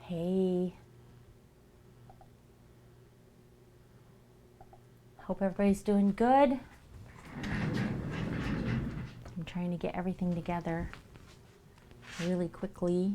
Hey. Hope everybody's doing good. I'm trying to get everything together really quickly.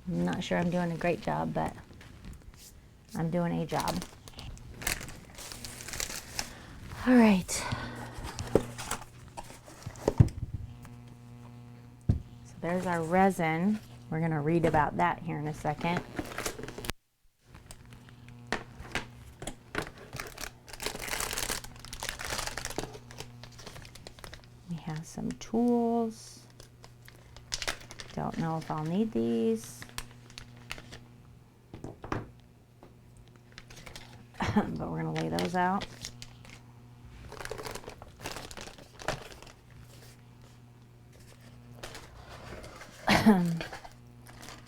I'm not sure I'm doing a great job, but I'm doing a job. All right. So there's our resin. We're going to read about that here in a second. We have some tools. Don't know if I'll need these. But we're going to lay those out.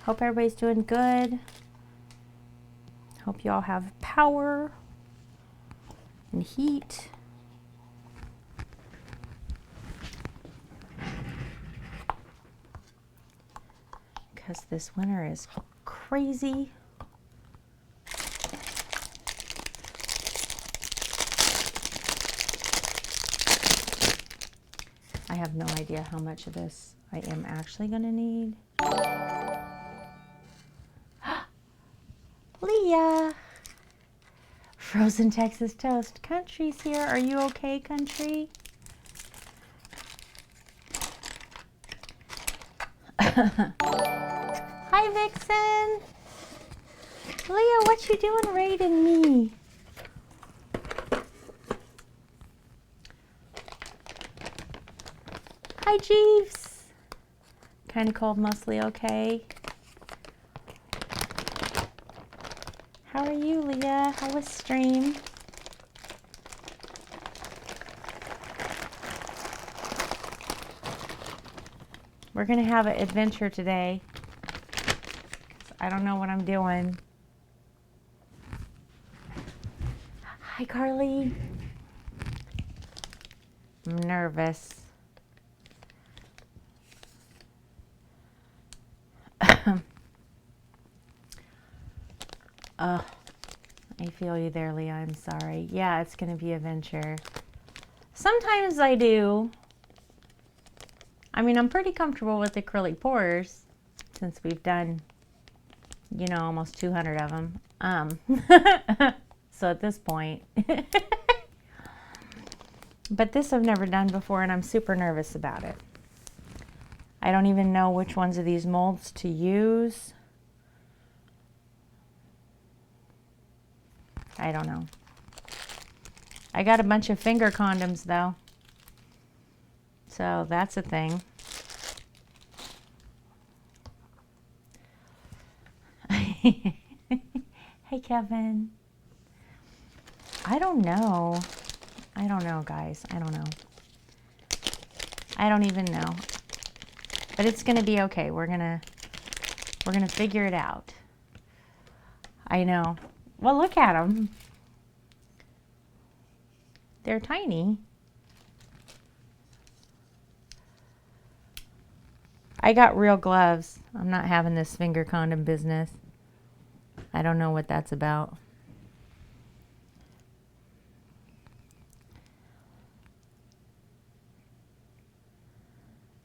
Hope everybody's doing good. Hope you all have power and heat. Because this winter is crazy. I have no idea how much of this I am actually going to need. Leah! Frozen Texas toast. Country's here. Are you okay, Country? Hi, Vixen! Leah, what you doing raiding me? Hi, Jeeves. Kind of cold, mostly okay. How are you, Leah? How was stream? We're gonna have an adventure today. I don't know what I'm doing. Hi, Carly. I'm nervous. I feel you there, Leah. I'm sorry. Yeah, it's going to be a venture. Sometimes I do. I mean, I'm pretty comfortable with acrylic pours since we've done, you know, almost 200 of them. So at this point. But this I've never done before, and I'm super nervous about it. I don't even know which ones of these molds to use. I don't know. I got a bunch of finger condoms though. So that's a thing. Hey Kevin. I don't know. I don't know, guys. I don't know. I don't even know. But it's gonna be okay. We're gonna figure it out. I know. Well, look at them. They're tiny. I got real gloves. I'm not having this finger condom business. I don't know what that's about.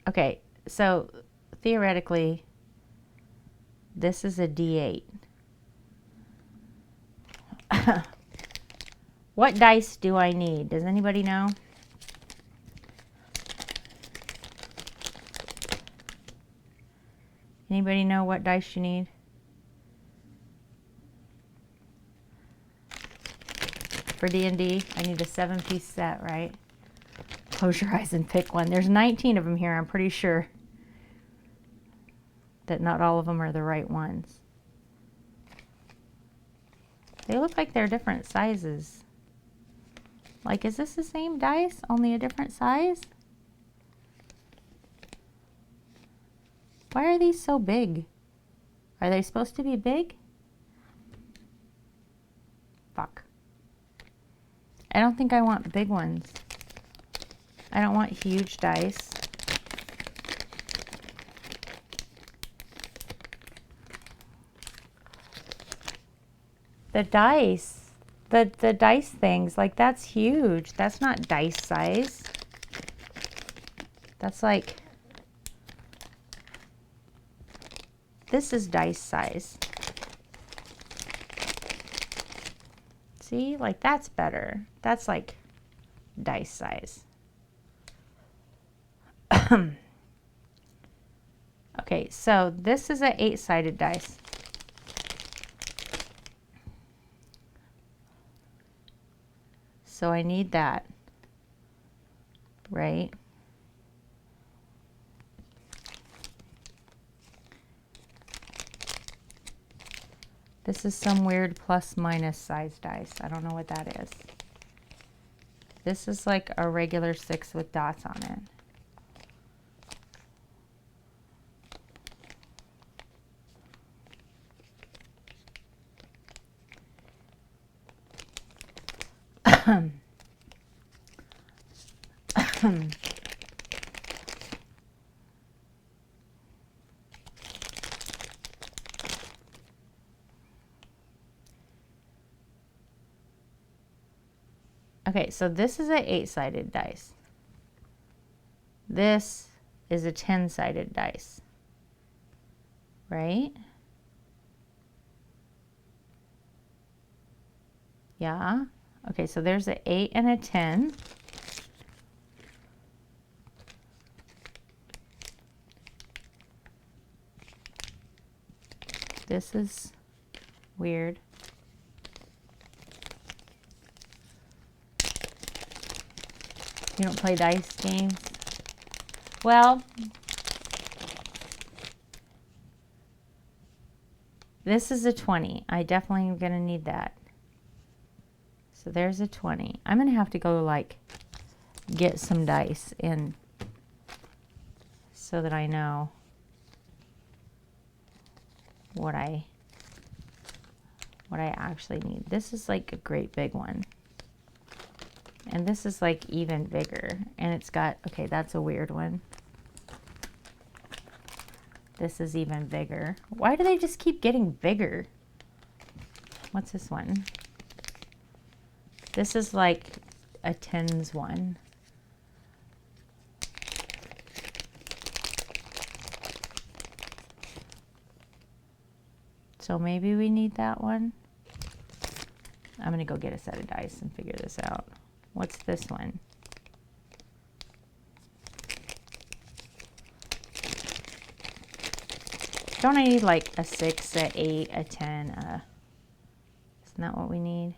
Okay, so theoretically, this is a D8. What dice do I need? Does anybody know? Anybody know what dice you need? For D&D, I need a 7-piece set, right? Close your eyes and pick one. There's 19 of them here. I'm pretty sure that not all of them are the right ones. They look like they're different sizes. Like, is this the same dice, only a different size? Why are these so big? Are they supposed to be big? Fuck. I don't think I want big ones. I don't want huge dice. The dice, the dice things, like that's huge. That's not dice size. That's like, this is dice size. See, like that's better. That's like dice size. Okay, so this is an 8-sided dice. So I need that, right? This is some weird plus minus size dice. I don't know what that is. This is like a regular 6 with dots on it. Okay, so this is an 8-sided dice. This is a 10-sided dice, right? Yeah. Okay, so there's an 8 and a 10. This is weird. You don't play dice games? Well, this is a 20. I definitely am going to need that. So there's a 20. I'm going to have to go like get some dice in so that I know what I actually need. This is like a great big one. And this is like even bigger. And it's got, okay, that's a weird one. This is even bigger. Why do they just keep getting bigger? What's this one? This is like a tens one. So maybe we need that one. I'm gonna go get a set of dice and figure this out. What's this one? Don't I need like a 6, a 8, a 10, isn't that what we need?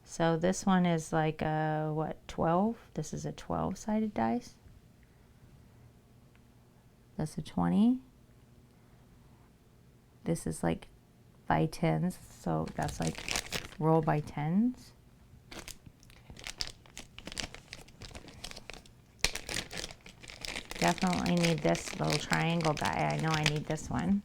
So this one is like a, what, 12? This is a 12-sided dice. That's a 20. This is like by tens, so that's like roll by tens. Definitely need this little triangle die. I know I need this one.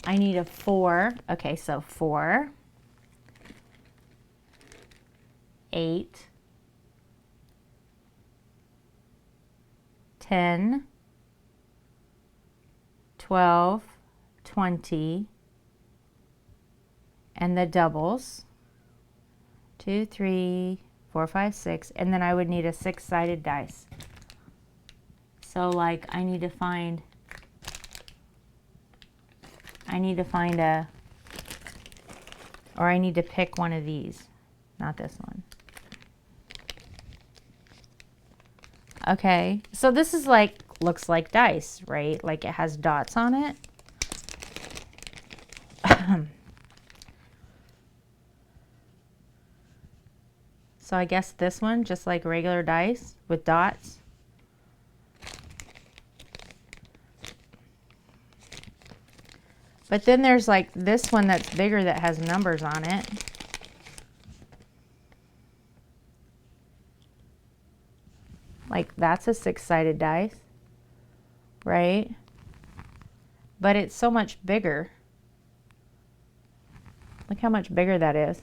I need a 4. Okay, so 4, 8, 10, 12, 20, and the doubles. 2, 3, 4, 5, 6, and then I would need a 6-sided dice. So like I need to find a, or I need to pick one of these, not this one. Okay, so this is like, looks like dice, right? Like it has dots on it. So I guess this one, just like regular dice with dots. But then there's like this one that's bigger that has numbers on it. Like that's a 6-sided dice, right? But it's so much bigger. Look how much bigger that is.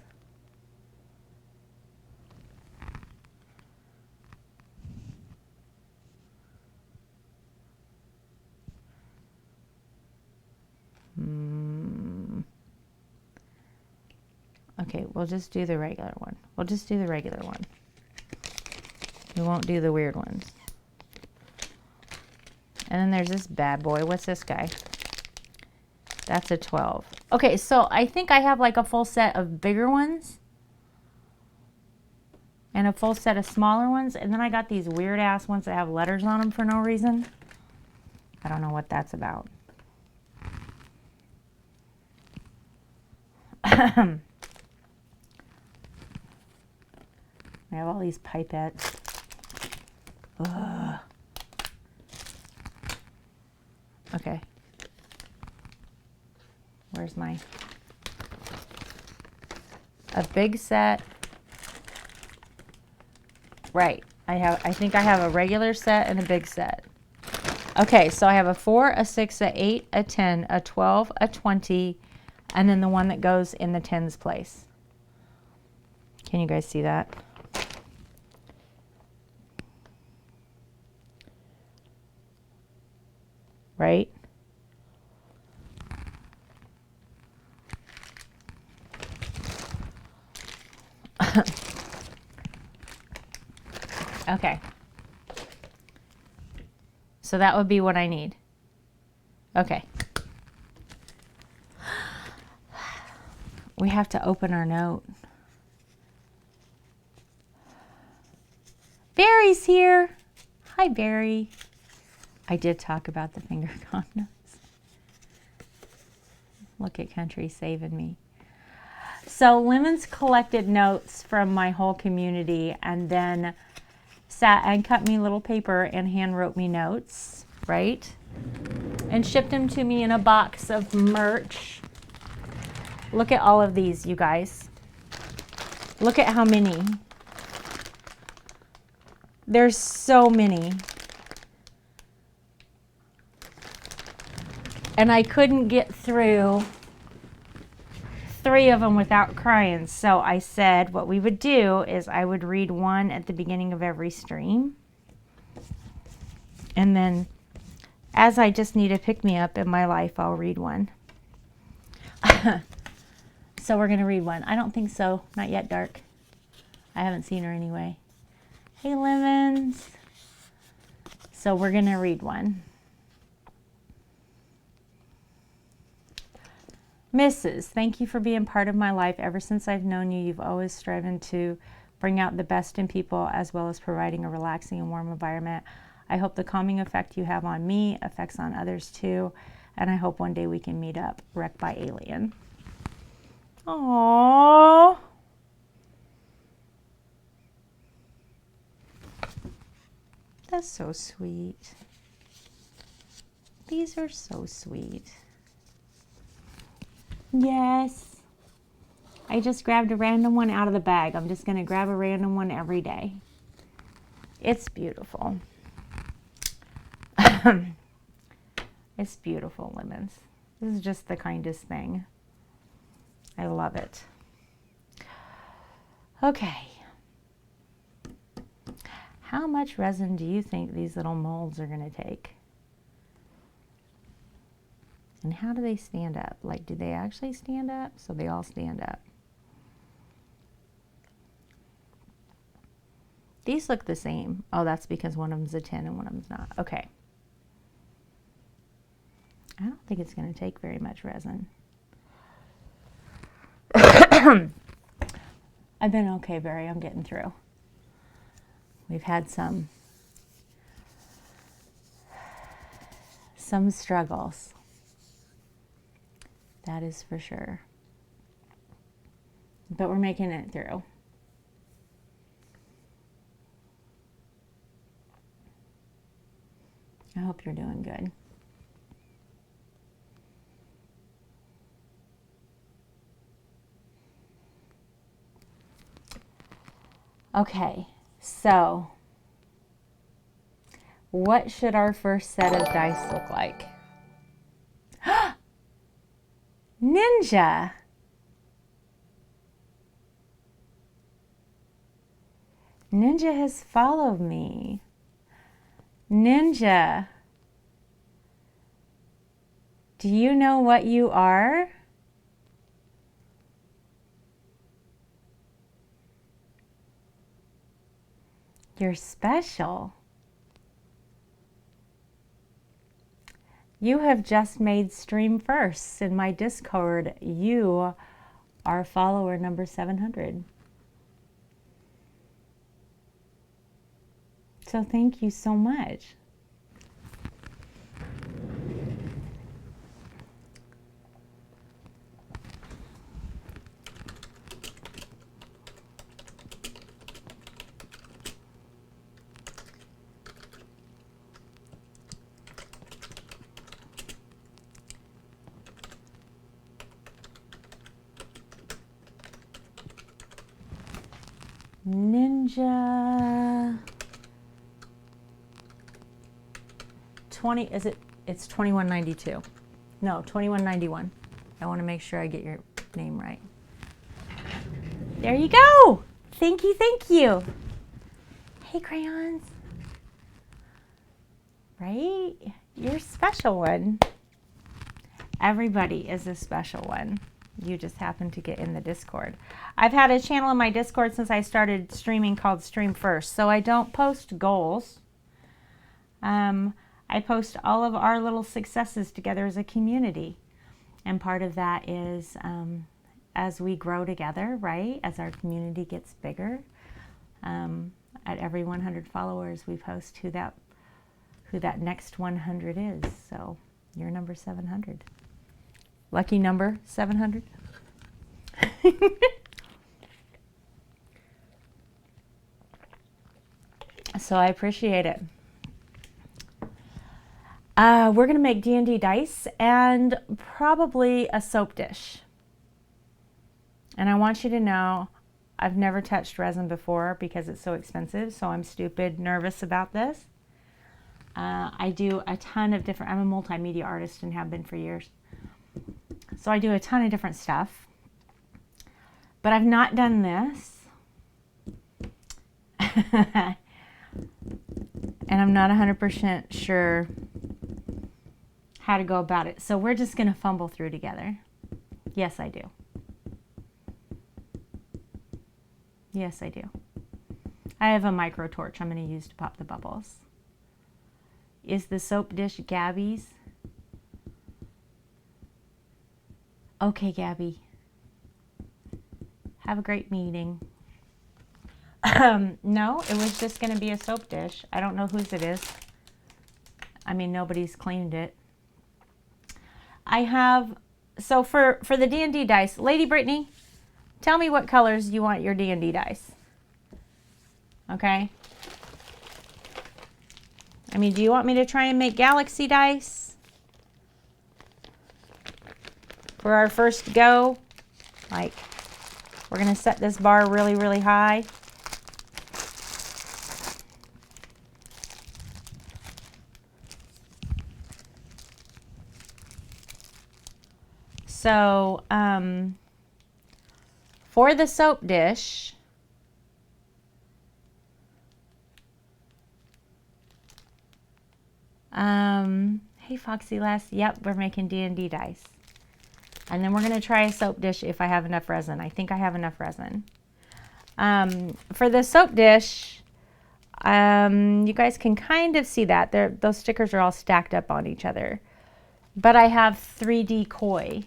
Okay, we'll just do the regular one. We'll just do the regular one. We won't do the weird ones. And then there's this bad boy. What's this guy? That's a 12. Okay, so I think I have like a full set of bigger ones and a full set of smaller ones. And then I got these weird ass ones that have letters on them for no reason. I don't know what that's about. I have all these pipettes. Ugh. Okay. Where's my... A big set. Right. I think I have a regular set and a big set. Okay, so I have a 4, a 6, a 8, a 10, a 12, a 20, and then the one that goes in the tens place. Can you guys see that? Right? Okay. So that would be what I need. Okay. We have to open our note. Barry's here. Hi, Barry. I did talk about the finger condoms. Look at Country saving me. So Lemons collected notes from my whole community and then sat and cut me little paper and hand wrote me notes, right? And shipped them to me in a box of merch. Look at all of these, you guys. Look at how many. There's so many. And I couldn't get through 3 of them without crying. So I said what we would do is I would read one at the beginning of every stream. And then as I just need a pick-me-up in my life, I'll read one. So we're going to read one. I don't think so. Not yet, Dark. I haven't seen her anyway. Hey, Lemons. So we're going to read one. Mrs., thank you for being part of my life. Ever since I've known you, you've always striven to bring out the best in people as well as providing a relaxing and warm environment. I hope the calming effect you have on me affects on others too, and I hope one day we can meet up. Wrecked by Alien. Aww. That's so sweet. These are so sweet. Yes. I just grabbed a random one out of the bag. I'm just going to grab a random one every day. It's beautiful. It's beautiful, Lemons. This is just the kindest thing. I love it. Okay. How much resin do you think these little molds are going to take? And how do they stand up? Like, do they actually stand up? So they all stand up. These look the same. Oh, that's because one of them's a 10 and one of them's not. Okay. I don't think it's going to take very much resin. I've been okay, Barry. I'm getting through. We've had some struggles. That is for sure. But we're making it through. I hope you're doing good. Okay, so what should our first set of dice look like? Ninja. Ninja has followed me. Ninja, do you know what you are? You're special. You have just made stream first in my Discord. You are follower number 700. So thank you so much. Ninja 20, is it? It's 2192. No, 2191. I want to make sure I get your name right. There you go. Thank you, thank you. Hey, crayons. Right? You're a special one. Everybody is a special one. You just happen to get in the Discord. I've had a channel in my Discord since I started streaming called Stream First. So I don't post goals. I post all of our little successes together as a community. And part of that is as we grow together, right? As our community gets bigger. At every 100 followers, we post who that next 100 is. So you're number 700. Lucky number 700. So I appreciate it. We're going to make D&D dice and probably a soap dish. And I want you to know I've never touched resin before because it's so expensive. So I'm stupid nervous about this. I do a ton of different, I'm a multimedia artist and have been for years. So I do a ton of different stuff, but I've not done this. And I'm not 100% sure how to go about it. So we're just going to fumble through together. Yes, I do. Yes, I do. I have a micro torch I'm going to use to pop the bubbles. Is the soap dish Gabby's? Okay, Gabby. Have a great meeting. No, it was just going to be a soap dish. I don't know whose it is. I mean, nobody's claimed it. I have, so for the D&D dice, Lady Brittany, tell me what colors you want your D&D dice. Okay? I mean, do you want me to try and make galaxy dice for our first go? Like, we're going to set this bar really, really high. So, for the soap dish, hey Foxy Lass, yep, we're making D&D dice. And then we're going to try a soap dish if I have enough resin. I think I have enough resin. For the soap dish, you guys can kind of see that. Those stickers are all stacked up on each other. But I have 3D koi.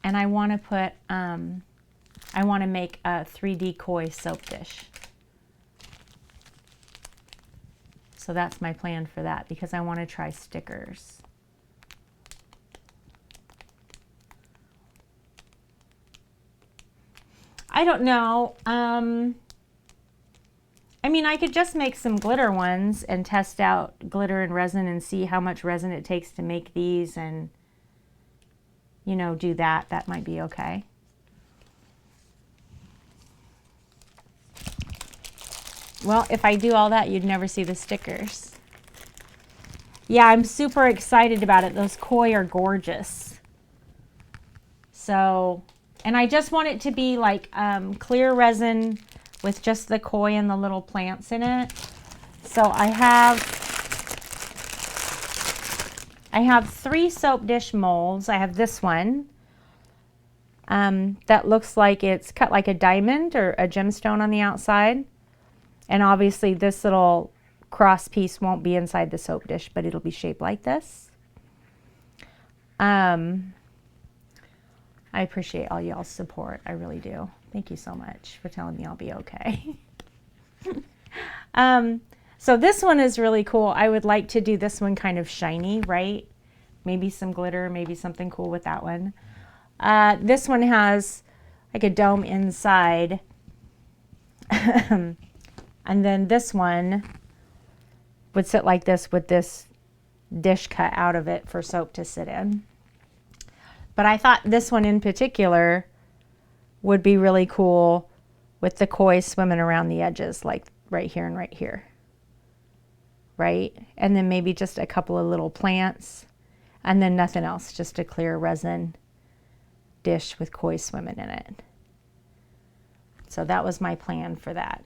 And I want to put, I want to make a 3D koi soap dish. So that's my plan for that because I want to try stickers. I don't know. I mean, I could just make some glitter ones and test out glitter and resin and see how much resin it takes to make these and, you know, do that. That might be okay. Well, if I do all that, you'd never see the stickers. Yeah, I'm super excited about it. Those koi are gorgeous. So, and I just want it to be like clear resin with just the koi and the little plants in it. So I have 3 soap dish molds. I have this one that looks like it's cut like a diamond or a gemstone on the outside. And obviously this little cross piece won't be inside the soap dish, but it'll be shaped like this. I appreciate all y'all's support. I really do. Thank you so much for telling me I'll be okay. So this one is really cool. I would like to do this one kind of shiny, right? Maybe some glitter, maybe something cool with that one. This one has like a dome inside. And then this one would sit like this with this dish cut out of it for soap to sit in. But I thought this one in particular would be really cool with the koi swimming around the edges, like right here and right here. Right? And then maybe just a couple of little plants and then nothing else, just a clear resin dish with koi swimming in it. So that was my plan for that.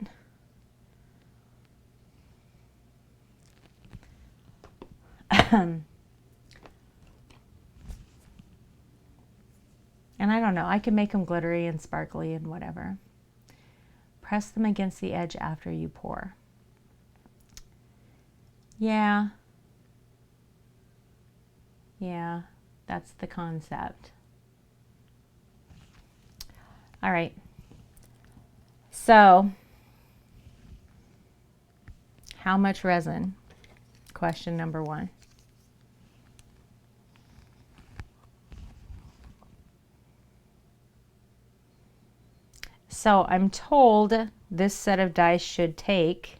And I don't know, I can make them glittery and sparkly and whatever. Press them against the edge after you pour. Yeah. Yeah, that's the concept. All right. So, how much resin? Question number 1. So I'm told this set of dice should take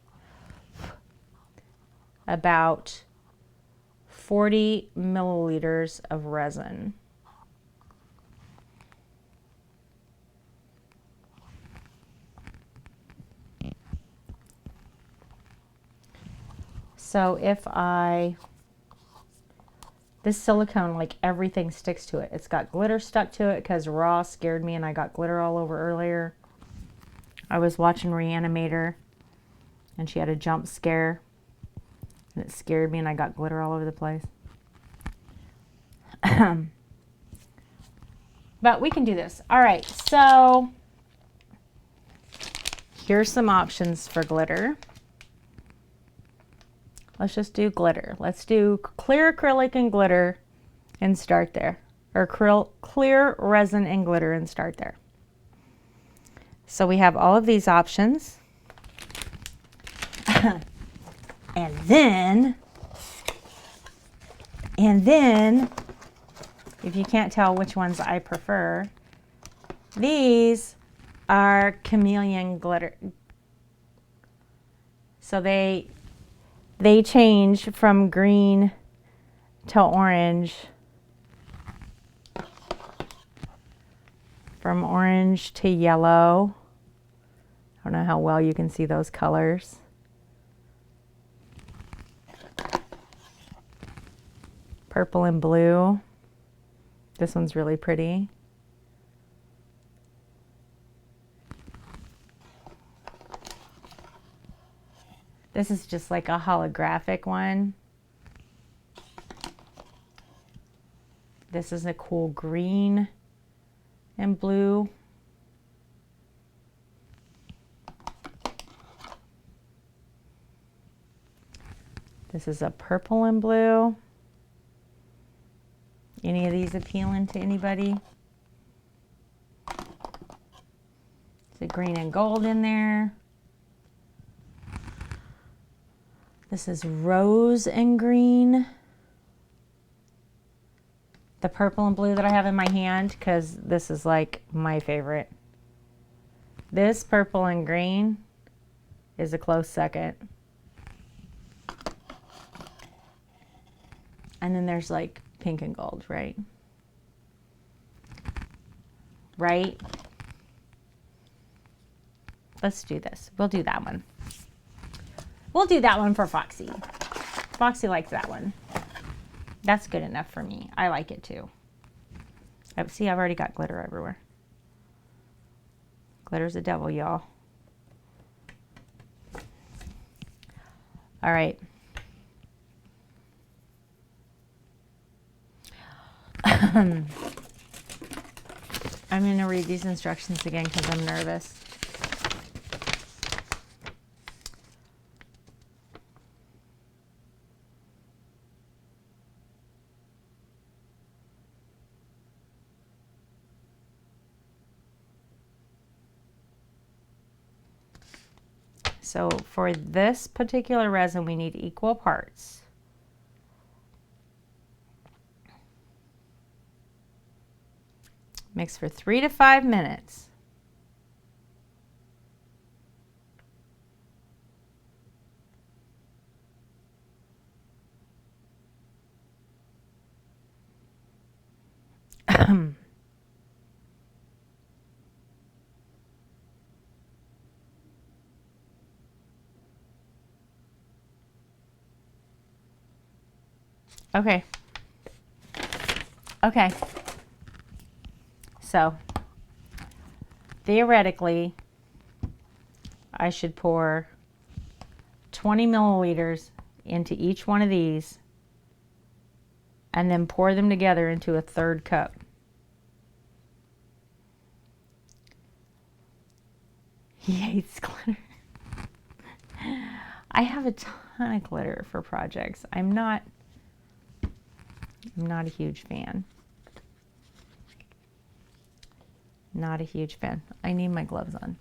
about 40 milliliters of resin. So if this silicone, like everything sticks to it. It's got glitter stuck to it because Raw scared me and I got glitter all over earlier. I was watching Reanimator and she had a jump scare and it scared me and I got glitter all over the place. But we can do this. All right, so here's some options for glitter. Let's just do glitter. Let's do clear acrylic and glitter and start there. Or clear resin and glitter and start there. So we have all of these options. And then, if you can't tell which ones I prefer, these are Chameleon Glitter. So they change from green to orange, from orange to yellow. I don't know how well you can see those colors. Purple and blue. This one's really pretty. This is just like a holographic one. This is a cool green and blue. This is a purple and blue. Any of these appealing to anybody? There's a green and gold in there. This is rose and green. The purple and blue that I have in my hand, because this is like my favorite. This purple and green is a close second. And then there's like pink and gold, right? Right? Let's do this. We'll do that one. We'll do that one for Foxy. Foxy likes that one. That's good enough for me. I like it too. Oh, see, I've already got glitter everywhere. Glitter's a devil, y'all. All right. I'm going to read these instructions again because I'm nervous. So for this particular resin, we need equal parts. Mix for 3 to 5 minutes. Okay. Okay. So, theoretically, I should pour 20 milliliters into each one of these and then pour them together into a third cup. He hates glitter. I have a ton of glitter for projects. I'm not a huge fan. Not a huge fan. I need my gloves on.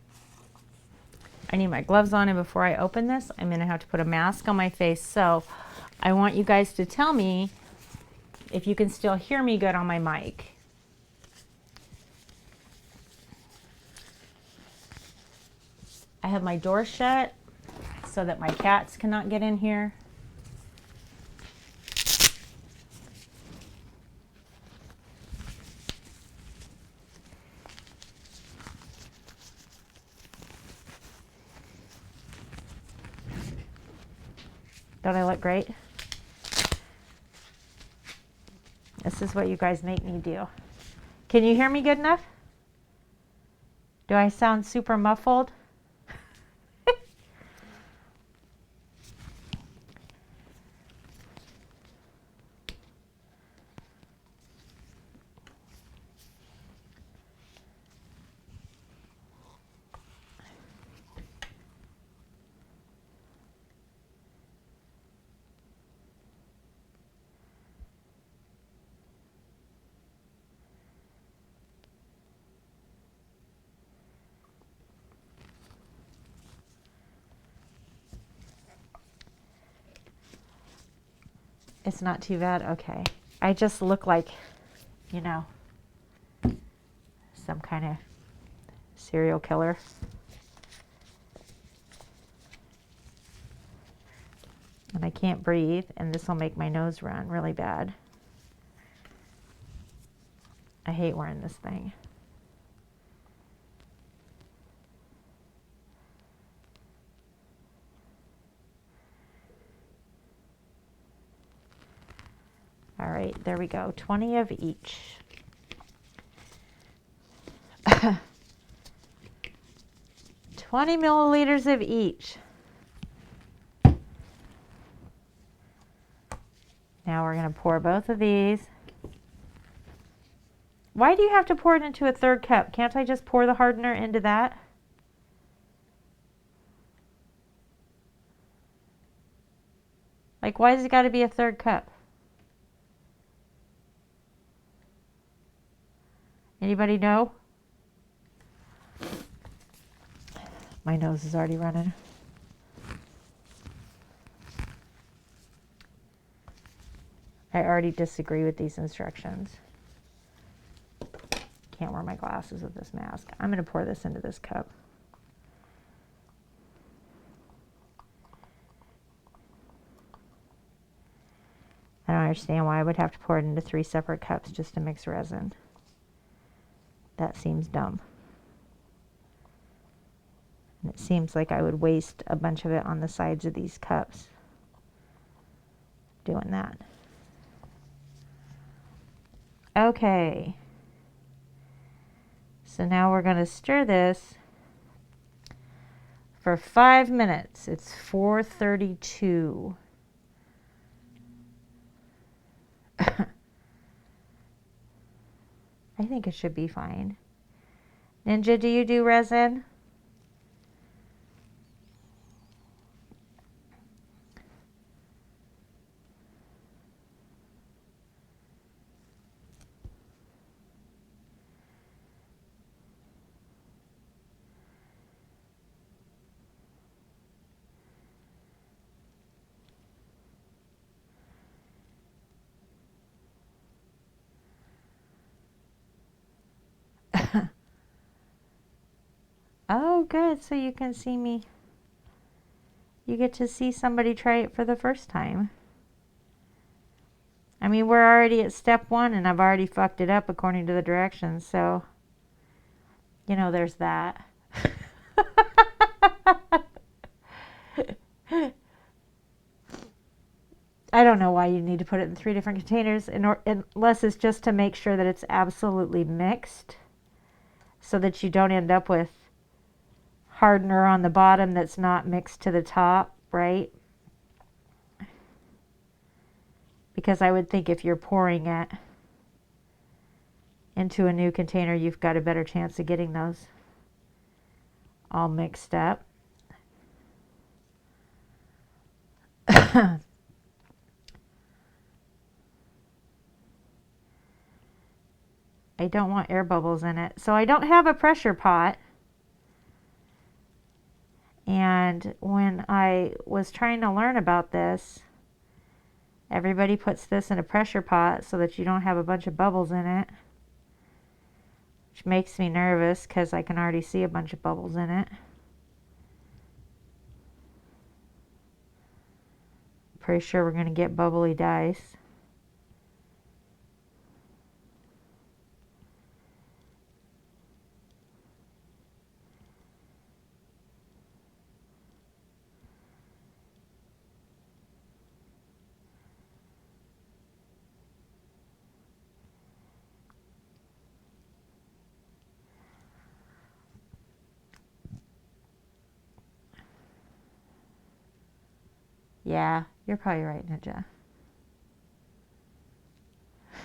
I need my gloves on, and before I open this, I'm going to have to put a mask on my face. So I want you guys to tell me if you can still hear me good on my mic. I have my door shut so that my cats cannot get in here. Don't I look great? This is what you guys make me do. Can you hear me good enough? Do I sound super muffled? It's not too bad? Okay. I just look like, you know, some kind of serial killer. And I can't breathe, and this will make my nose run really bad. I hate wearing this thing. All right, there we go. 20 of each. 20 milliliters of each. Now we're going to pour both of these. Why do you have to pour it into a third cup? Can't I just pour the hardener into that? Like, why does it got to be a third cup? Anybody know? My nose is already running. I already disagree with these instructions. Can't wear my glasses with this mask. I'm going to pour this into this cup. I don't understand why I would have to pour it into 3 separate cups just to mix resin. That seems dumb. And it seems like I would waste a bunch of it on the sides of these cups doing that. Okay. So now we're going to stir this for 5 minutes. It's 4:32. I think it should be fine. Ninja, do you do resin? Oh, good. So you can see me. You get to see somebody try it for the first time. I mean, we're already at step 1 and I've already fucked it up according to the directions. So, you know, there's that. I don't know why you need to put it in 3 different containers unless it's just to make sure that it's absolutely mixed so that you don't end up with hardener on the bottom that's not mixed to the top, right? Because I would think if you're pouring it into a new container, you've got a better chance of getting those all mixed up. I don't want air bubbles in it. So I don't have a pressure pot. And when I was trying to learn about this, everybody puts this in a pressure pot so that you don't have a bunch of bubbles in it. Which makes me nervous because I can already see a bunch of bubbles in it. Pretty sure we're going to get bubbly dice. Yeah, you're probably right, Ninja.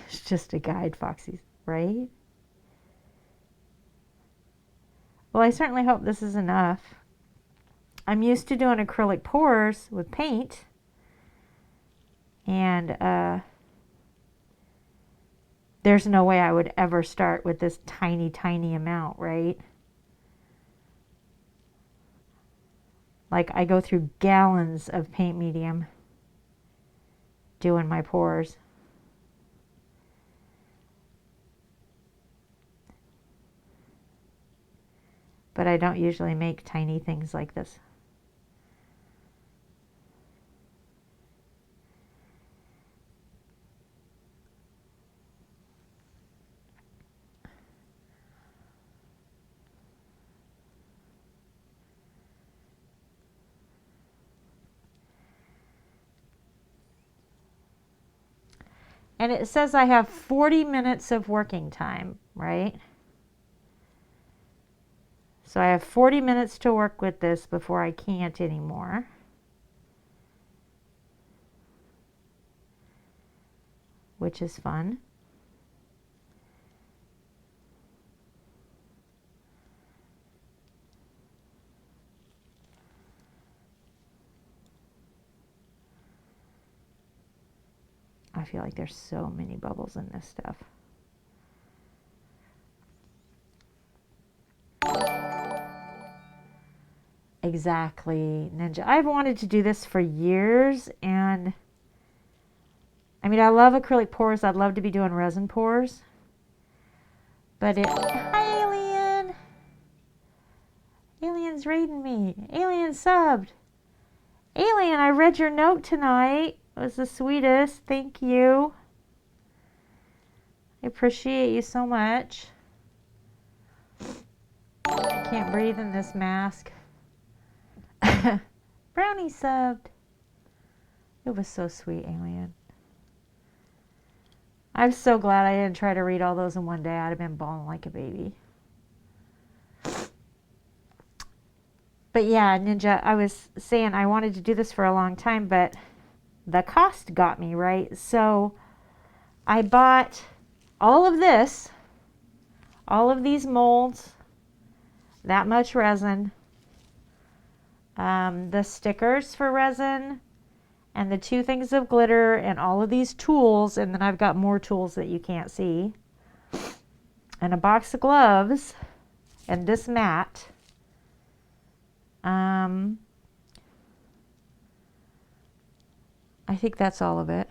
It's just a guide, Foxy, right? Well, I certainly hope this is enough. I'm used to doing acrylic pours with paint. And there's no way I would ever start with this tiny, tiny amount, right? Like I go through gallons of paint medium doing my pours. But I don't usually make tiny things like this. And it says I have 40 minutes of working time, right? So I have 40 minutes to work with this before I can't anymore. Which is fun. I feel like there's so many bubbles in this stuff. Exactly, Ninja. I've wanted to do this for years, and I mean, I love acrylic pours. I'd love to be doing resin pours. But hi, Alien! Alien's raiding me. Alien subbed. Alien, I read your note tonight. It was the sweetest. Thank you. I appreciate you so much. I can't breathe in this mask. Brownie subbed. It was so sweet, Alien. I'm so glad I didn't try to read all those in one day. I'd have been bawling like a baby. But yeah, Ninja, I was saying I wanted to do this for a long time, but the cost got me, right? So I bought all of this, all of these molds, that much resin, the stickers for resin, and the 2 things of glitter, and all of these tools, and then I've got more tools that you can't see, and a box of gloves, and this mat. I think that's all of it.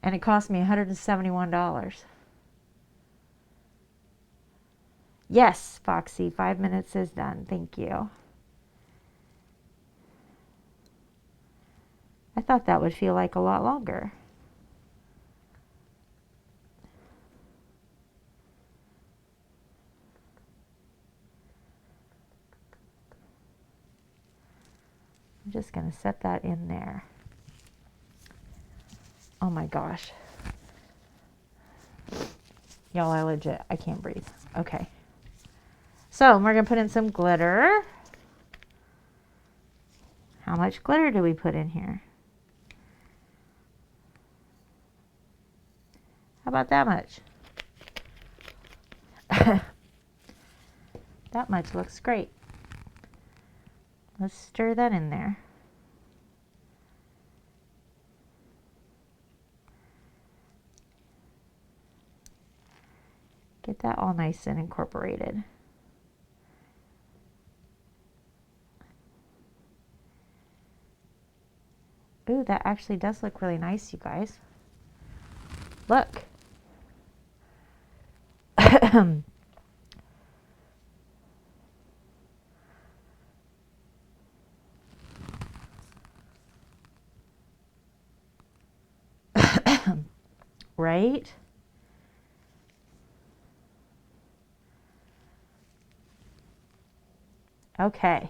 And it cost me $171. Yes, Foxy, 5 minutes is done. Thank you. I thought that would feel like a lot longer. I'm just going to set that in there. Oh my gosh. Y'all, I can't breathe. Okay. So we're going to put in some glitter. How much glitter do we put in here? How about that much? That much looks great. Let's stir that in there. Get that all nice and incorporated. Ooh, that actually does look really nice, you guys. Look. Right? Okay.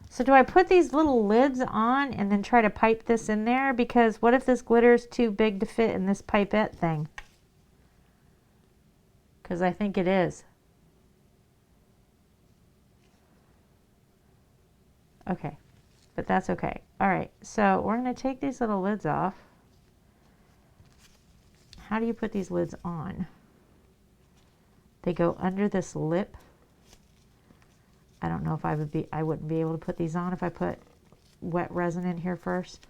So do I put these little lids on and then try to pipe this in there? Because what if this glitter is too big to fit in this pipette thing? Because I think it is. Okay, but that's okay. All right, so we're going to take these little lids off. How do you put these lids on? They go under this lip. I don't know if I wouldn't be able to put these on if I put wet resin in here first.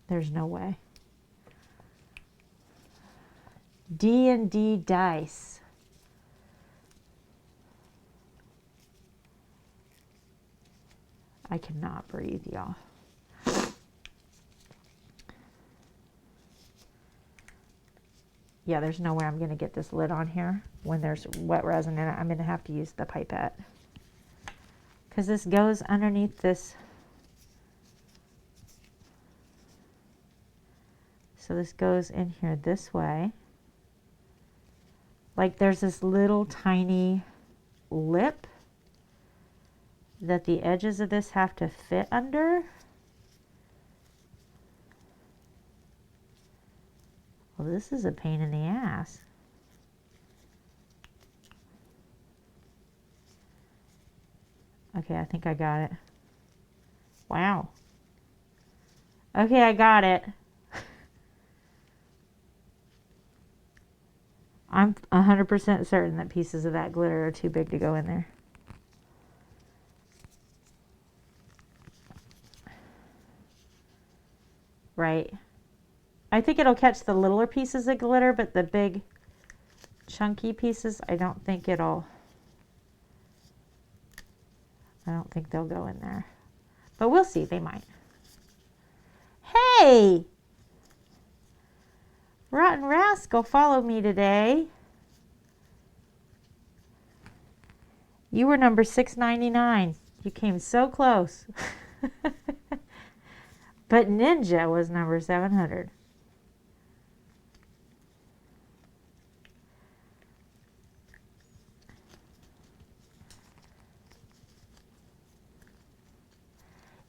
There's no way. D&D dice. I cannot breathe, y'all. Yeah, there's no way I'm going to get this lid on here when there's wet resin in it. I'm going to have to use the pipette. Because this goes underneath this. So this goes in here this way. Like there's this little tiny lip that the edges of this have to fit under. Well, this is a pain in the ass. Okay, I think I got it. Wow. Okay, I got it. I'm 100% certain that pieces of that glitter are too big to go in there. Right. I think it'll catch the littler pieces of glitter, but the big chunky pieces, I don't think they'll go in there. But we'll see, they might. Hey! Rotten Rascal followed me today. You were number 699. You came so close. But Ninja was number 700.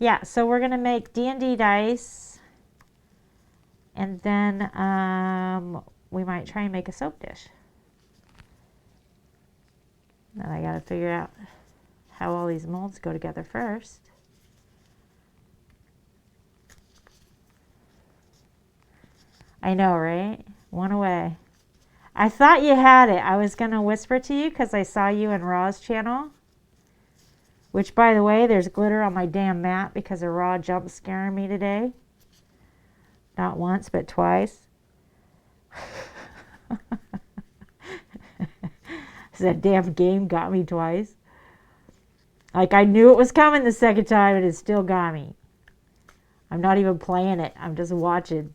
Yeah, so we're going to make D&D dice. And then we might try and make a soap dish. Then I got to figure out how all these molds go together first. I know, right? One away. I thought you had it. I was going to whisper to you because I saw you in Raw's channel. Which, by the way, there's glitter on my damn mat because of Raw jump scaring me today. Not once, but twice. That damn game got me twice. Like, I knew it was coming the second time, and it still got me. I'm not even playing it. I'm just watching.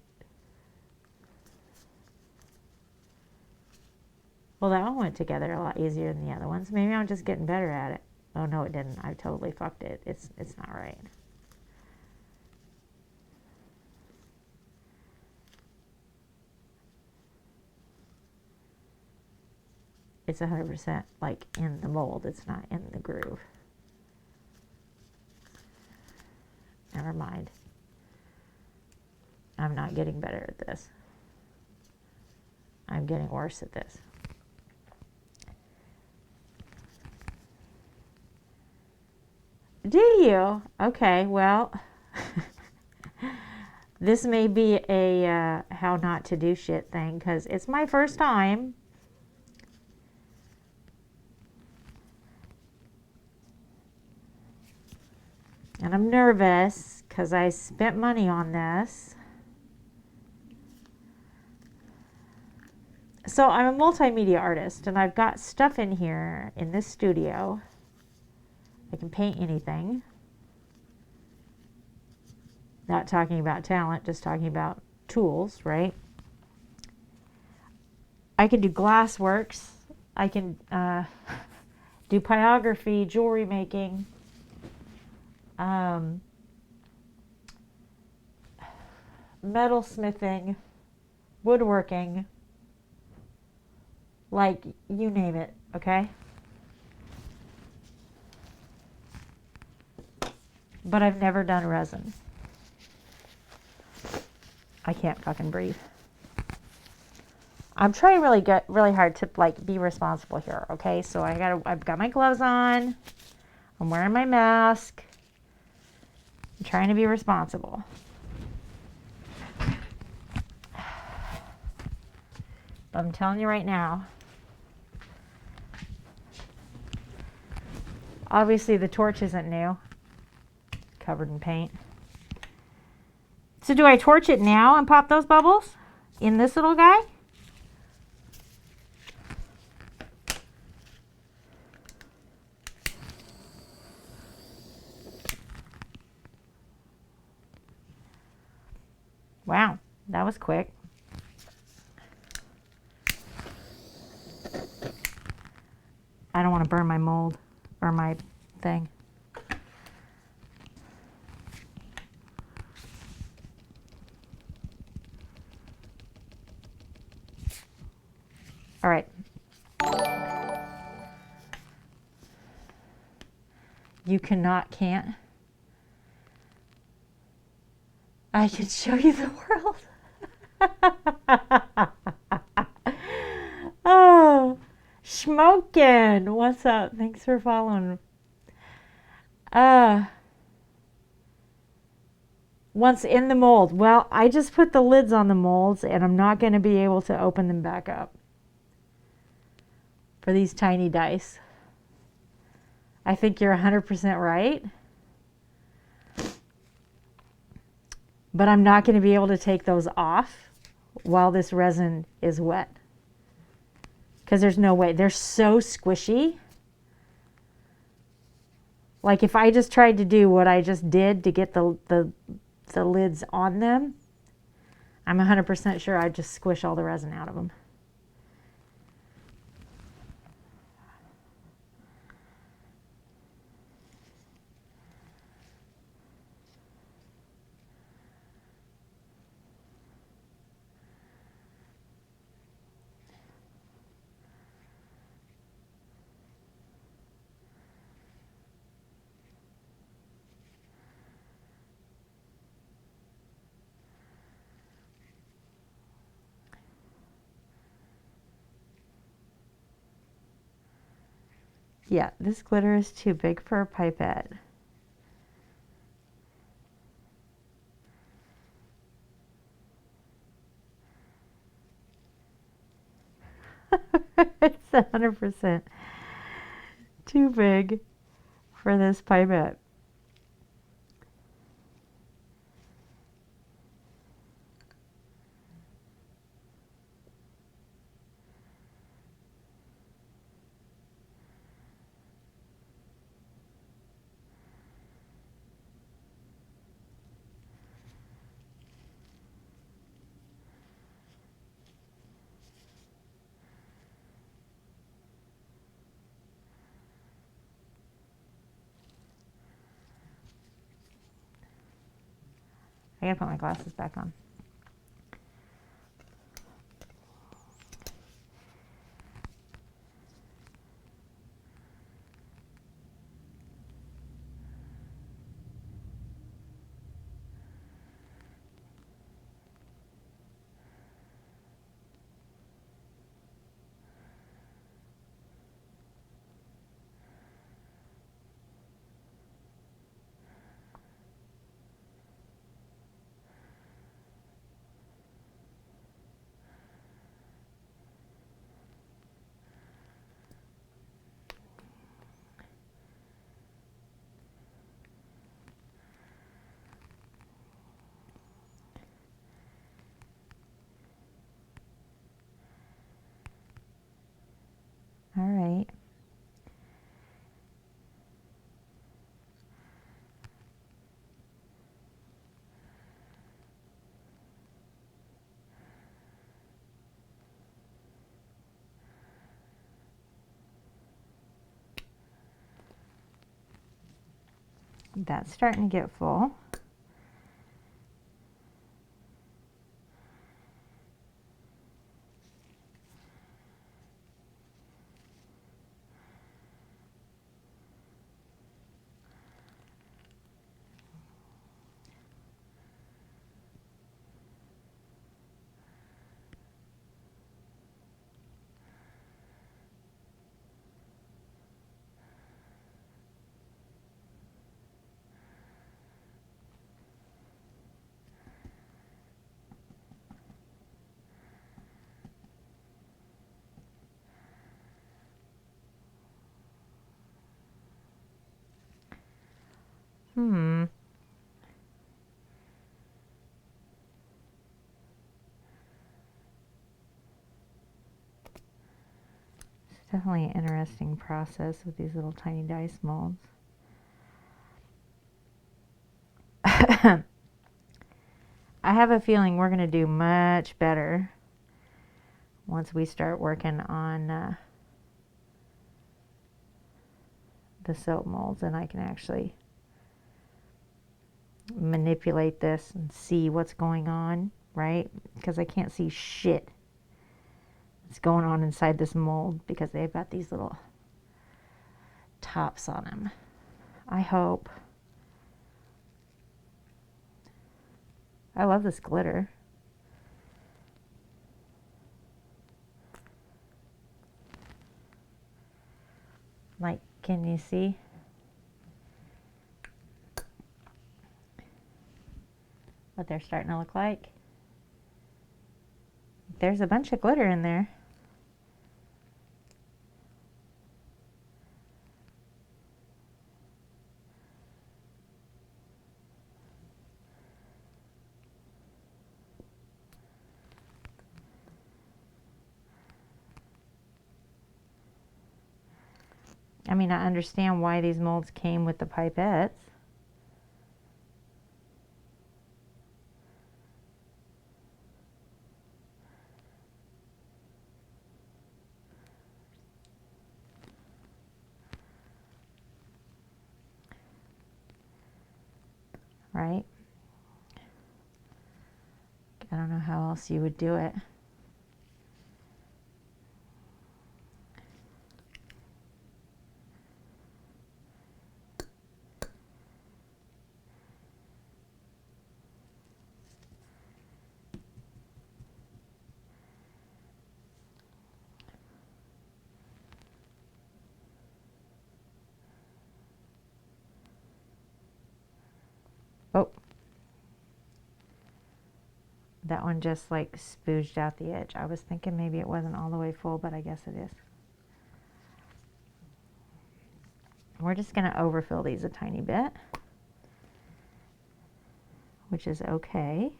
Well, that one went together a lot easier than the other ones. Maybe I'm just getting better at it. Oh, no, it didn't. I totally fucked it. It's not right. It's 100% like in the mold. It's not in the groove. Never mind. I'm not getting better at this. I'm getting worse at this. Do you? Okay, well, this may be a how not to do shit thing because it's my first time. And I'm nervous because I spent money on this. So I'm a multimedia artist and I've got stuff in here in this studio. I can paint anything. Not talking about talent, just talking about tools, right? I can do glass works. I can do pyrography, jewelry making. Metal smithing, woodworking, like you name it, okay? But I've never done resin. I can't fucking breathe. I'm trying really hard to like be responsible here, okay? So I've got my gloves on. I'm wearing my mask. I'm trying to be responsible. But I'm telling you right now, obviously the torch isn't new. Covered in paint. So do I torch it now and pop those bubbles in this little guy? Wow, that was quick. I don't want to burn my mold or my thing. All right. You can't. I can show you the world. Oh, Schmokin, what's up? Thanks for following. Once in the mold. Well, I just put the lids on the molds and I'm not going to be able to open them back up for these tiny dice. I think you're 100% right. But I'm not going to be able to take those off while this resin is wet. Because there's no way. They're so squishy. Like if I just tried to do what I just did to get the lids on them, I'm 100% sure I'd just squish all the resin out of them. Yeah, this glitter is too big for a pipette. It's 100% too big for this pipette. I gotta put my glasses back on. All right. That's starting to get full. It's definitely an interesting process with these little tiny dice molds. I have a feeling we're going to do much better once we start working on the soap molds, and I can actually manipulate this and see what's going on, right? Because I can't see shit that's going on inside this mold because they've got these little tops on them. I hope. I love this glitter. Like, can you see? What they're starting to look like? There's a bunch of glitter in there. I mean, I understand why these molds came with the pipettes. Right? I don't know how else you would do it. That one just like spooged out the edge. I was thinking maybe it wasn't all the way full, but I guess it is. We're just going to overfill these a tiny bit, which is okay.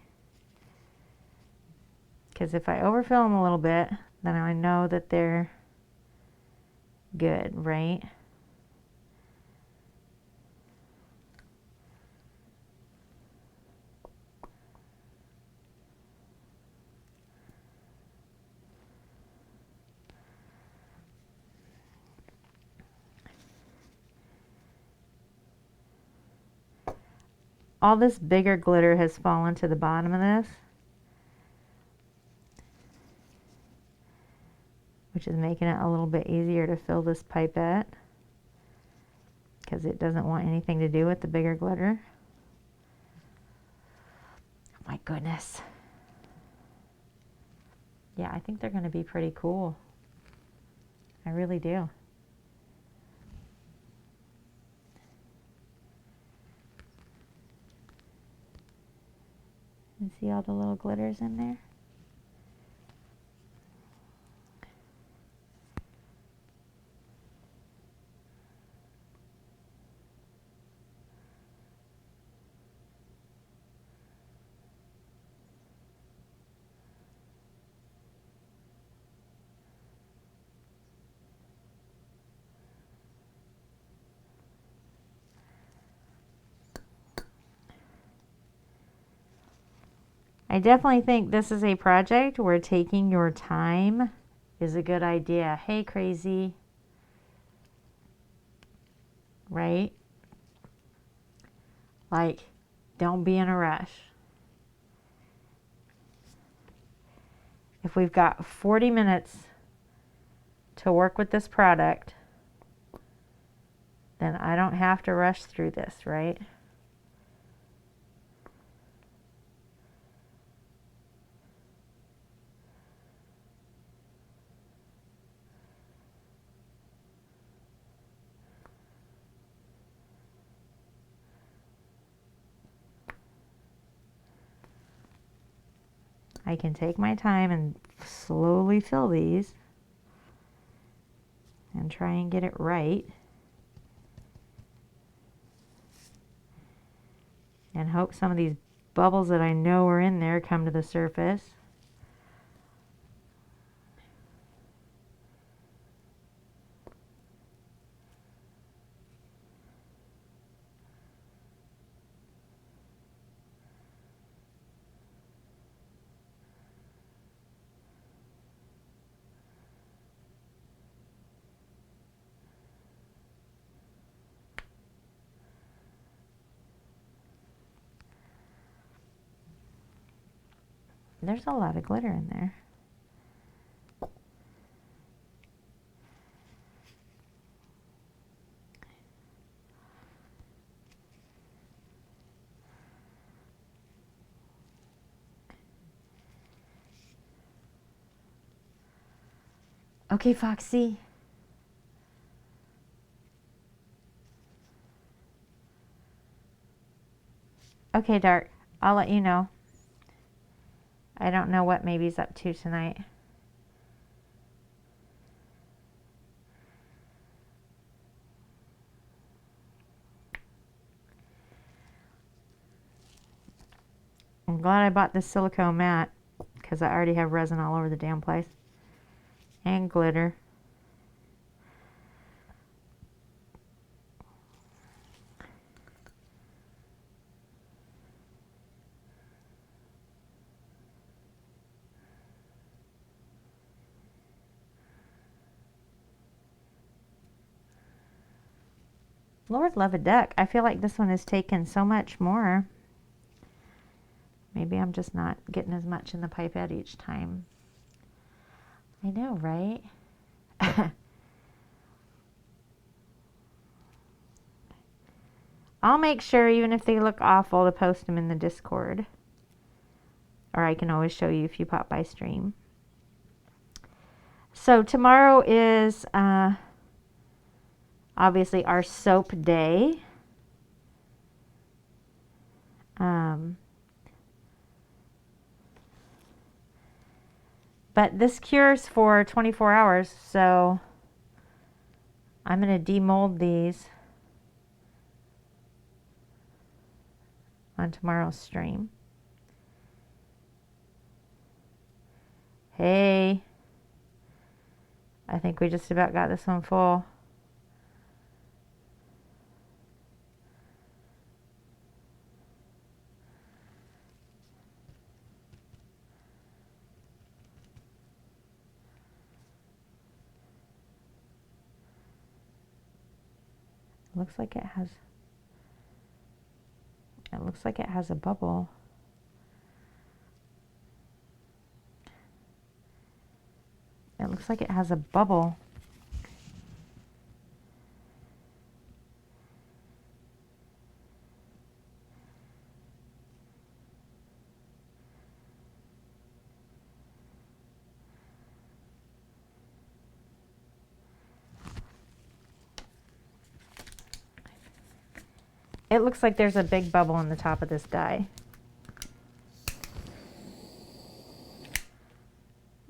Because if I overfill them a little bit, then I know that they're good, right? All this bigger glitter has fallen to the bottom of this, which is making it a little bit easier to fill this pipette because it doesn't want anything to do with the bigger glitter. Oh my goodness. Yeah, I think they're going to be pretty cool. I really do. And see all the little glitters in there? I definitely think this is a project where taking your time is a good idea. Hey, crazy. Right? Like, don't be in a rush. If we've got 40 minutes to work with this product, then I don't have to rush through this, right? I can take my time and slowly fill these and try and get it right. And hope some of these bubbles that I know are in there come to the surface. There's a lot of glitter in there. Okay, Foxy. Okay, Dark. I'll let you know. I don't know what Maybe's up to tonight. I'm glad I bought this silicone mat because I already have resin all over the damn place. And glitter. Lord love a duck. I feel like this one has taken so much more. Maybe I'm just not getting as much in the pipette each time. I know, right? I'll make sure, even if they look awful, to post them in the Discord. Or I can always show you if you pop by stream. So tomorrow is obviously our soap day. But this cures for 24 hours, so I'm going to demold these on tomorrow's stream. Hey, I think we just about got this one full. Looks like it has a bubble. It looks like it has a bubble. It looks like there's a big bubble on the top of this die.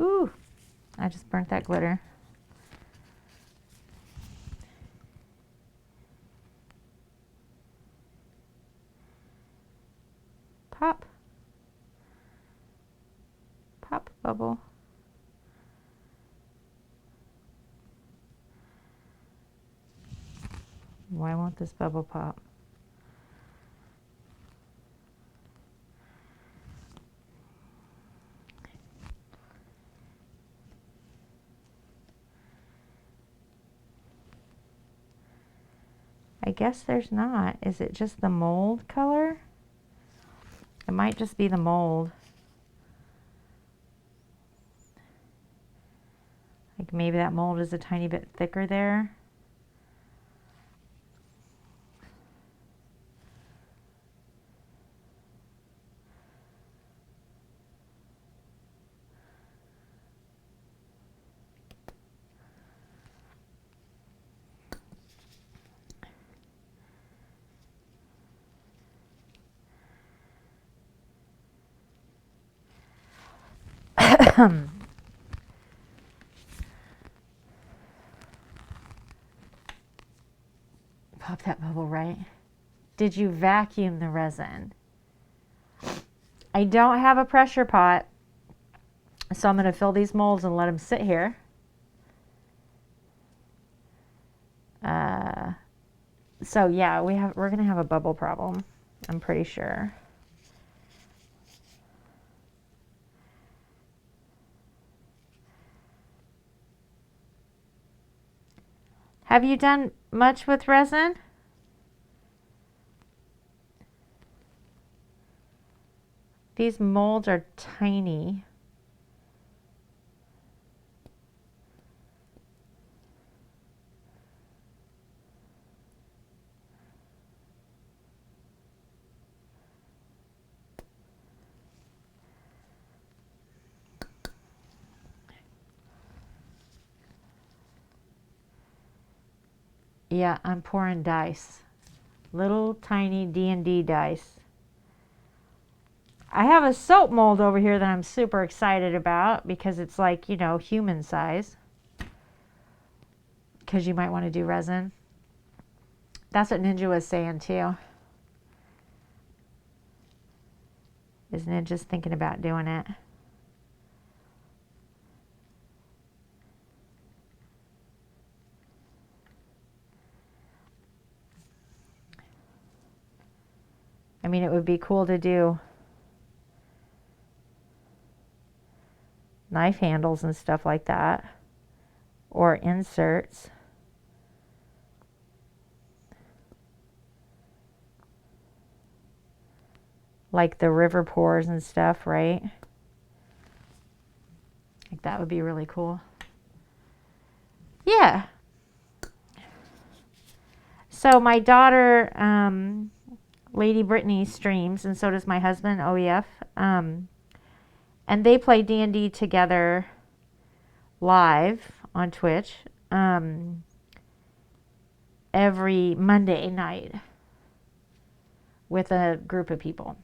Ooh, I just burnt that glitter. Pop. Pop bubble. Why won't this bubble pop? I guess there's not. Is it just the mold color? It might just be the mold. Like maybe that mold is a tiny bit thicker there. Pop that bubble, right? Did you vacuum the resin? I don't have a pressure pot, so I'm going to fill these molds and let them sit here. So yeah, we're going to have a bubble problem, I'm pretty sure. Have you done much with resin? These molds are tiny. Yeah, I'm pouring dice. Little tiny D&D dice. I have a soap mold over here that I'm super excited about because it's like, you know, human size. Because you might want to do resin. That's what Ninja was saying too. Is Ninja's thinking about doing it. I mean, it would be cool to do knife handles and stuff like that, or inserts. Like the river pours and stuff, right? Like that would be really cool. Yeah. So my daughter, Lady Brittany, streams, and so does my husband, OEF. And they play D&D together live on Twitch every Monday night with a group of people.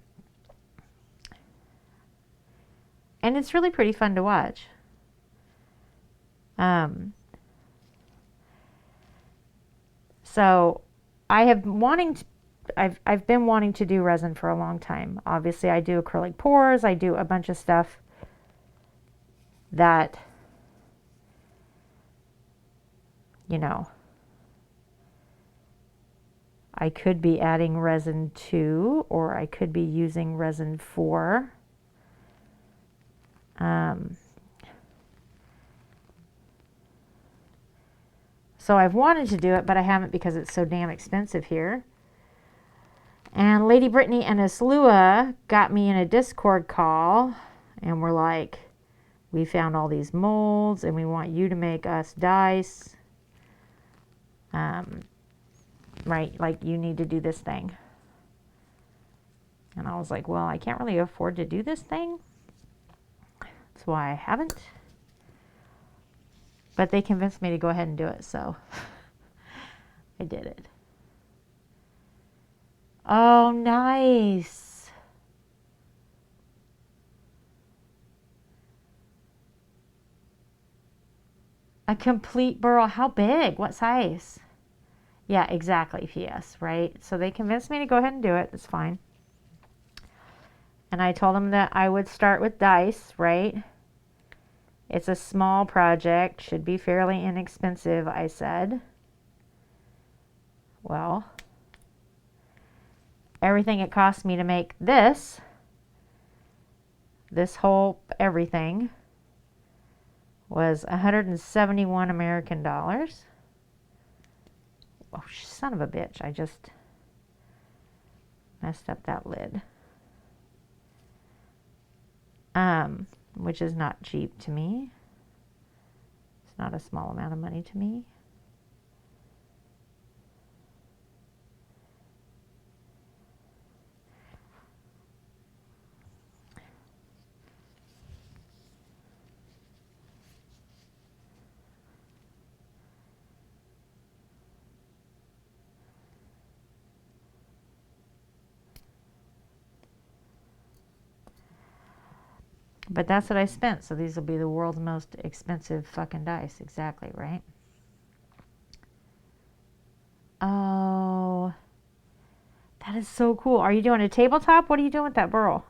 And it's really pretty fun to watch. So I've been wanting to do resin for a long time. Obviously, I do acrylic pours. I do a bunch of stuff that, you know, I could be adding resin to, or I could be using resin for. So I've wanted to do it, but I haven't because it's so damn expensive here. And Lady Brittany and Aslua got me in a Discord call, and we're like, we found all these molds, and we want you to make us dice. Right, like you need to do this thing. And I was like, well, I can't really afford to do this thing. That's why I haven't. But they convinced me to go ahead and do it, so I did it. Oh, nice. A complete burl. How big? What size? Yeah, exactly. PS, right? So they convinced me to go ahead and do it. It's fine. And I told them that I would start with dice, right? It's a small project, should be fairly inexpensive, I said. Well, everything it cost me to make this whole everything was 171 American dollars. Oh, son of a bitch, I just messed up that lid. Which is not cheap to me. It's not a small amount of money to me. But that's what I spent, so these will be the world's most expensive fucking dice. Exactly, right? Oh, that is so cool. Are you doing a tabletop? What are you doing with that burl?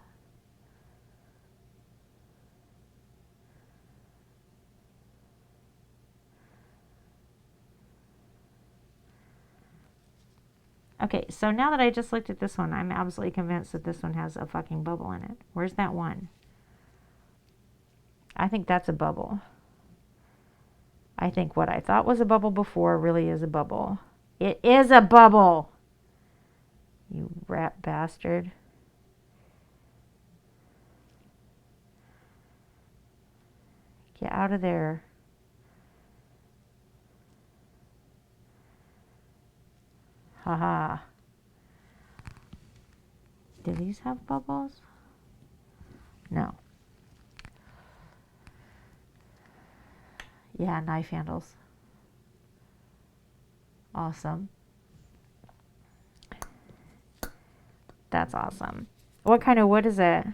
Okay, so now that I just looked at this one, I'm absolutely convinced that this one has a fucking bubble in it. Where's that one? I think that's a bubble. I think what I thought was a bubble before really is a bubble. It is a bubble! You rat bastard. Get out of there. Haha. Do these have bubbles? No. Yeah, knife handles. Awesome. That's awesome. What kind of wood is it?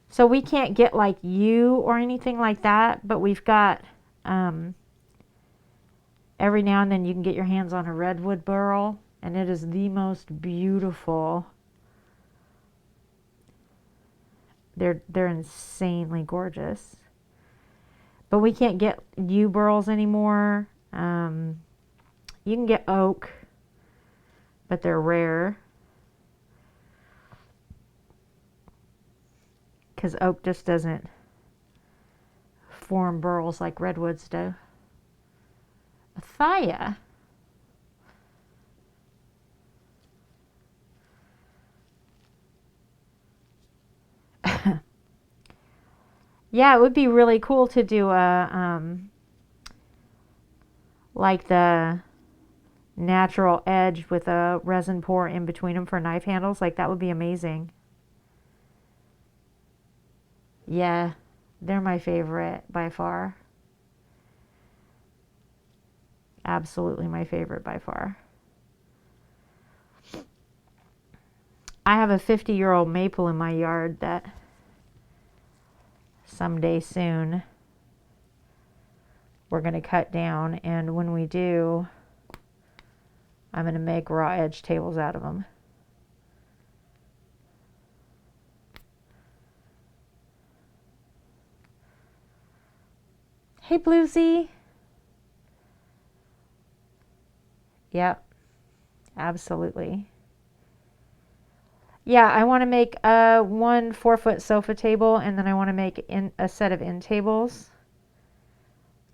So we can't get like yew or anything like that, but we've got every now and then you can get your hands on a redwood burl, and it is the most beautiful. They're insanely gorgeous. But we can't get yew burls anymore. You can get oak, but they're rare. Because oak just doesn't form burls like redwoods do. Thaya. Yeah, it would be really cool to do a like the natural edge with a resin pour in between them for knife handles. Like that would be amazing. Yeah, they're my favorite by far. Absolutely my favorite by far. I have a 50-year-old maple in my yard that someday soon we're going to cut down, and when we do, I'm going to make raw edge tables out of them. Hey, Bluesy. Yep, absolutely. Yeah, I want to make one 4-foot sofa table, and then I want to make a set of end tables.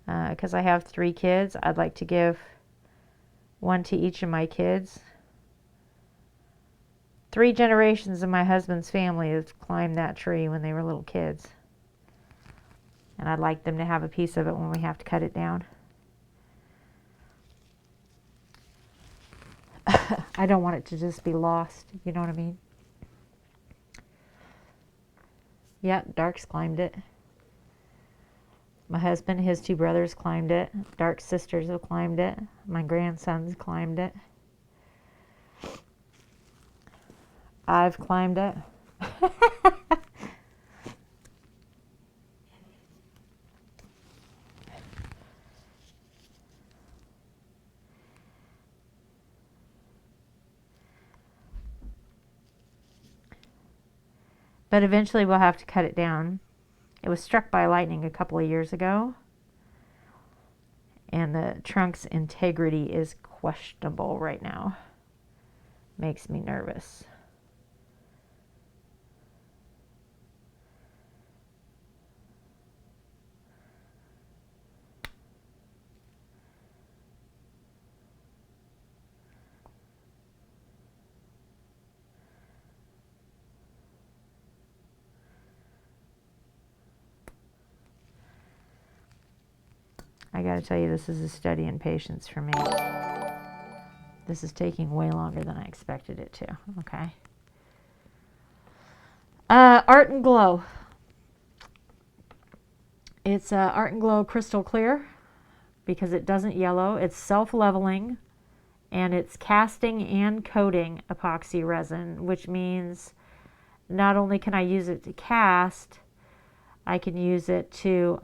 Because I have 3 kids, I'd like to give one to each of my kids. 3 generations of my husband's family have climbed that tree when they were little kids. And I'd like them to have a piece of it when we have to cut it down. I don't want it to just be lost, you know what I mean? Yep, Dark's climbed it. My husband, his 2 brothers climbed it. Dark's sisters have climbed it. My grandsons climbed it. I've climbed it. But eventually we'll have to cut it down. It was struck by lightning a couple of years ago, and the trunk's integrity is questionable right now. Makes me nervous. I gotta tell you, this is a study in patience for me. This is taking way longer than I expected it to. Okay. Art and Glow. It's Art and Glow Crystal Clear because it doesn't yellow. It's self-leveling, and it's casting and coating epoxy resin, which means not only can I use it to cast, I can use it to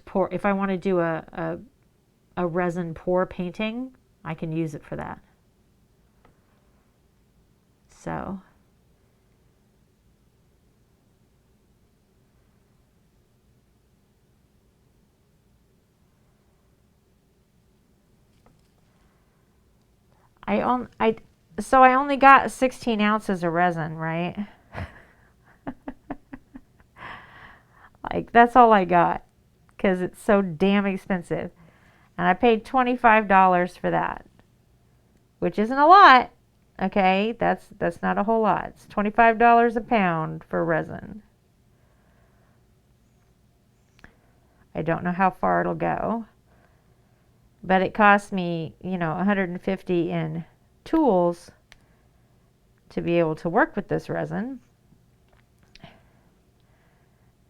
pour. If I want to do a resin pour painting, I can use it for that. So I only got 16 ounces of resin, right? Like, that's all I got because it's so damn expensive. And I paid $25 for that, which isn't a lot. Okay, that's not a whole lot. It's $25 a pound for resin. I don't know how far it'll go, but it cost me, $150 in tools to be able to work with this resin.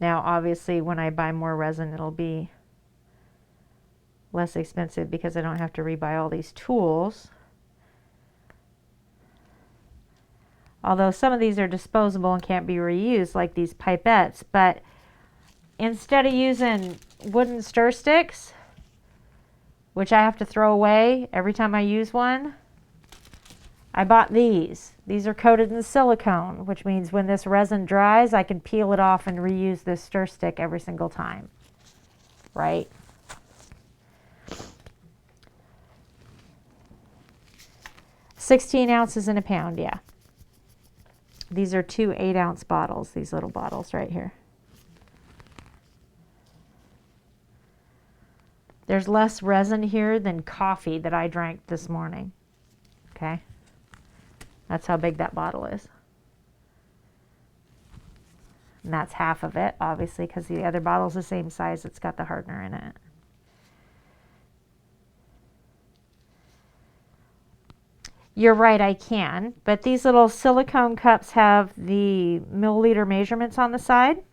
Now, obviously, when I buy more resin, it'll be less expensive because I don't have to rebuy all these tools. Although some of these are disposable and can't be reused, like these pipettes. But instead of using wooden stir sticks, which I have to throw away every time I use one, I bought these. These are coated in silicone, which means when this resin dries, I can peel it off and reuse this stir stick every single time, right? $16 ounces in a pound, yeah. These are 2 8-ounce bottles, these little bottles right here. There's less resin here than coffee that I drank this morning, okay? That's how big that bottle is. And that's half of it, obviously, because the other bottle's the same size. It's got the hardener in it. You're right, I can. But these little silicone cups have the milliliter measurements on the side.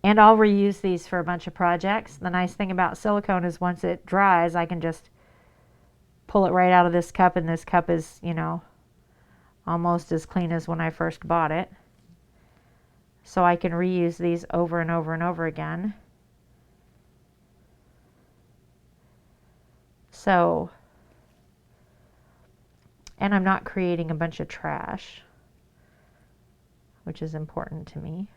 And I'll reuse these for a bunch of projects. The nice thing about silicone is once it dries, I can just pull it right out of this cup, and this cup is, almost as clean as when I first bought it. So I can reuse these over and over and over again. So, and I'm not creating a bunch of trash, which is important to me.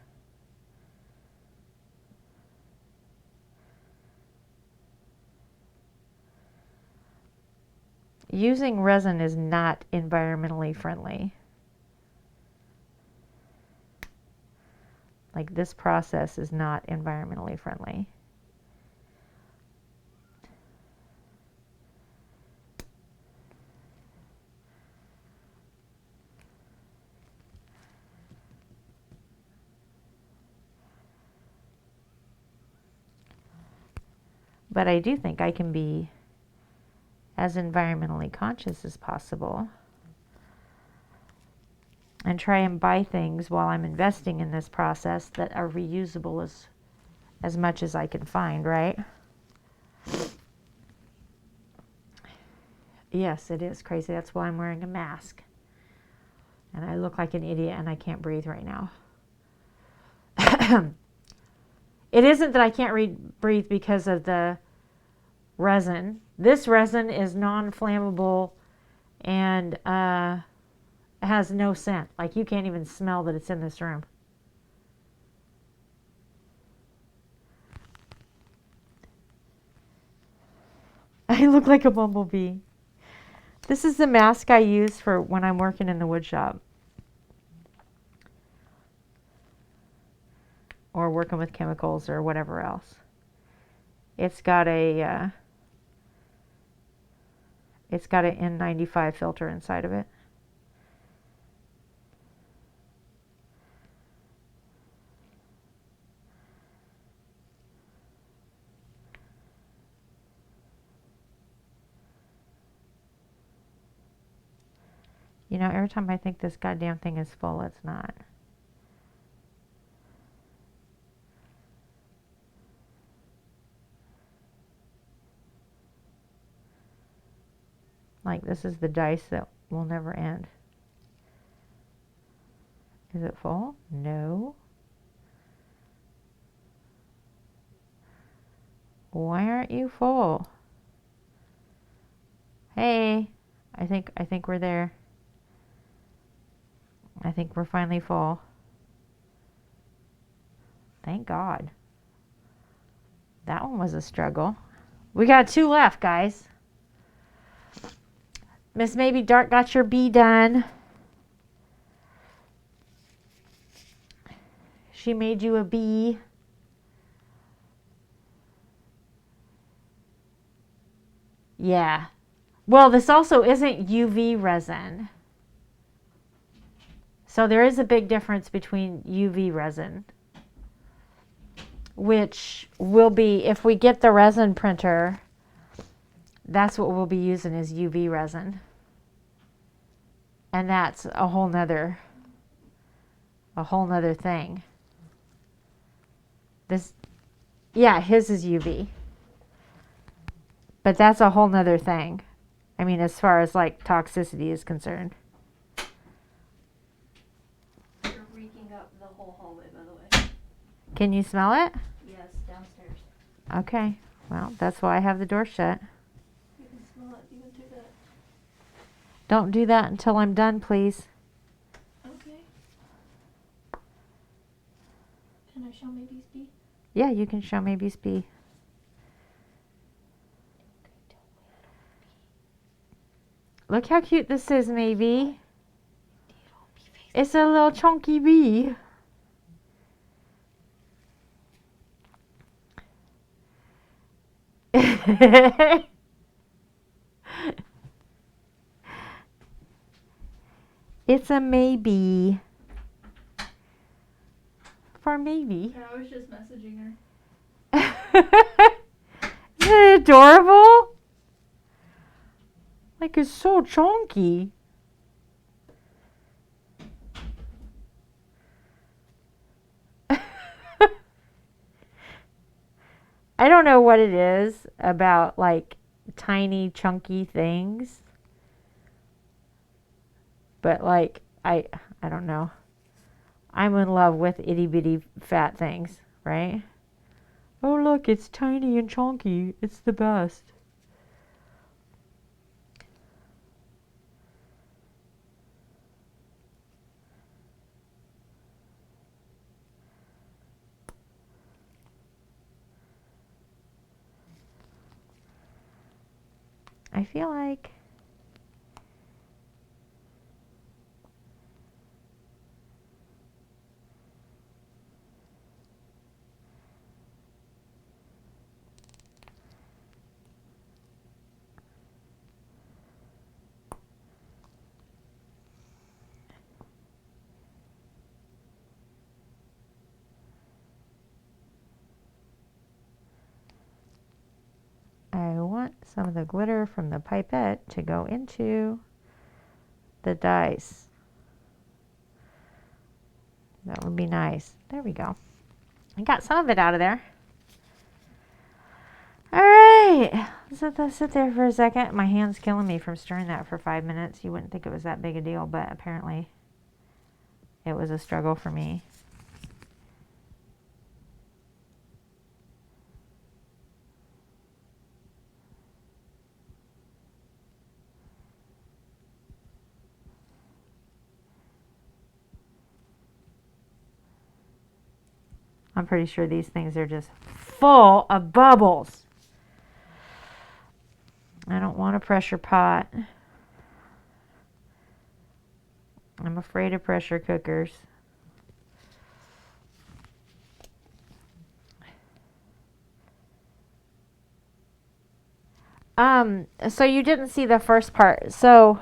Using resin is not environmentally friendly. Like, this process is not environmentally friendly. But I do think I can be as environmentally conscious as possible and try and buy things while I'm investing in this process that are reusable as much as I can find, right? Yes, it is crazy. That's why I'm wearing a mask. And I look like an idiot and I can't breathe right now. It isn't that I can't breathe because of the resin. This resin is non-flammable and has no scent. Like, you can't even smell that it's in this room. I look like a bumblebee. This is the mask I use for when I'm working in the wood shop or working with chemicals or whatever else. It's got a an N95 filter inside of it. You know, every time I think this goddamn thing is full, it's not. Like, this is the dice that will never end. Is it full? No. Why aren't you full? Hey, I think we're there. I think we're finally full. Thank God. That one was a struggle. We got 2 left, guys. Miss Maybe Dark got your bee done. She made you a bee. Yeah. Well, this also isn't UV resin. So there is a big difference between UV resin, which will be, if we get the resin printer, that's what we'll be using is UV resin. And that's a whole nother thing. This, yeah, his is UV. But that's a whole nother thing. I mean, as far as like toxicity is concerned. You're reeking up the whole hallway, by the way. Can you smell it? Yes, downstairs. Okay. Well, that's why I have the door shut. You can smell it. You can do that. Don't do that until I'm done, please. Okay. Can I show Maybe's bee? Yeah, you can show Maybe's bee. Look how cute this is, Maybe. It's a little chunky bee. It's a maybe. For Maybe. I was just messaging her. Isn't it adorable? Like, it's so chunky. I don't know what it is about, like, tiny, chunky things. But like, I don't know. I'm in love with itty bitty fat things, right? Oh look, it's tiny and chunky. It's the best. I feel like I want some of the glitter from the pipette to go into the dice. That would be nice. There we go. I got some of it out of there. All right, let's sit there for a second. My hand's killing me from stirring that for 5 minutes. You wouldn't think it was that big a deal, but apparently it was a struggle for me. I'm pretty sure these things are just full of bubbles. I don't want a pressure pot. I'm afraid of pressure cookers. So you didn't see the first part. So,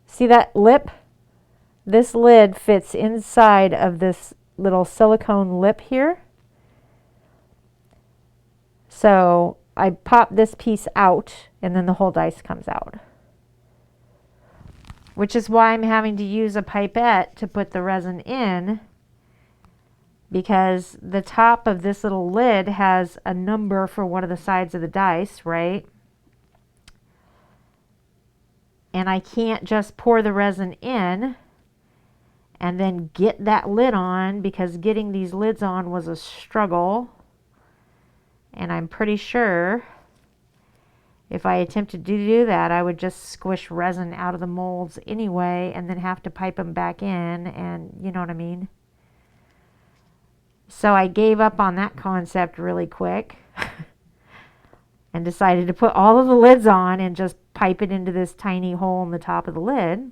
see that lip? This lid fits inside of this little silicone lip here. So I pop this piece out and then the whole dice comes out. Which is why I'm having to use a pipette to put the resin in, because the top of this little lid has a number for one of the sides of the dice, right? And I can't just pour the resin in and then get that lid on, because getting these lids on was a struggle. And I'm pretty sure if I attempted to do that, I would just squish resin out of the molds anyway and then have to pipe them back in, and you know what I mean? So I gave up on that concept really quick and decided to put all of the lids on and just pipe it into this tiny hole in the top of the lid,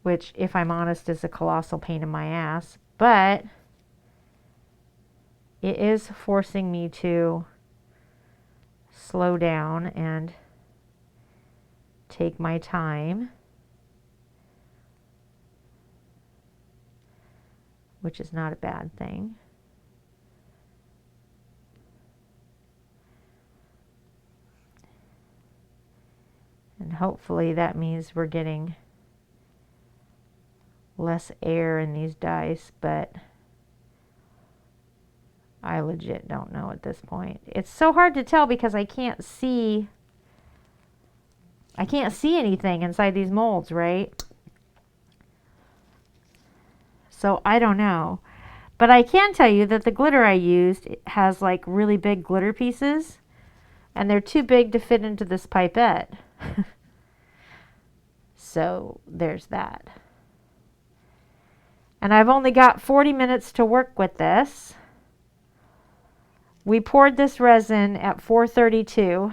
which, if I'm honest, is a colossal pain in my ass, but it is forcing me to slow down and take my time, which is not a bad thing. And hopefully that means we're getting less air in these dice, but I legit don't know at this point. It's so hard to tell because I can't see anything inside these molds, right? So I don't know. But I can tell you that the glitter I used has like really big glitter pieces, and they're too big to fit into this pipette. So there's that. And I've only got 40 minutes to work with this. We poured this resin at 432.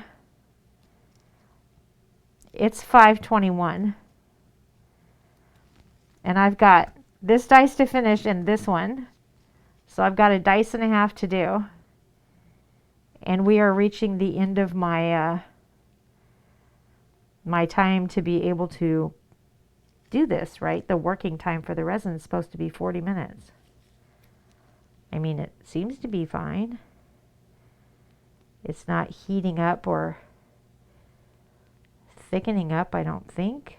It's 521. And I've got this dice to finish and this one. So I've got a dice and a half to do. And we are reaching the end of my my time to be able to do this, right? The working time for the resin is supposed to be 40 minutes. I mean, it seems to be fine. It's not heating up or thickening up, I don't think.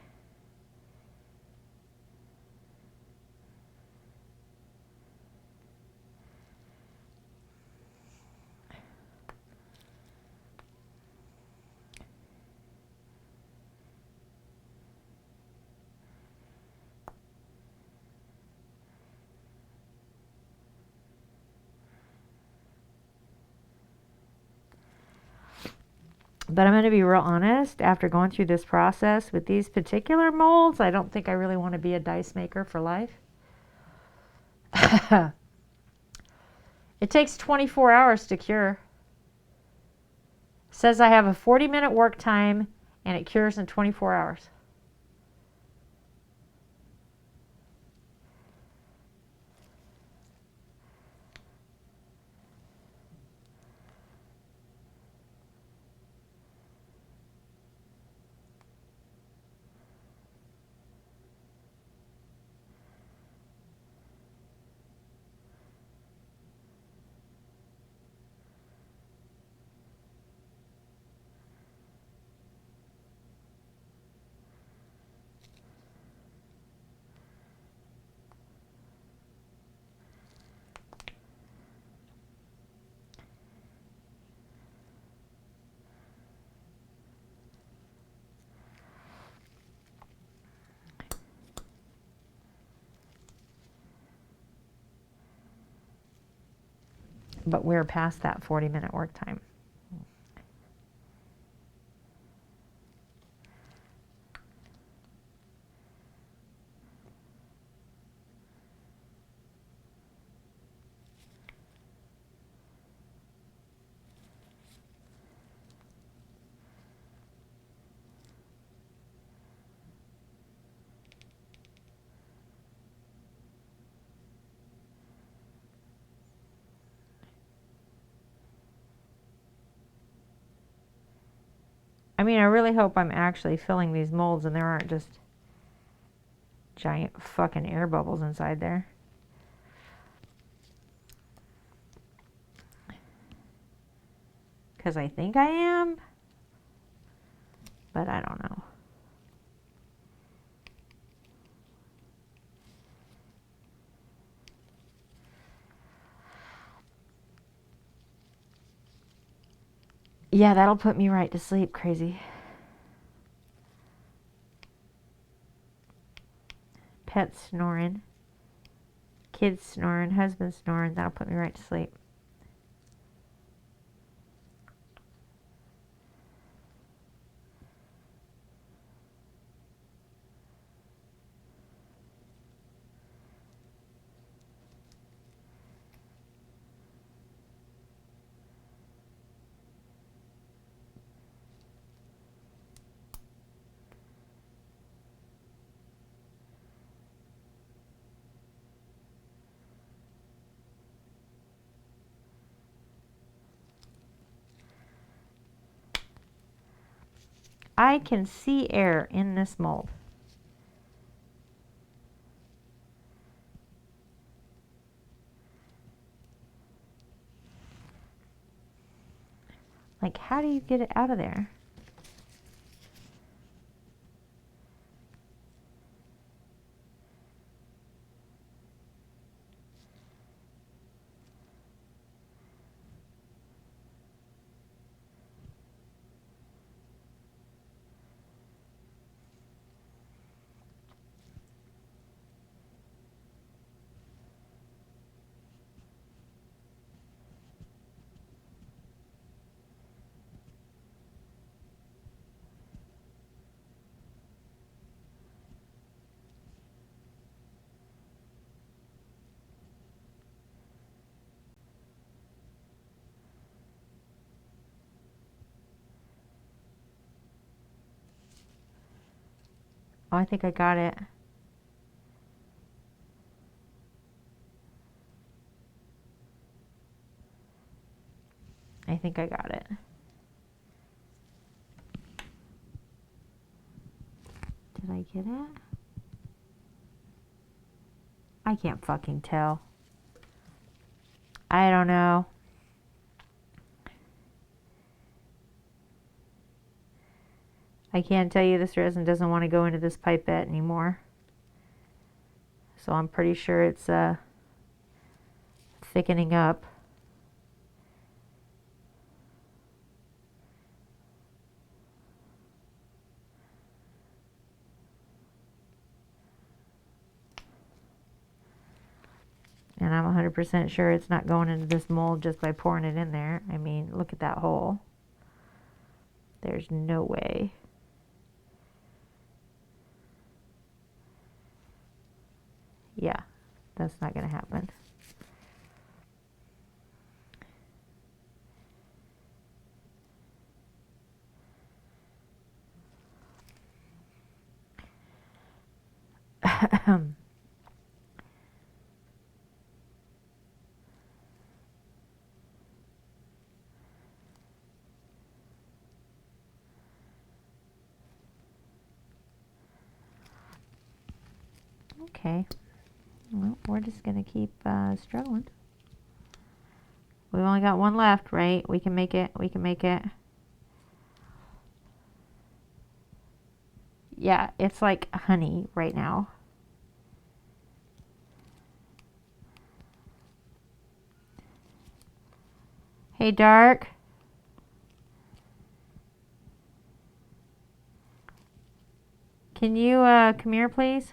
But I'm going to be real honest, after going through this process with these particular molds, I don't think I really want to be a dice maker for life. It takes 24 hours to cure. It says I have a 40-minute work time and it cures in 24 hours. But we're past that 40-minute work time. I mean, I really hope I'm actually filling these molds and there aren't just giant fucking air bubbles inside there. Because I think I am, but I don't know. Yeah, that'll put me right to sleep, crazy. Pets snoring, kids snoring, husband snoring, that'll put me right to sleep. I can see air in this mold. Like, how do you get it out of there? Oh, I think I got it. I think I got it. Did I get it? I can't fucking tell. I don't know. I can't tell you this resin doesn't want to go into this pipette anymore. So I'm pretty sure it's thickening up. And I'm 100% sure it's not going into this mold just by pouring it in there. I mean, look at that hole. There's no way. Yeah, that's not going to happen. Okay. Well, we're just going to keep struggling. We've only got one left, right? We can make it. We can make it. Yeah, it's like honey right now. Hey, Dark. Can you come here, please?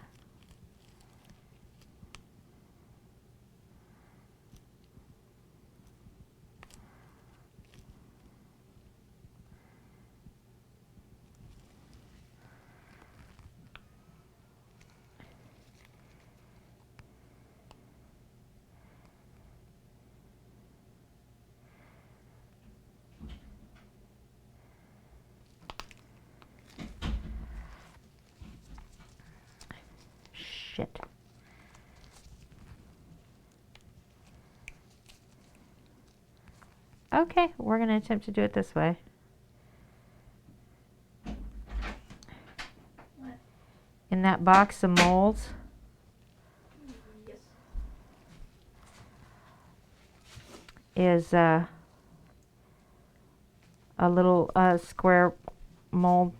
Shit. Okay, we're going to attempt to do it this way. What? In that box of molds, Yes. is a little square mold.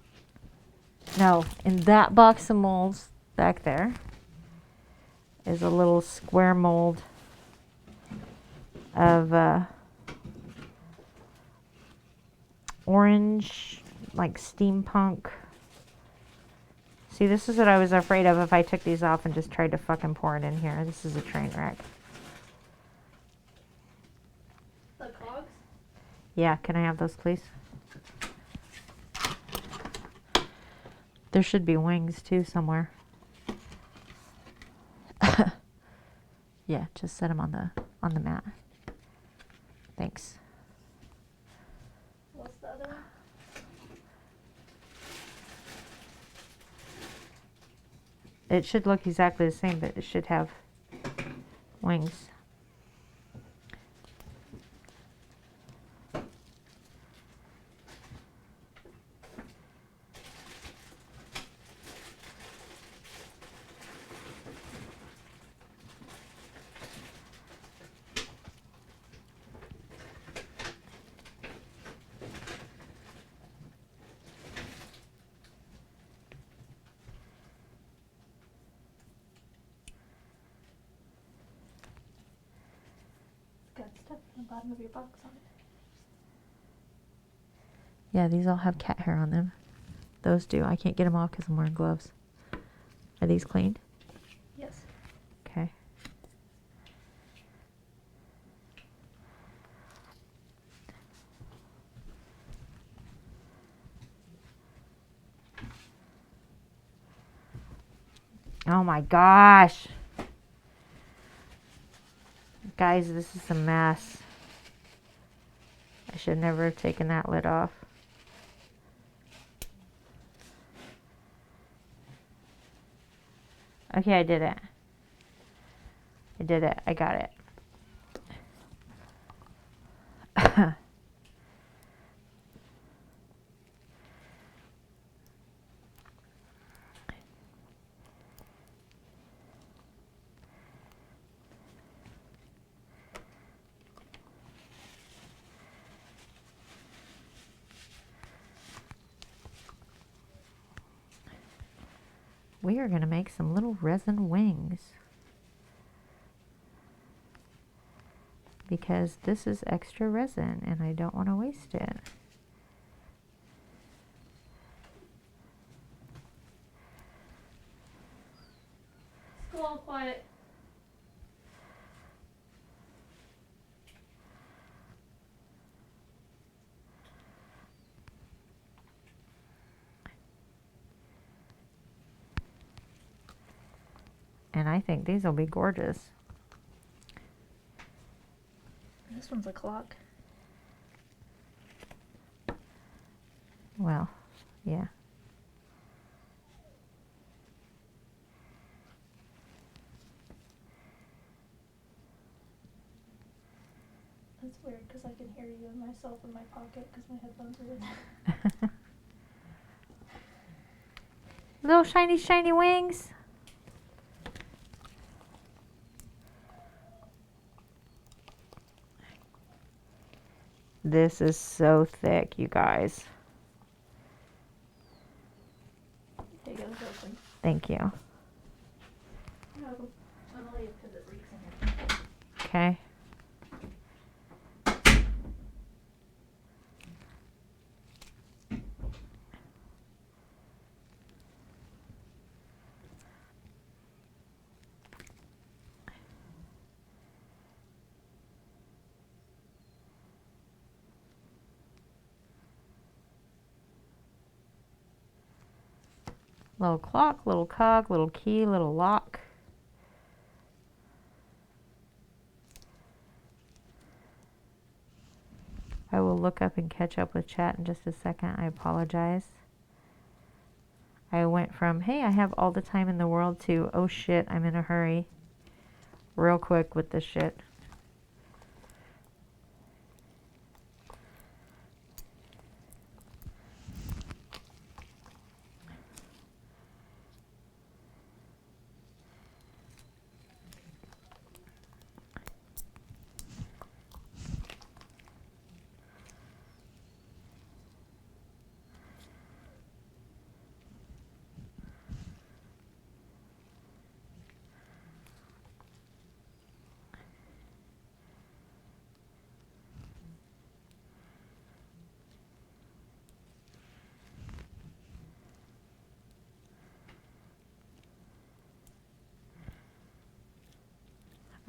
No, in that box of molds back there is a little square mold of orange, like steampunk. See, this is what I was afraid of if I took these off and just tried to fucking pour it in here. This is a train wreck. The cogs? Yeah, can I have those, please? There should be wings too somewhere. Yeah, just set them on the mat. Thanks. What's the other one? It should look exactly the same, but it should have wings. Got stuff in the bottom of your box on it. Yeah, these all have cat hair on them. Those do. I can't get them off because I'm wearing gloves. Are these cleaned? Yes. Okay. Oh my gosh. Guys, this is a mess. I should never have taken that lid off. Okay, I did it. I did it. I got it. We are going to make some little resin wings. Because this is extra resin and I don't want to waste it. Go all quiet. And I think these will be gorgeous. This one's a clock. Well, yeah. That's weird because I can hear you and myself in my pocket because my headphones are in there. Little shiny, shiny wings. This is so thick, you guys. There you go, it's open. Thank you. No, I'll leave because it leaks in here. Okay. Little clock, little cog, little key, little lock. I will look up and catch up with chat in just a second. I apologize. I went from, hey, I have all the time in the world to, oh shit, I'm in a hurry. Real quick with this shit.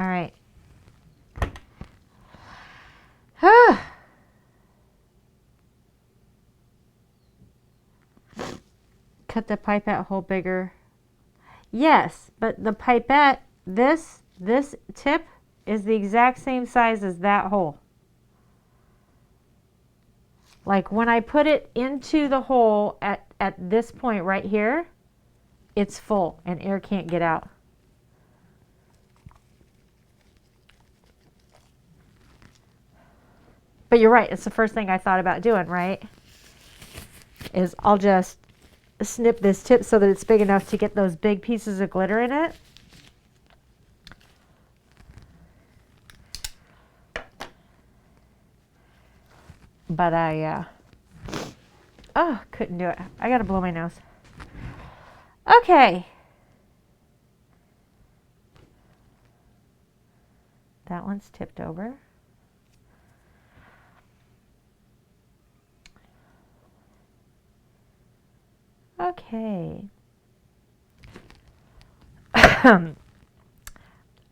All right. Cut the pipette hole bigger. Yes, but the pipette, this tip is the exact same size as that hole. Like when I put it into the hole at this point right here, it's full and air can't get out. But you're right, it's the first thing I thought about doing, right? Is I'll just snip this tip so that it's big enough to get those big pieces of glitter in it. But I couldn't do it. I gotta blow my nose. Okay. That one's tipped over. Okay. I'm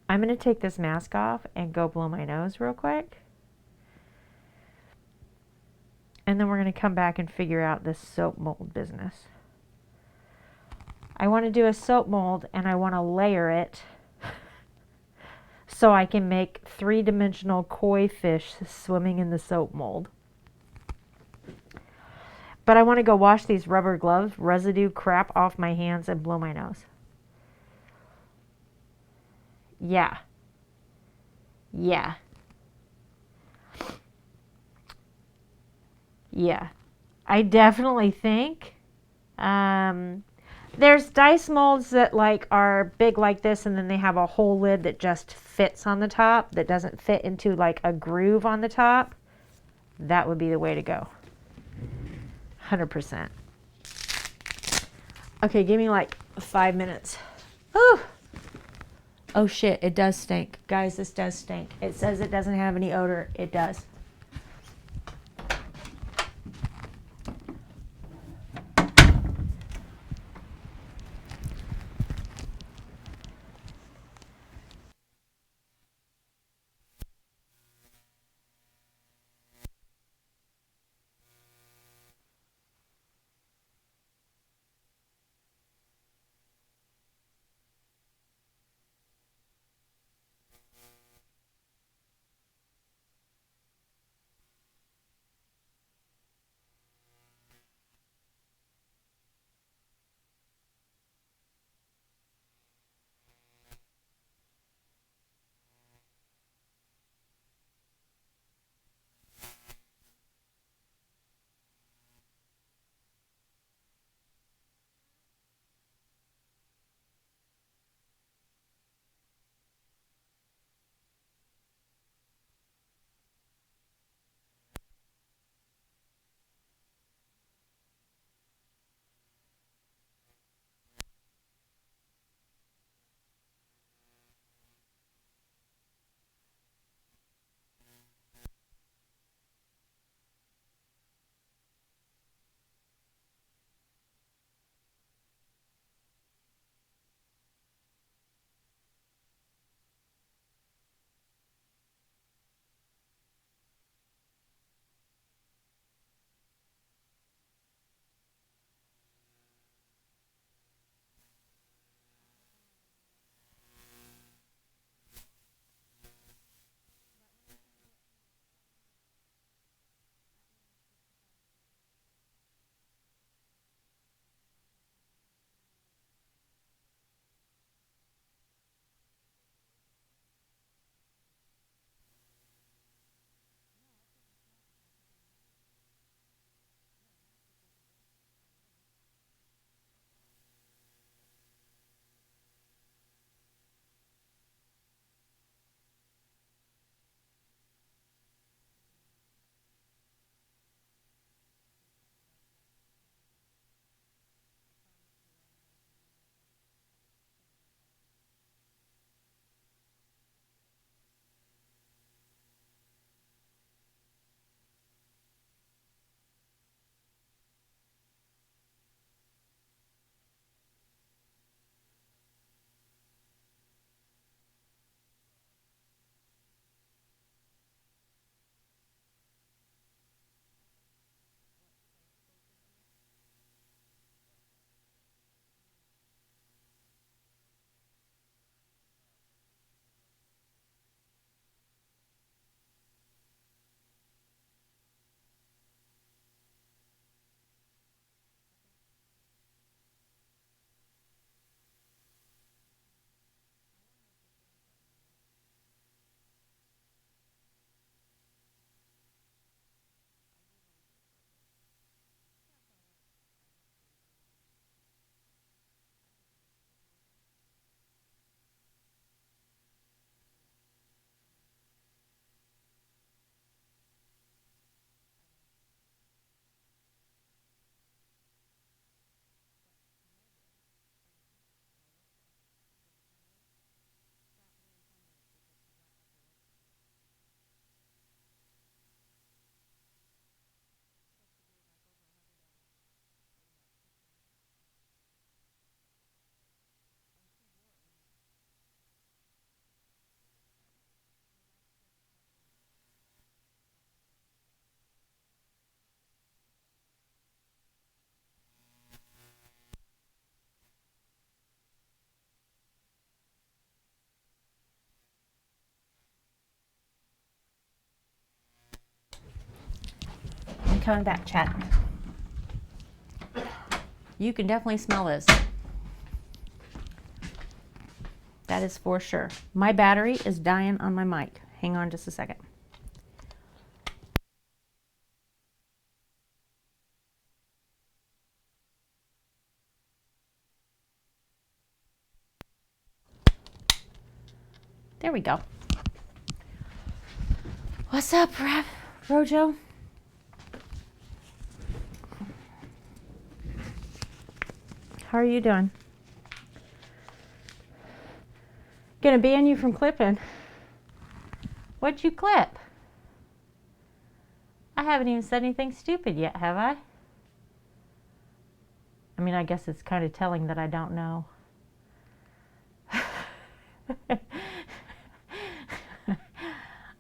going to take this mask off and go blow my nose real quick. And then we're going to come back and figure out this soap mold business. I want to do a soap mold and I want to layer it so I can make three-dimensional koi fish swimming in the soap mold. But I want to go wash these rubber gloves, residue crap off my hands, and blow my nose. Yeah. Yeah. Yeah. I definitely think there's dice molds that like are big like this and then they have a whole lid that just fits on the top, that doesn't fit into like a groove on the top. That would be the way to go. 100%. Okay, give me like 5 minutes. Ooh. Oh shit, it does stink. Guys, this does stink. It says it doesn't have any odor. It does. coming back, chat. You can definitely smell this. That is for sure. My battery is dying on my mic. Hang on just a second. There we go. What's up, Rojo? How are you doing? Gonna ban you from clipping. What'd you clip? I haven't even said anything stupid yet, have I? I mean, I guess it's kind of telling that I don't know.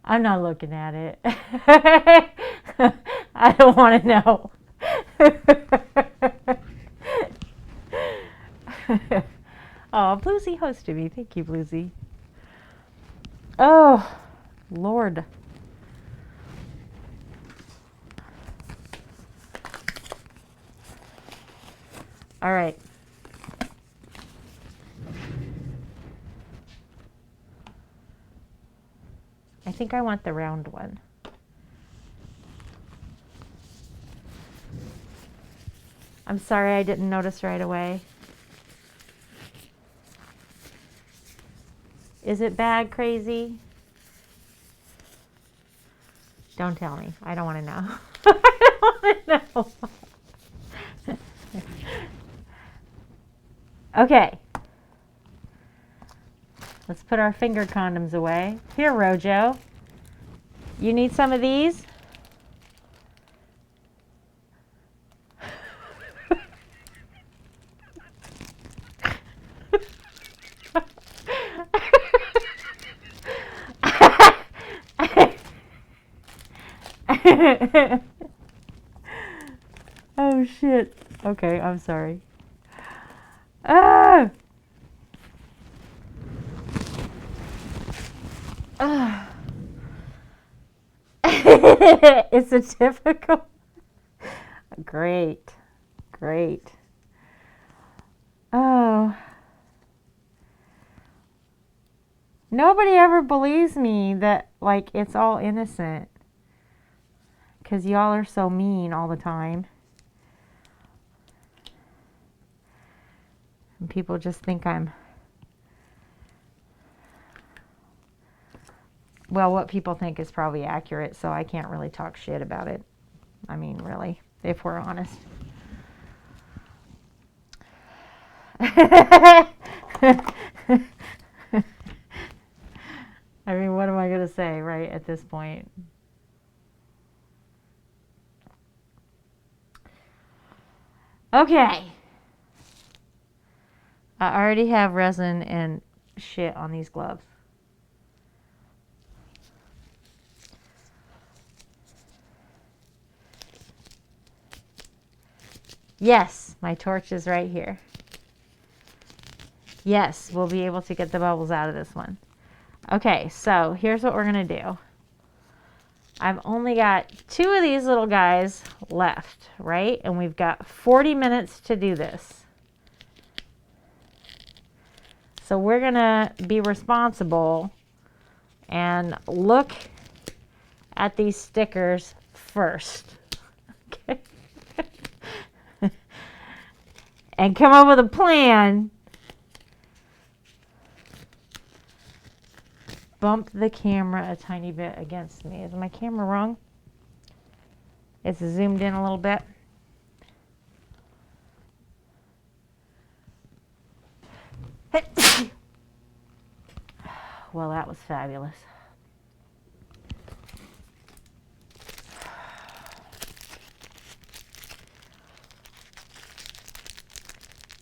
I'm not looking at it. I don't want to know. Oh, Bluesy hosted me. Thank you, Bluesy. Oh, Lord. All right. I think I want the round one. I'm sorry I didn't notice right away. Is it bad, crazy? Don't tell me. I don't want to know. I don't want to know. Okay. Let's put our finger condoms away. Here, Rojo. You need some of these? Oh, shit. Okay, I'm sorry. Ah! Ah. It's a typical. Great. Great. Oh. Nobody ever believes me that, like, it's all innocent. Because y'all are so mean all the time. And people just think I'm... Well, what people think is probably accurate, so I can't really talk shit about it. I mean, really, if we're honest. I mean, what am I going to say, right, at this point? Okay. I already have resin and shit on these gloves. Yes, my torch is right here. Yes, we'll be able to get the bubbles out of this one. Okay, so here's what we're going to do. I've only got 2 of these little guys left, right? And we've got 40 minutes to do this. So we're going to be responsible and look at these stickers first. Okay? And come up with a plan. Bump the camera a tiny bit against me. Is my camera wrong? It's zoomed in a little bit. Well, that was fabulous.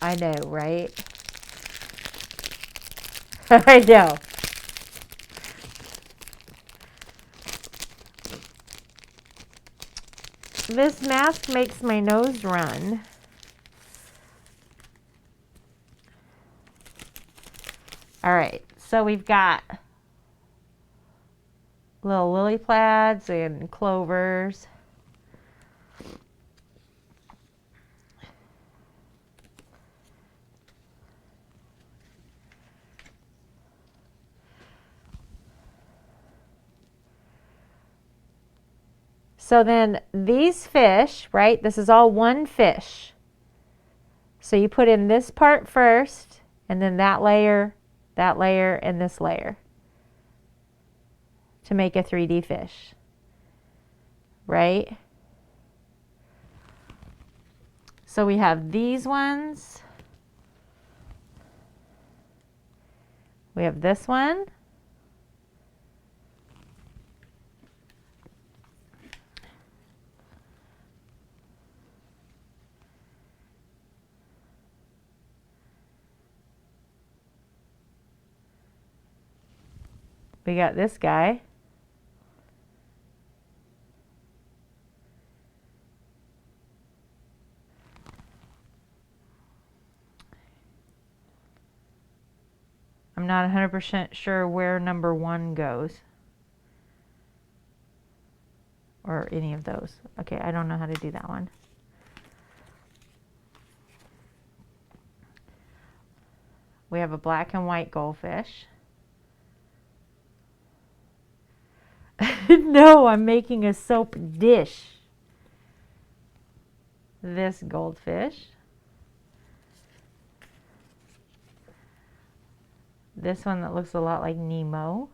I know, right? I know. This mask makes my nose run. All right, so we've got little lily plaids and clovers. So then these fish, right? This is all one fish. So you put in this part first, and then that layer, and this layer to make a 3D fish, right? So we have these ones. We have this one. We got this guy. I'm not 100% sure where number 1 goes. Or any of those. Okay, I don't know how to do that one. We have a black and white goldfish. No, I'm making a soap dish. This goldfish. This one that looks a lot like Nemo.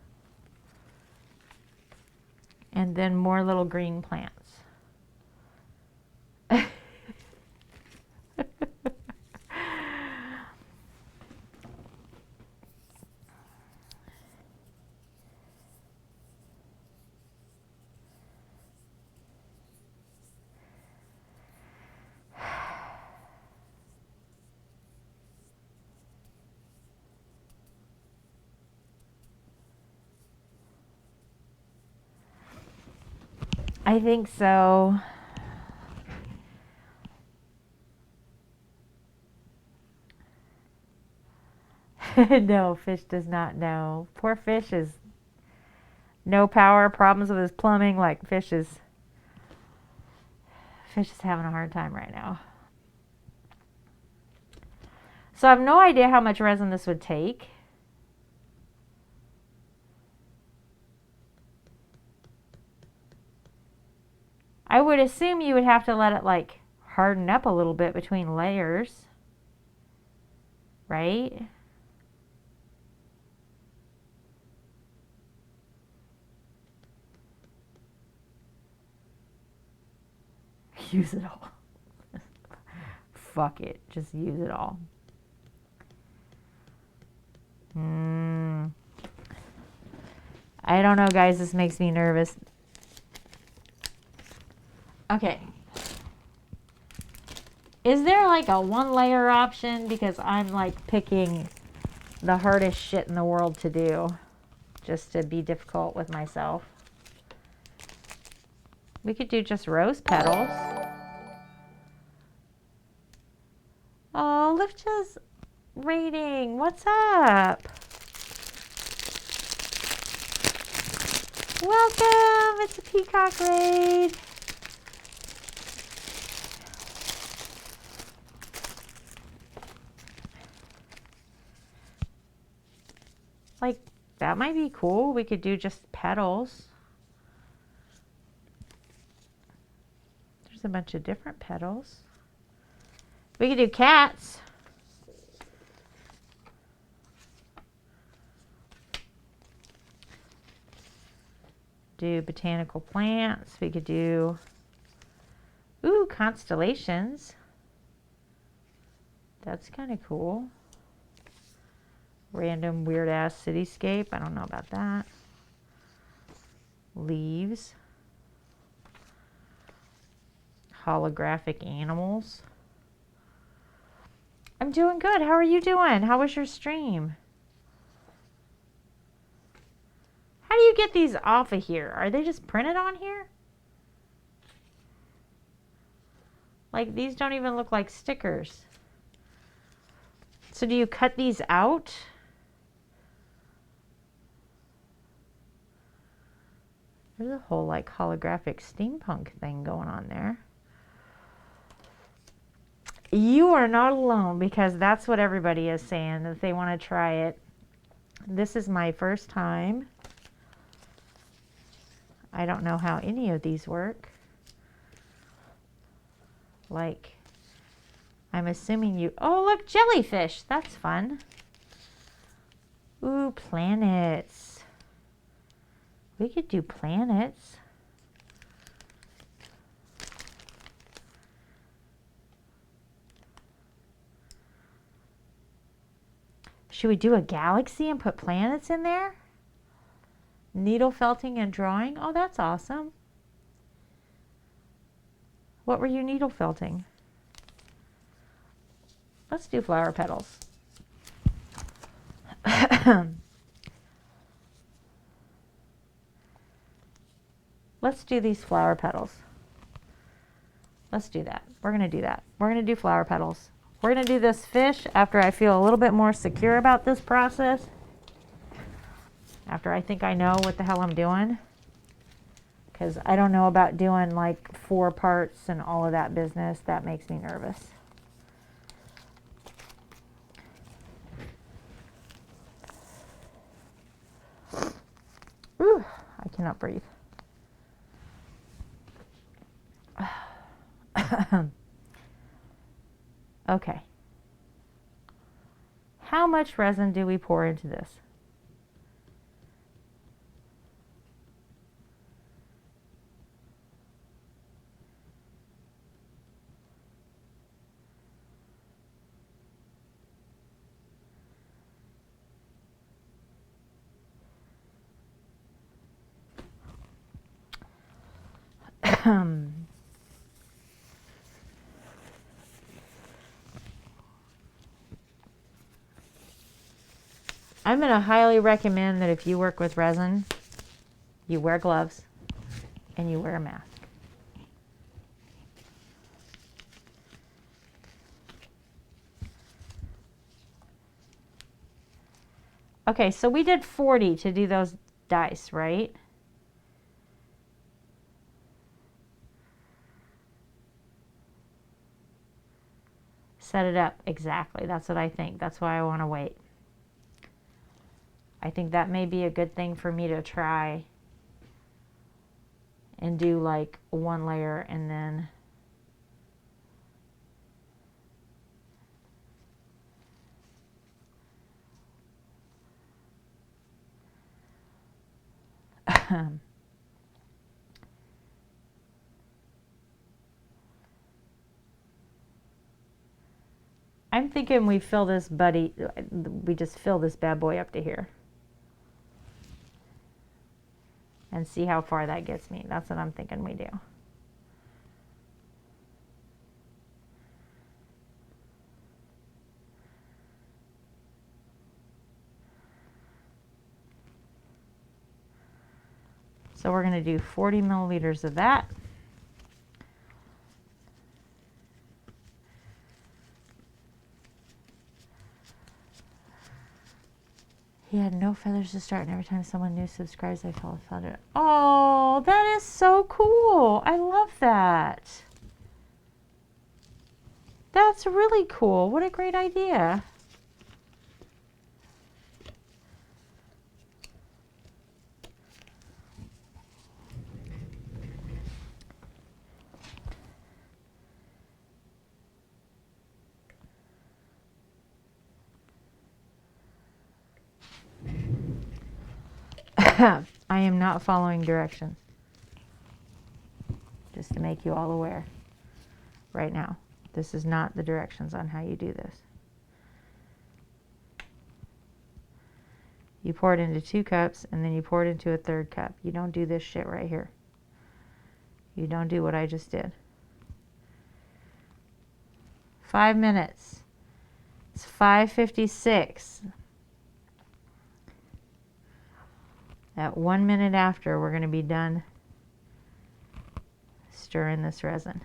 And then more little green plants. I think so. No, fish does not know. Poor fish is no power, problems with his plumbing. Like fish is having a hard time right now. So I have no idea how much resin this would take. I would assume you would have to let it like harden up a little bit between layers, right? Use it all. Fuck it, just use it all. I don't know, guys, this makes me nervous. Okay. Is there like a 1-layer option? Because I'm like picking the hardest shit in the world to do just to be difficult with myself. We could do just rose petals. Oh, Lifta's rating. What's up? Welcome. It's a peacock raid. Like, that might be cool. We could do just petals. There's a bunch of different petals. We could do cats. Do botanical plants. We could do, ooh, constellations. That's kind of cool. Random weird ass cityscape. I don't know about that. Leaves. Holographic animals. I'm doing good. How are you doing? How was your stream? How do you get these off of here? Are they just printed on here? Like, these don't even look like stickers. So do you cut these out? There's a whole like holographic steampunk thing going on there. You are not alone, because that's what everybody is saying, that they want to try it. This is my first time. I don't know how any of these work. Like, I'm assuming you, oh look, jellyfish, that's fun. Ooh, planets. We could do planets. Should we do a galaxy and put planets in there? Needle felting and drawing. Oh, that's awesome. What were you needle felting? Let's do flower petals. Let's do these flower petals. Let's do that. We're going to do that. We're going to do flower petals. We're going to do this fish after I feel a little bit more secure about this process. After I think I know what the hell I'm doing. Because I don't know about doing like 4 parts and all of that business. That makes me nervous. Ooh, I cannot breathe. Okay. How much resin do we pour into this? I'm going to highly recommend that if you work with resin, you wear gloves and you wear a mask. Okay, so we did 40 to do those dice, right? Set it up. Exactly. That's what I think. That's why I want to wait. I think that may be a good thing for me to try and do like 1 layer and then I'm thinking we fill this we just fill this bad boy up to here. And see how far that gets me. That's what I'm thinking we do. So we're going to do 40 milliliters of that. He had no feathers to start, and every time someone new subscribes, I feel a feather. Oh, that is so cool. I love that. That's really cool. What a great idea. I am not following directions. Just to make you all aware right now. This is not the directions on how you do this. You pour it into 2 cups and then you pour it into a 3rd cup. You don't do this shit right here. You don't do what I just did. 5 minutes. It's 5:56. At 1 minute after, we're going to be done stirring this resin.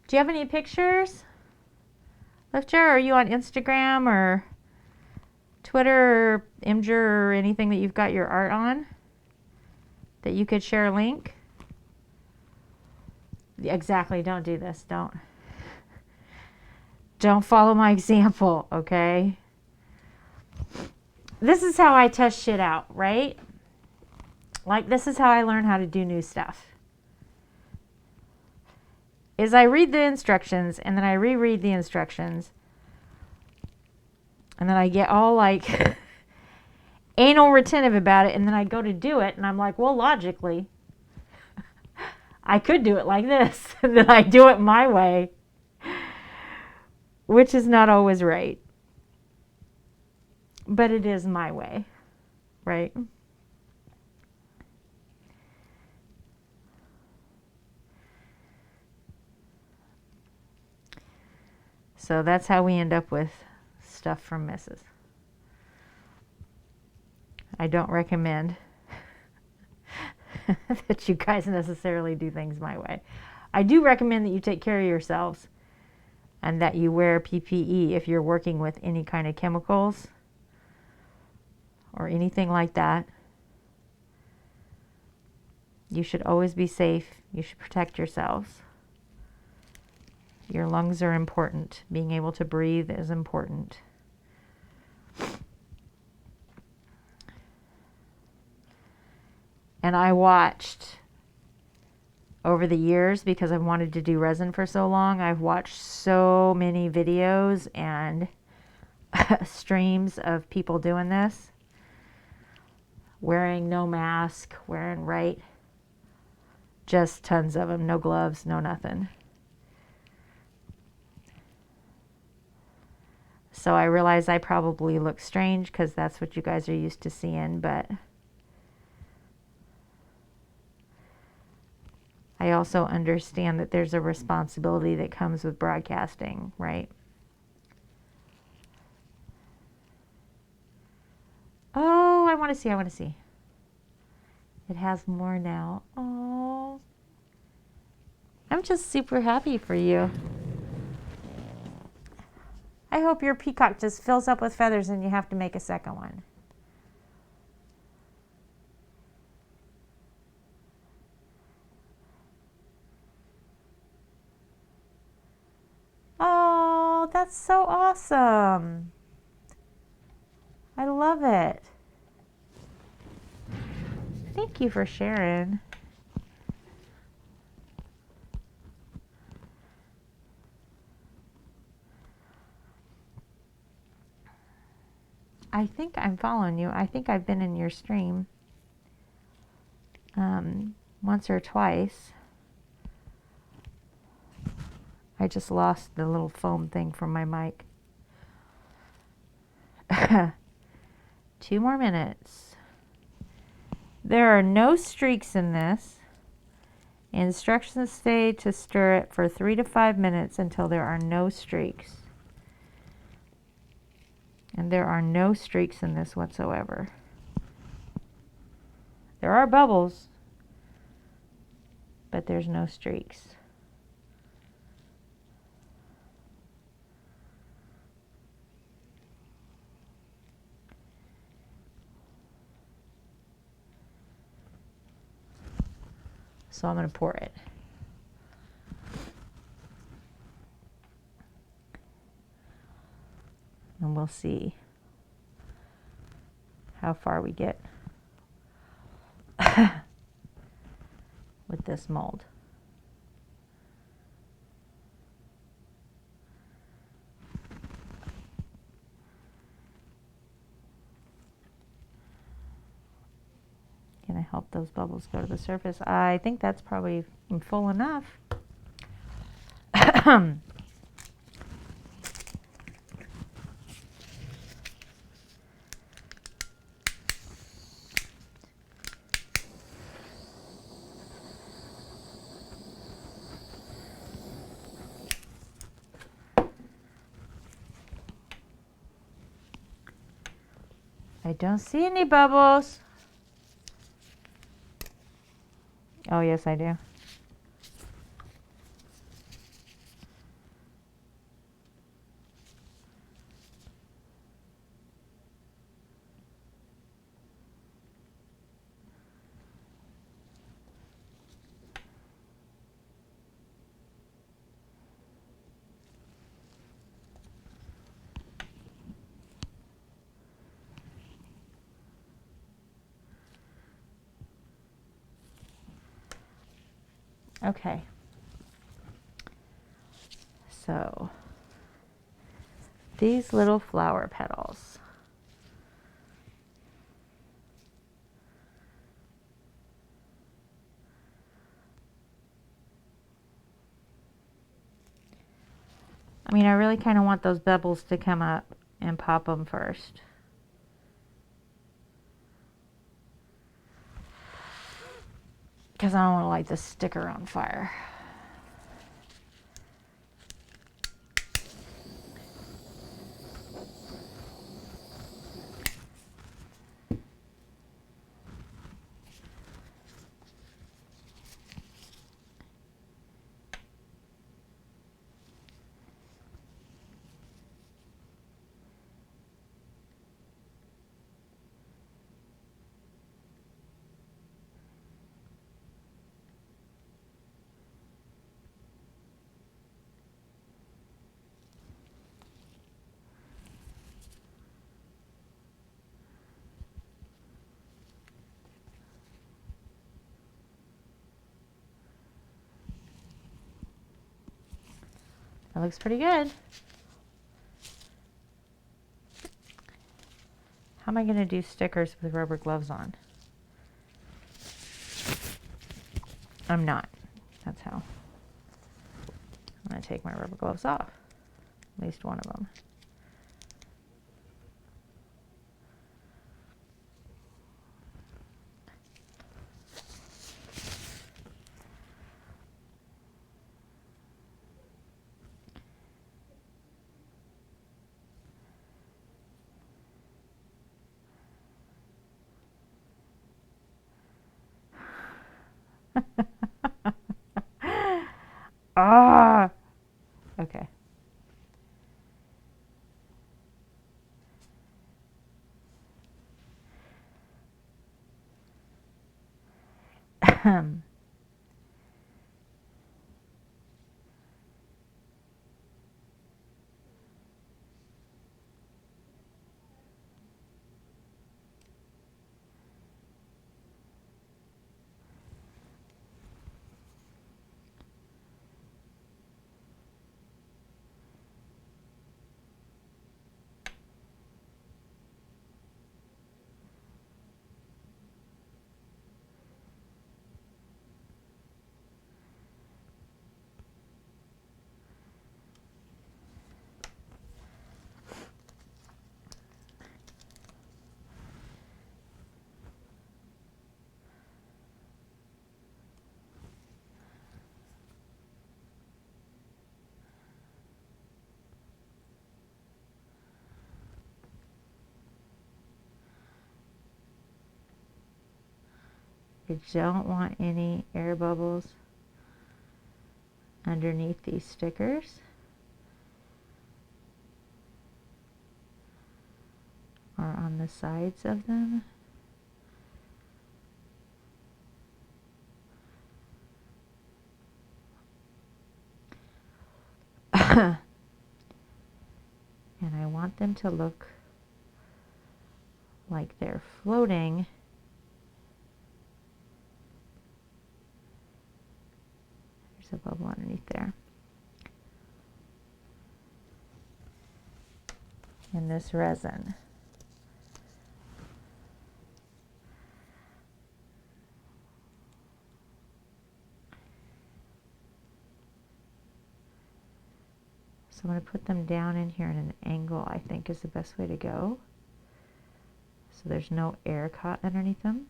Do you have any pictures? Lifter, are you on Instagram or Twitter or Imgur or anything that you've got your art on that you could share a link? Exactly, don't do this. Don't follow my example, okay? This is how I test shit out, right? Like, this is how I learn how to do new stuff. Is I read the instructions and then I reread the instructions. And then I get all like anal retentive about it, and then I go to do it and I'm like, well, logically, I could do it like this. And then I do it my way, which is not always right. But it is my way, right? So that's how we end up with stuff from Mrs. I don't recommend that you guys necessarily do things my way. I do recommend that you take care of yourselves and that you wear PPE if you're working with any kind of chemicals or anything like that. You should always be safe. You should protect yourselves. Your lungs are important. Being able to breathe is important. And I watched over the years, because I've wanted to do resin for so long, I've watched so many videos and streams of people doing this. Wearing no mask, wearing right. Just tons of them. No gloves, no nothing. So I realize I probably look strange because that's what you guys are used to seeing, but I also understand that there's a responsibility that comes with broadcasting, right? Oh, I want to see, I want to see. It has more now. Oh, I'm just super happy for you. I hope your peacock just fills up with feathers and you have to make a second one. Oh, that's so awesome. I love it. Thank you for sharing. I think I'm following you. I think I've been in your stream once or twice. I just lost the little foam thing from my mic. 2 more minutes. There are no streaks in this. Instructions say to stir it for 3 to 5 minutes until there are no streaks. And there are no streaks in this whatsoever. There are bubbles, but there's no streaks. So I'm going to pour it. And we'll see how far we get with this mold. Can I help those bubbles go to the surface? I think that's probably full enough. I don't see any bubbles. Oh, yes, I do. Okay. So these little flower petals. I mean, I really kind of want those bubbles to come up and pop them first. Because I don't want to light the sticker on fire. That looks pretty good. How am I going to do stickers with rubber gloves on? I'm not. That's how. I'm going to take my rubber gloves off. At least one of them. Ah! Okay. You don't want any air bubbles underneath these stickers or on the sides of them. And I want them to look like they're floating. There's a bubble underneath there. In this resin. So I'm going to put them down in here in an angle, I think is the best way to go. So there's no air caught underneath them.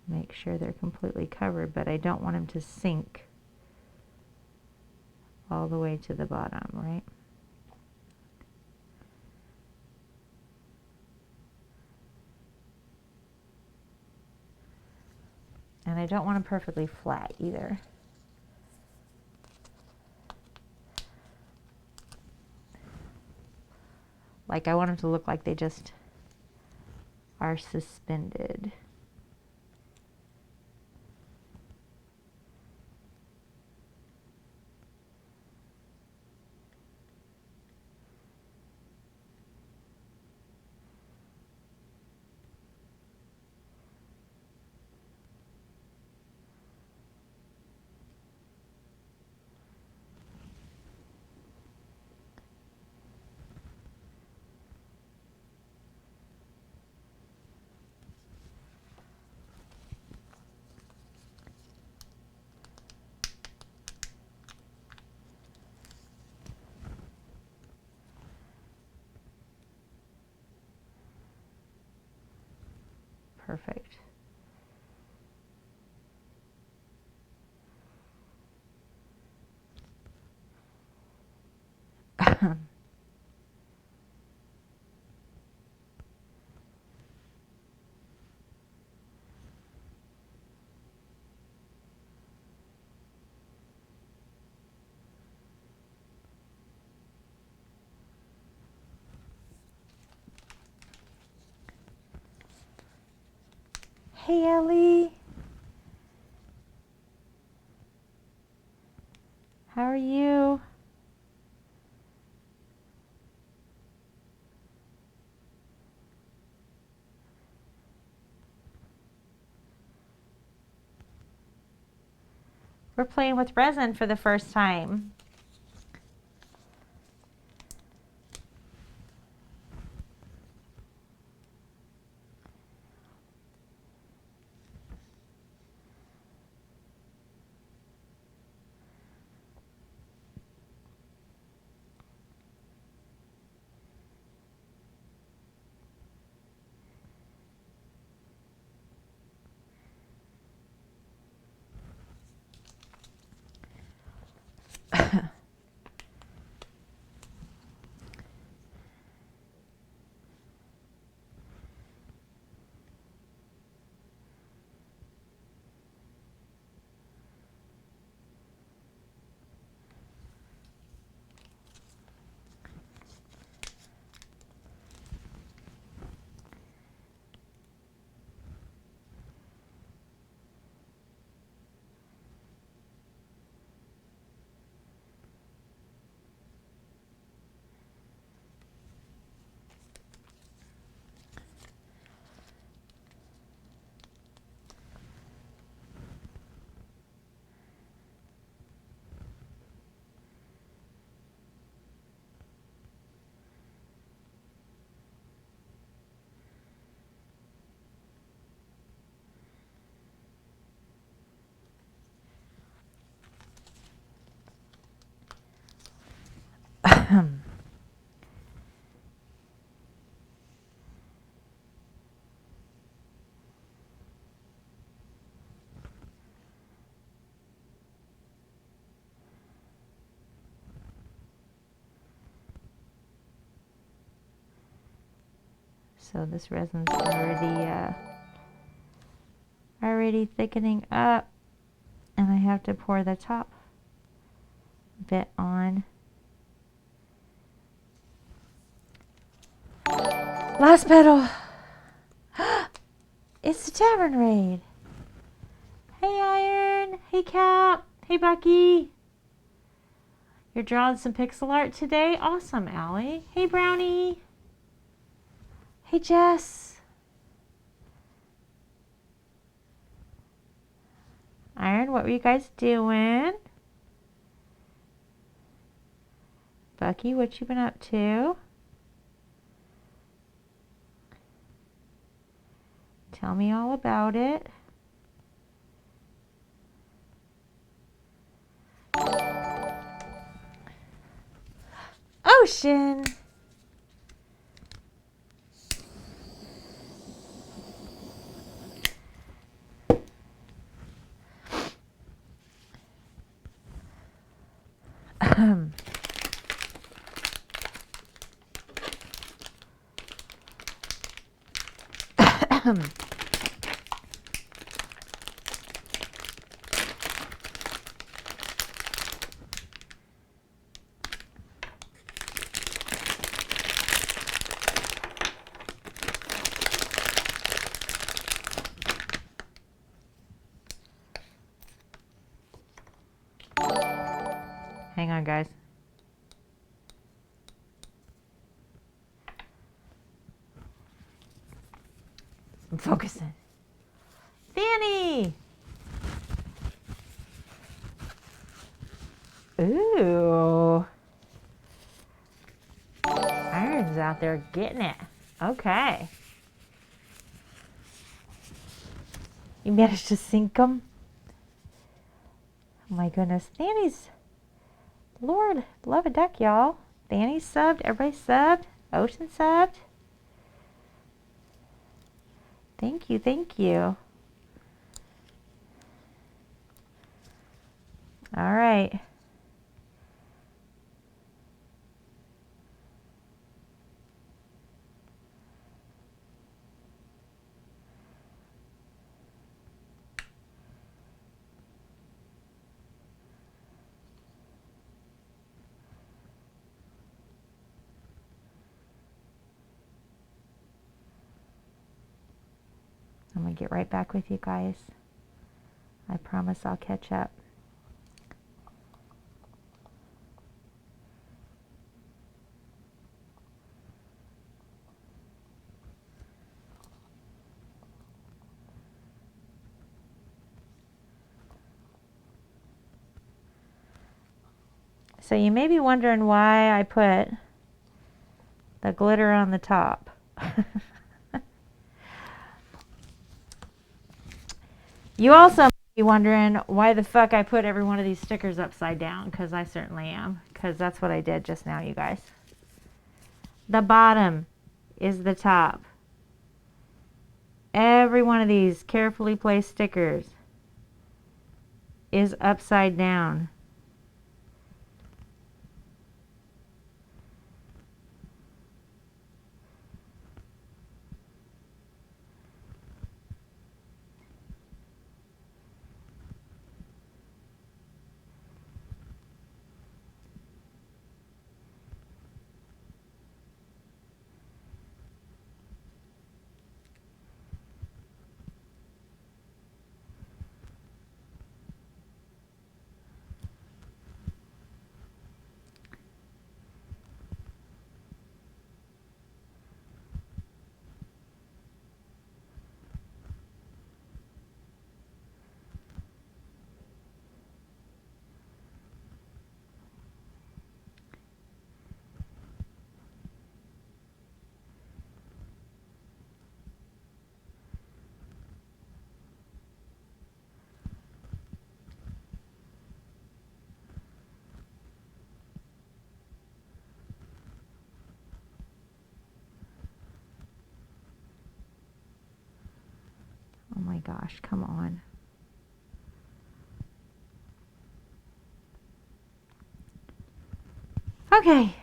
Make sure they're completely covered, but I don't want them to sink all the way to the bottom, right? And I don't want them perfectly flat either. Like I want them to look like they just are suspended. Perfect. Hey, Ellie. How are you? We're playing with resin for the first time. So this resin's already thickening up, and I have to pour the top bit on. Last petal. It's the Tavern Raid. Hey Iron. Hey Cap. Hey Bucky. You're drawing some pixel art today? Awesome, Allie. Hey Brownie. Hey Jess. Iron, what were you guys doing? Bucky, what you been up to? Tell me all about it. Ocean. Hang on, guys. I'm focusing. Fanny! Ooh. Iron's out there getting it. Okay. You managed to sink them? Oh my goodness. Fanny's... Lord, love a duck, y'all. Fanny subbed. Everybody subbed. Ocean subbed. Thank you, thank you. All right. I'm going to get right back with you guys. I promise I'll catch up. So you may be wondering why I put the glitter on the top. You also may be wondering why the fuck I put every one of these stickers upside down, because I certainly am, because that's what I did just now, you guys. The bottom is the top. Every one of these carefully placed stickers is upside down. Oh my gosh, come on. Okay.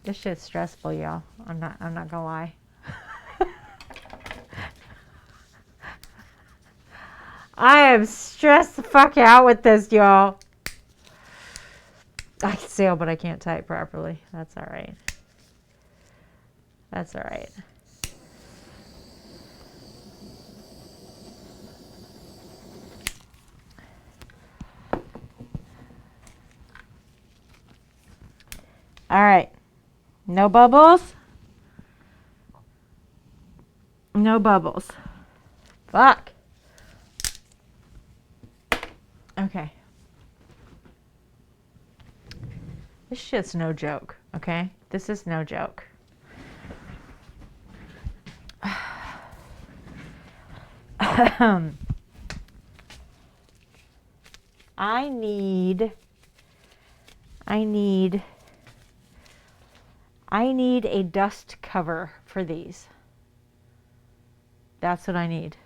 This shit's stressful, y'all. I'm not gonna lie. I am stressed the fuck out with this, y'all. I can sail, but I can't type properly. That's all right. That's all right. All right. No bubbles. No bubbles. Fuck. Okay. This shit's no joke, okay? This is no joke. I need a dust cover for these. That's what I need.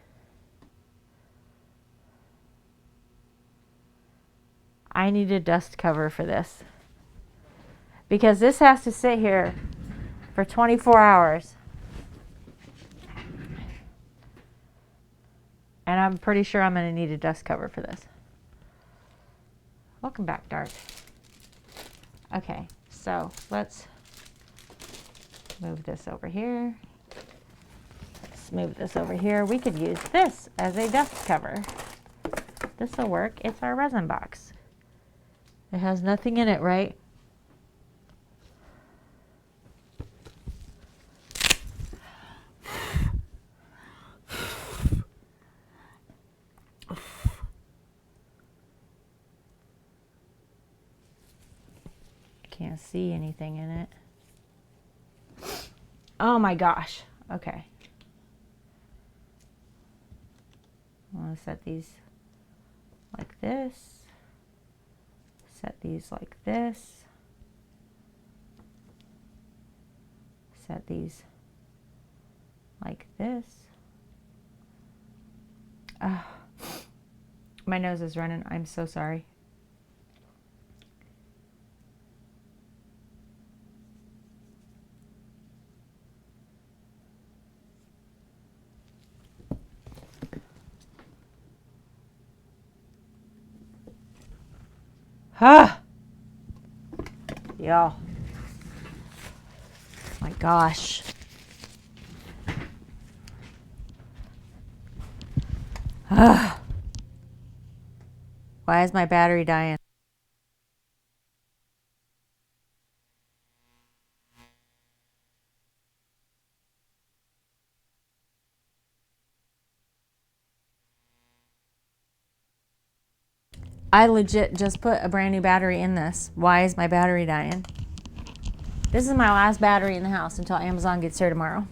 I need a dust cover for this. Because this has to sit here for 24 hours. And I'm pretty sure I'm going to need a dust cover for this. Welcome back, Dart. Okay, so let's move this over here. Let's move this over here. We could use this as a dust cover. This will work. It's our resin box. It has nothing in it, right? Can't see anything in it. Oh my gosh. Okay. I want to set these like this. Set these like this. Set these like this. My nose is running. I'm so sorry. Y'all. My gosh. Why is my battery dying? I legit just put a brand new battery in this. Why is my battery dying? This is my last battery in the house until Amazon gets here tomorrow.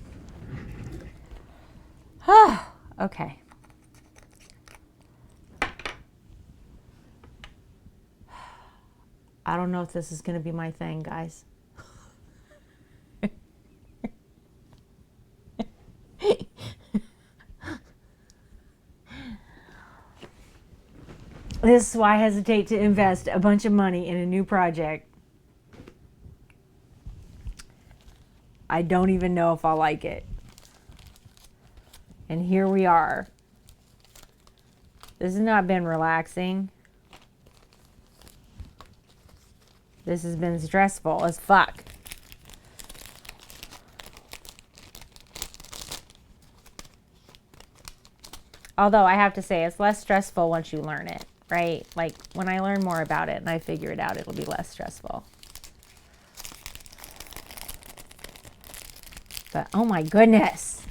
Okay. I don't know if this is going to be my thing, guys. This is why I hesitate to invest a bunch of money in a new project. I don't even know if I'll like it. And here we are. This has not been relaxing. This has been stressful as fuck. Although I have to say, it's less stressful once you learn it, right? Like when I learn more about it and I figure it out, it'll be less stressful. But oh my goodness.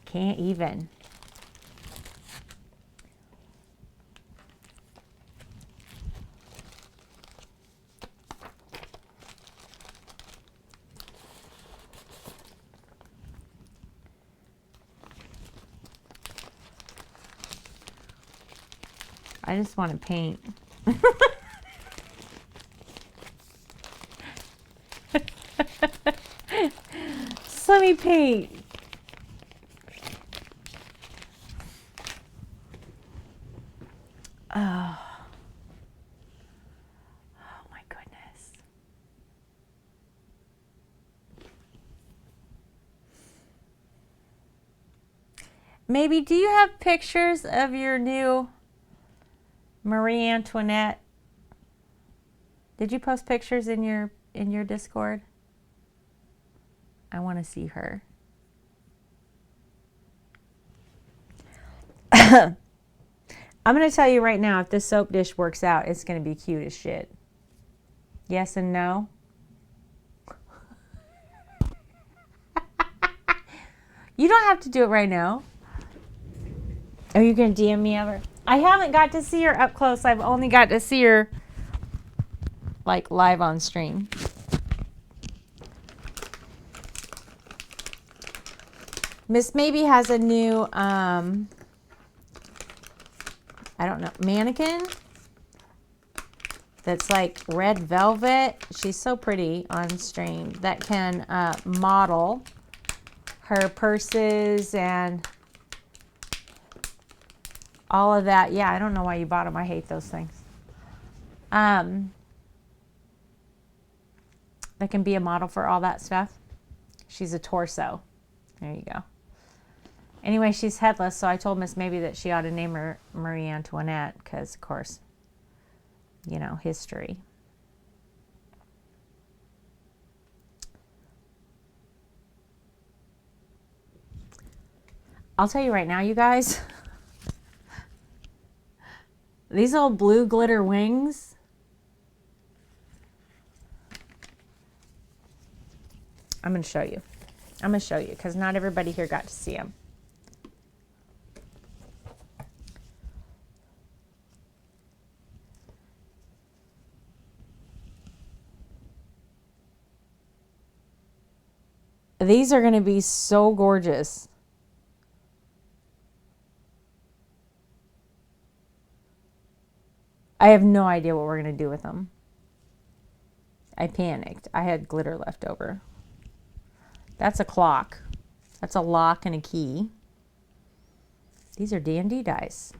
Can't even. I just want to paint. Just let me paint. Oh. Oh my goodness. Maybe do you have pictures of your new Marie Antoinette? Did you post pictures in your Discord? I want to see her. I'm going to tell you right now, if this soap dish works out, it's going to be cute as shit. Yes and no? You don't have to do it right now. Are you going to DM me ever? I haven't got to see her up close. I've only got to see her like live on stream. Miss Maybe has a new, I don't know, mannequin that's like red velvet. She's so pretty on stream. That can model her purses and all of that. Yeah, I don't know why you bought them. I hate those things. That can be a model for all that stuff. She's a torso. There you go. Anyway, she's headless, so I told Miss Maybe that she ought to name her Marie Antoinette because, of course, you know, history. I'll tell you right now, you guys, these old blue glitter wings, I'm going to show you. I'm going to show you because not everybody here got to see them. These are going to be so gorgeous. I have no idea what we're going to do with them. I panicked. I had glitter left over. That's a clock. That's a lock and a key. These are D&D dice.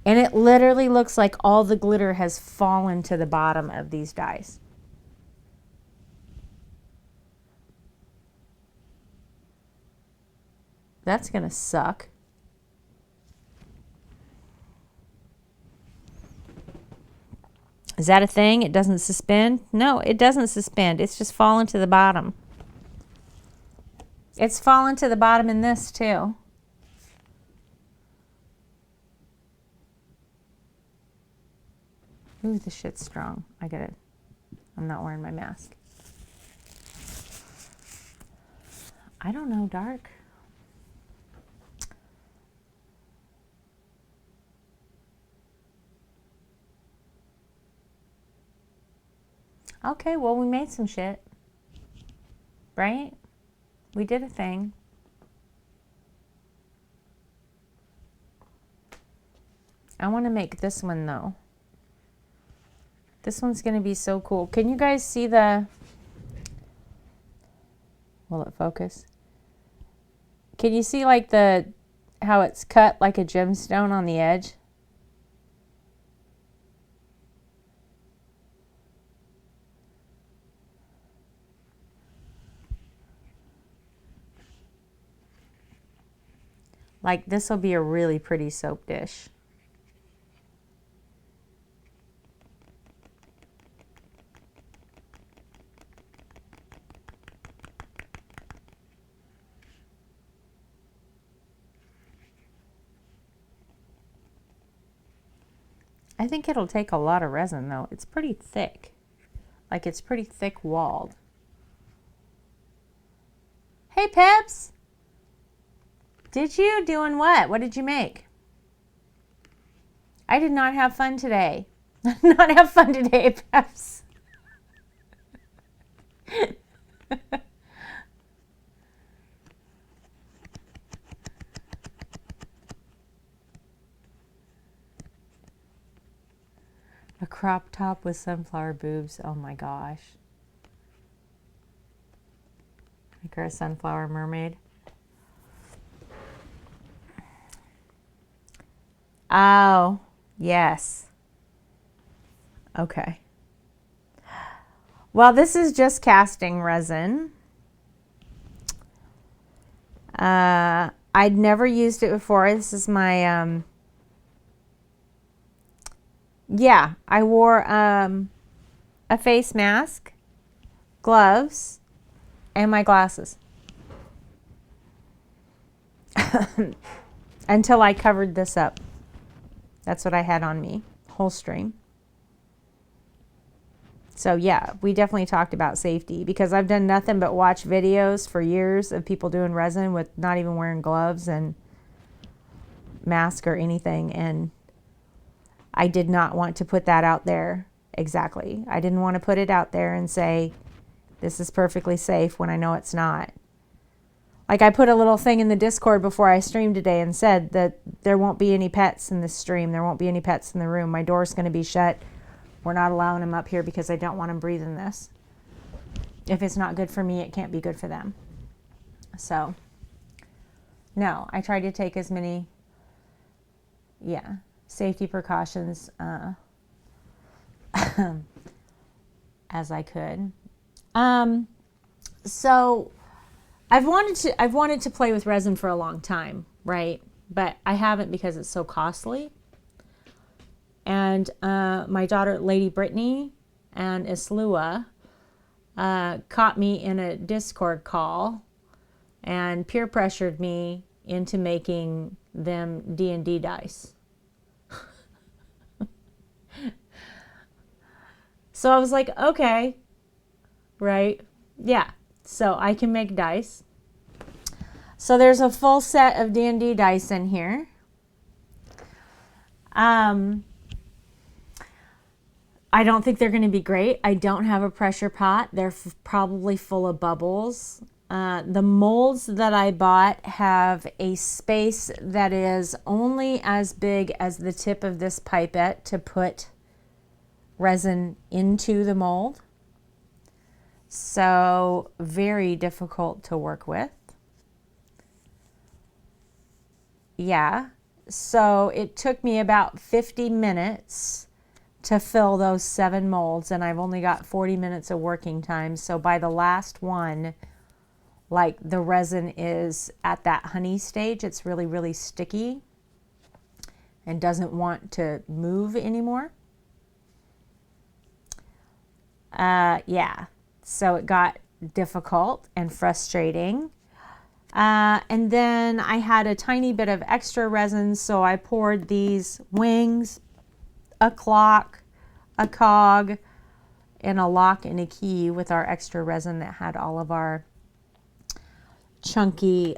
And it literally looks like all the glitter has fallen to the bottom of these dice. That's gonna suck. Is that a thing? It doesn't suspend? No, it doesn't suspend. It's just fallen to the bottom. It's fallen to the bottom in this too. Ooh, this shit's strong. I get it. I'm not wearing my mask. I don't know, dark. Okay, well, we made some shit. Right? We did a thing. I want to make this one, though. This one's going to be so cool. Can you guys see the... Will it focus? Can you see, like, how it's cut like a gemstone on the edge? Like, this will be a really pretty soap dish. I think it'll take a lot of resin, though. It's pretty thick. Like, it's pretty thick walled. Hey, Peps! Did you? Doing what? What did you make? I did not have fun today. Not have fun today, Peps. A crop top with sunflower boobs. Oh my gosh. Make her a sunflower mermaid. Oh, yes. Okay. Well, this is just casting resin. I'd never used it before. This is my, yeah, I wore a face mask, gloves, and my glasses. Until I covered this up. That's what I had on me, whole stream. So yeah, we definitely talked about safety because I've done nothing but watch videos for years of people doing resin with not even wearing gloves and mask or anything. And I did not want to put that out there. Exactly. I didn't want to put it out there and say, this is perfectly safe when I know it's not. Like I put a little thing in the Discord before I streamed today and said that there won't be any pets in this stream. There won't be any pets in the room. My door's going to be shut. We're not allowing them up here because I don't want them breathing this. If it's not good for me, it can't be good for them. So, no, I tried to take as many, safety precautions as I could. So I've wanted to play with resin for a long time, right? But I haven't because it's so costly. And my daughter, Lady Brittany and Islua, caught me in a Discord call and peer pressured me into making them D&D dice. So I was like, okay, right? Yeah, so I can make dice. So there's a full set of D&D dice in here. I don't think they're going to be great. I don't have a pressure pot. They're probably full of bubbles. the molds that I bought have a space that is only as big as the tip of this pipette to put resin into the mold. So very difficult to work with. Yeah, so it took me about 50 minutes to fill those 7 molds, and I've only got 40 minutes of working time. So by the last one, like, the resin is at that honey stage. It's really, really sticky and doesn't want to move anymore. Yeah, so it got difficult and frustrating. And then I had a tiny bit of extra resin, so I poured these wings, a clock, a cog, and a lock and a key with our extra resin that had all of our chunky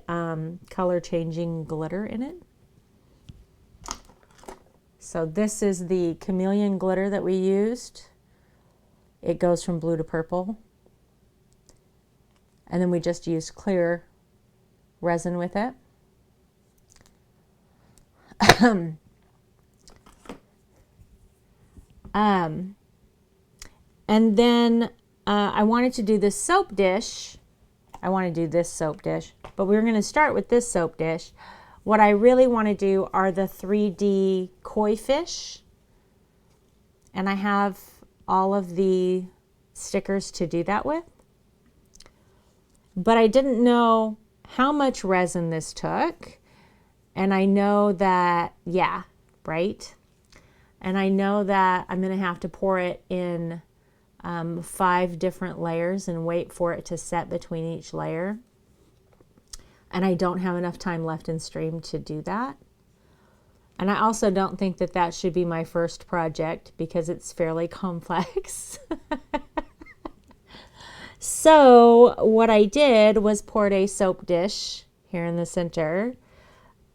color changing glitter in it. So this is the Chameleon Glitter that we used. It goes from blue to purple. And then we just used clear resin with it. And then I wanted to do this soap dish. I want to do this soap dish, but we're going to start with this soap dish. What I really want to do are the 3D koi fish. And I have all of the stickers to do that with. But I didn't know how much resin this took. And I know that, yeah, right? And I know that I'm going to have to pour it in 5 different layers and wait for it to set between each layer. And I don't have enough time left in stream to do that. And I also don't think that that should be my first project because it's fairly complex. So what I did was poured a soap dish here in the center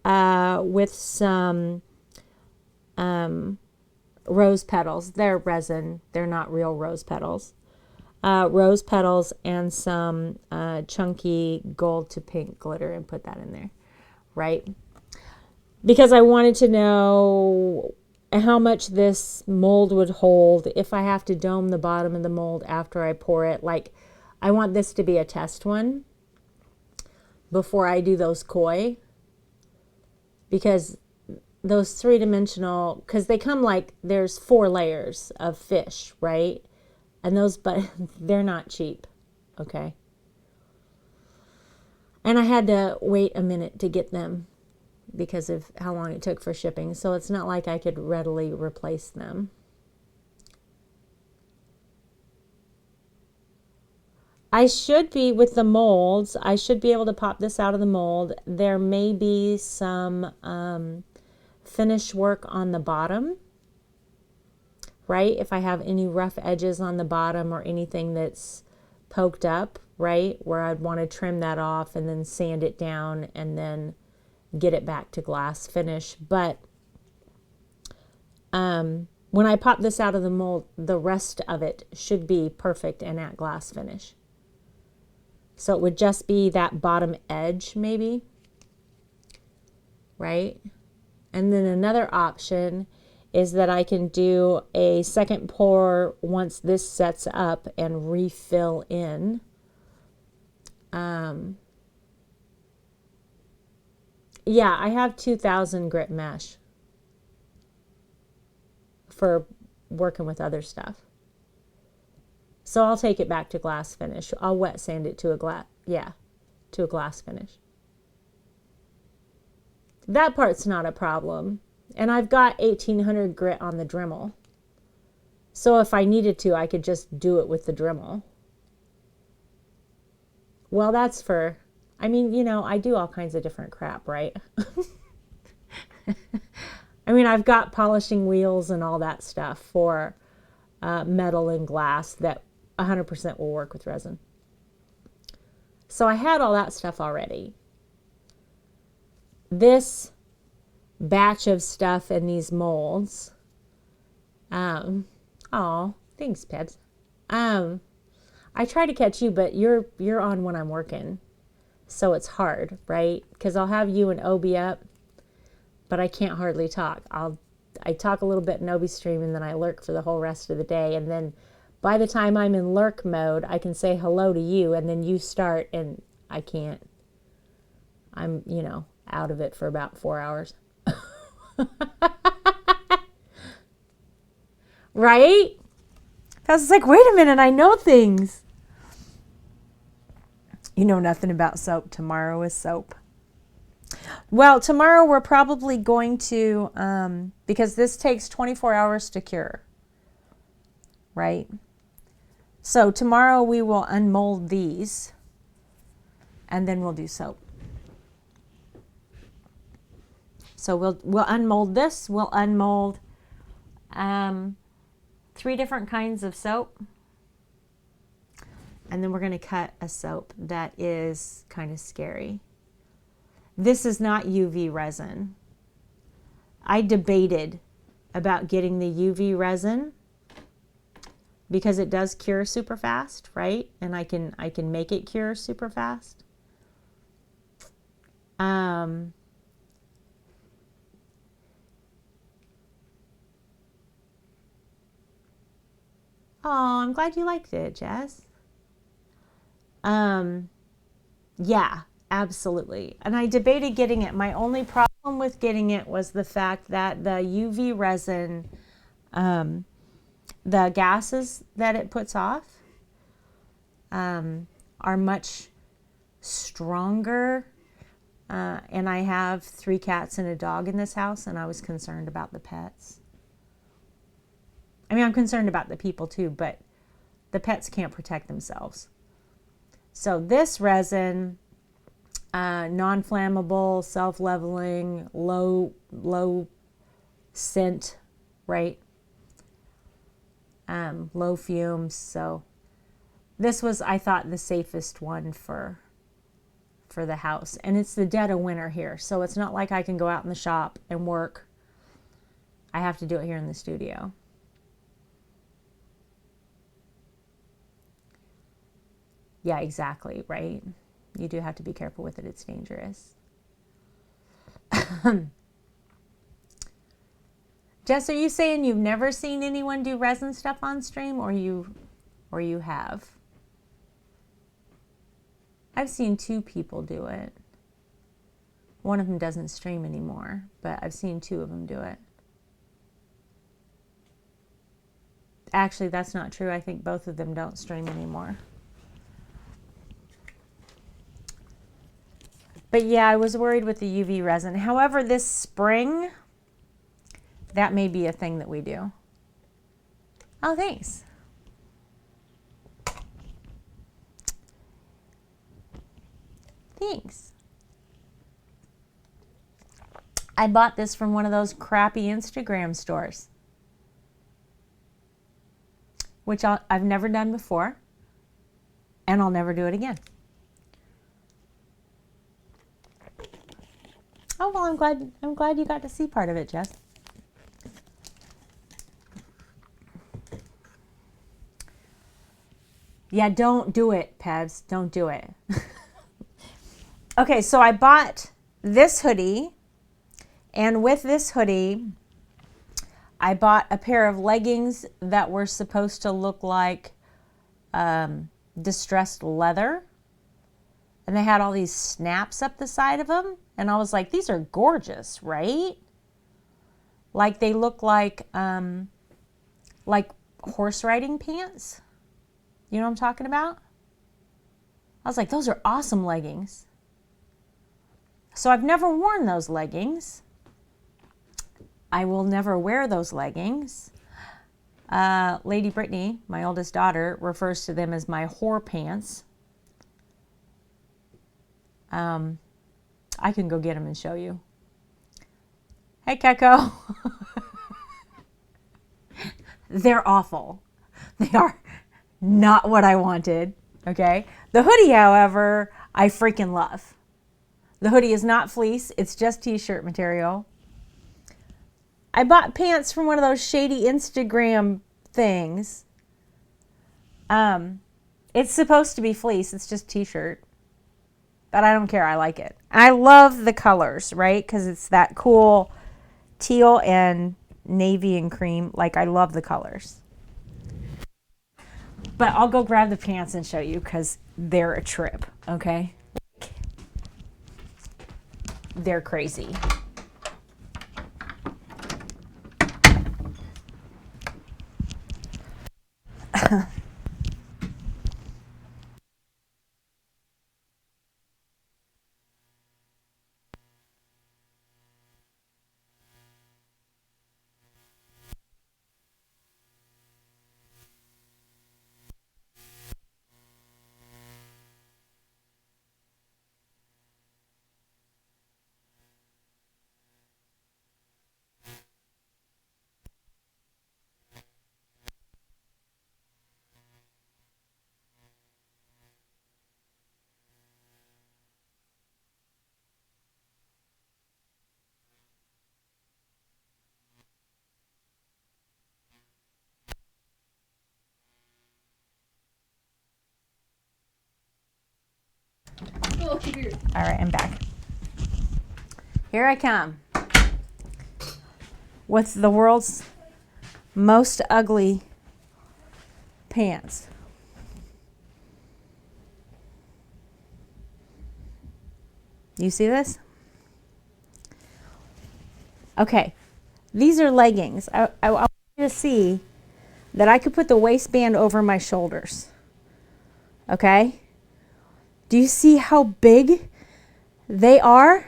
with some rose petals. They're resin. They're not real rose petals. Rose petals and some chunky gold to pink glitter, and put that in there, right? Because I wanted to know how much this mold would hold if I have to dome the bottom of the mold after I pour it. Like, I want this to be a test one before I do those koi, because those 3-dimensional, because they come like there's 4 layers of fish, right? And those, but they're not cheap, okay? And I had to wait a minute to get them because of how long it took for shipping. So it's not like I could readily replace them. I should be, with the molds, I should be able to pop this out of the mold. There may be some finish work on the bottom, right? If I have any rough edges on the bottom or anything that's poked up, right? Where I'd want to trim that off and then sand it down and then get it back to glass finish. But when I pop this out of the mold, the rest of it should be perfect and at glass finish. So it would just be that bottom edge maybe, right? And then another option is that I can do a second pour once this sets up and refill in. Yeah, I have 2000 grit mesh for working with other stuff. So I'll take it back to glass finish. I'll wet sand it to a glass finish. That part's not a problem. And I've got 1800 grit on the Dremel. So if I needed to, I could just do it with the Dremel. Well, that's for, I mean, you know, I do all kinds of different crap, right? I mean, I've got polishing wheels and all that stuff for metal and glass that 100% will work with resin. So I had all that stuff already. This batch of stuff in these molds. Oh, thanks, Peds. I try to catch you, but you're on when I'm working. So it's hard, right? Because I'll have you and Obi up, but I can't hardly talk. I talk a little bit in Obi's stream, and then I lurk for the whole rest of the day. And then by the time I'm in lurk mode, I can say hello to you, and then you start, and I can't. I'm, out of it for about 4 hours. Right? I was like, wait a minute, I know things. You know nothing about soap. Tomorrow is soap. Well, tomorrow we're probably going to, because this takes 24 hours to cure, right? So tomorrow we will unmold these, and then we'll do soap. So we'll unmold this. We'll unmold 3 different kinds of soap. And then we're going to cut a soap that is kind of scary. This is not UV resin. I debated about getting the UV resin because it does cure super fast, right? And I can make it cure super fast. Oh, I'm glad you liked it, Jess. Yeah, absolutely. And I debated getting it. My only problem with getting it was the fact that the UV resin, the gases that it puts off, are much stronger. And I have 3 cats and a dog in this house, and I was concerned about the pets. I mean, I'm concerned about the people too, but the pets can't protect themselves. So this resin, non-flammable, self-leveling, low scent, right? Low fumes. So this was, I thought, the safest one for the house. And it's the dead of winter here, so it's not like I can go out in the shop and work. I have to do it here in the studio. Yeah, exactly, right? You do have to be careful with it. It's dangerous. Jess, are you saying you've never seen anyone do resin stuff on stream, or you have? I've seen 2 people do it. One of them doesn't stream anymore, but I've seen 2 of them do it. Actually, that's not true. I think both of them don't stream anymore. But yeah, I was worried with the UV resin. However, this spring, that may be a thing that we do. Oh, thanks. Thanks. I bought this from one of those crappy Instagram stores, which I've never done before, and I'll never do it again. Oh, well, I'm glad you got to see part of it, Jess. Yeah, don't do it, Pevs. Don't do it. Okay, so I bought this hoodie, and with this hoodie, I bought a pair of leggings that were supposed to look like distressed leather. And they had all these snaps up the side of them. And I was like, these are gorgeous, right? Like they look like horse riding pants. You know what I'm talking about? I was like, those are awesome leggings. So I've never worn those leggings. I will never wear those leggings. Lady Brittany, my oldest daughter, refers to them as my whore pants. I can go get them and show you. Hey, Keko. They're awful. They are not what I wanted, okay? The hoodie, however, I freaking love. The hoodie is not fleece. It's just t-shirt material. I bought pants from one of those shady Instagram things. It's supposed to be fleece. It's just t-shirt. but I don't care. I like it. I love the colors, right? Because it's that cool teal and navy and cream. Like, I love the colors. But I'll go grab the pants and show you because they're a trip, okay? They're crazy. Oh, here. All right, I'm back. Here I come with the world's most ugly pants. You see this? Okay, these are leggings. I want you to see that I could put the waistband over my shoulders. Okay? Do you see how big they are?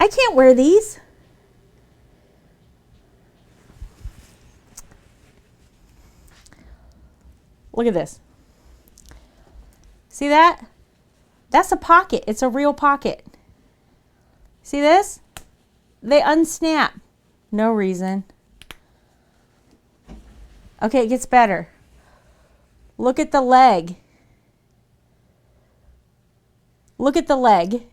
I can't wear these. Look at this. See that? That's a pocket. It's a real pocket. See this? They unsnap. No reason. Okay, it gets better. Look at the leg. Look at the leg.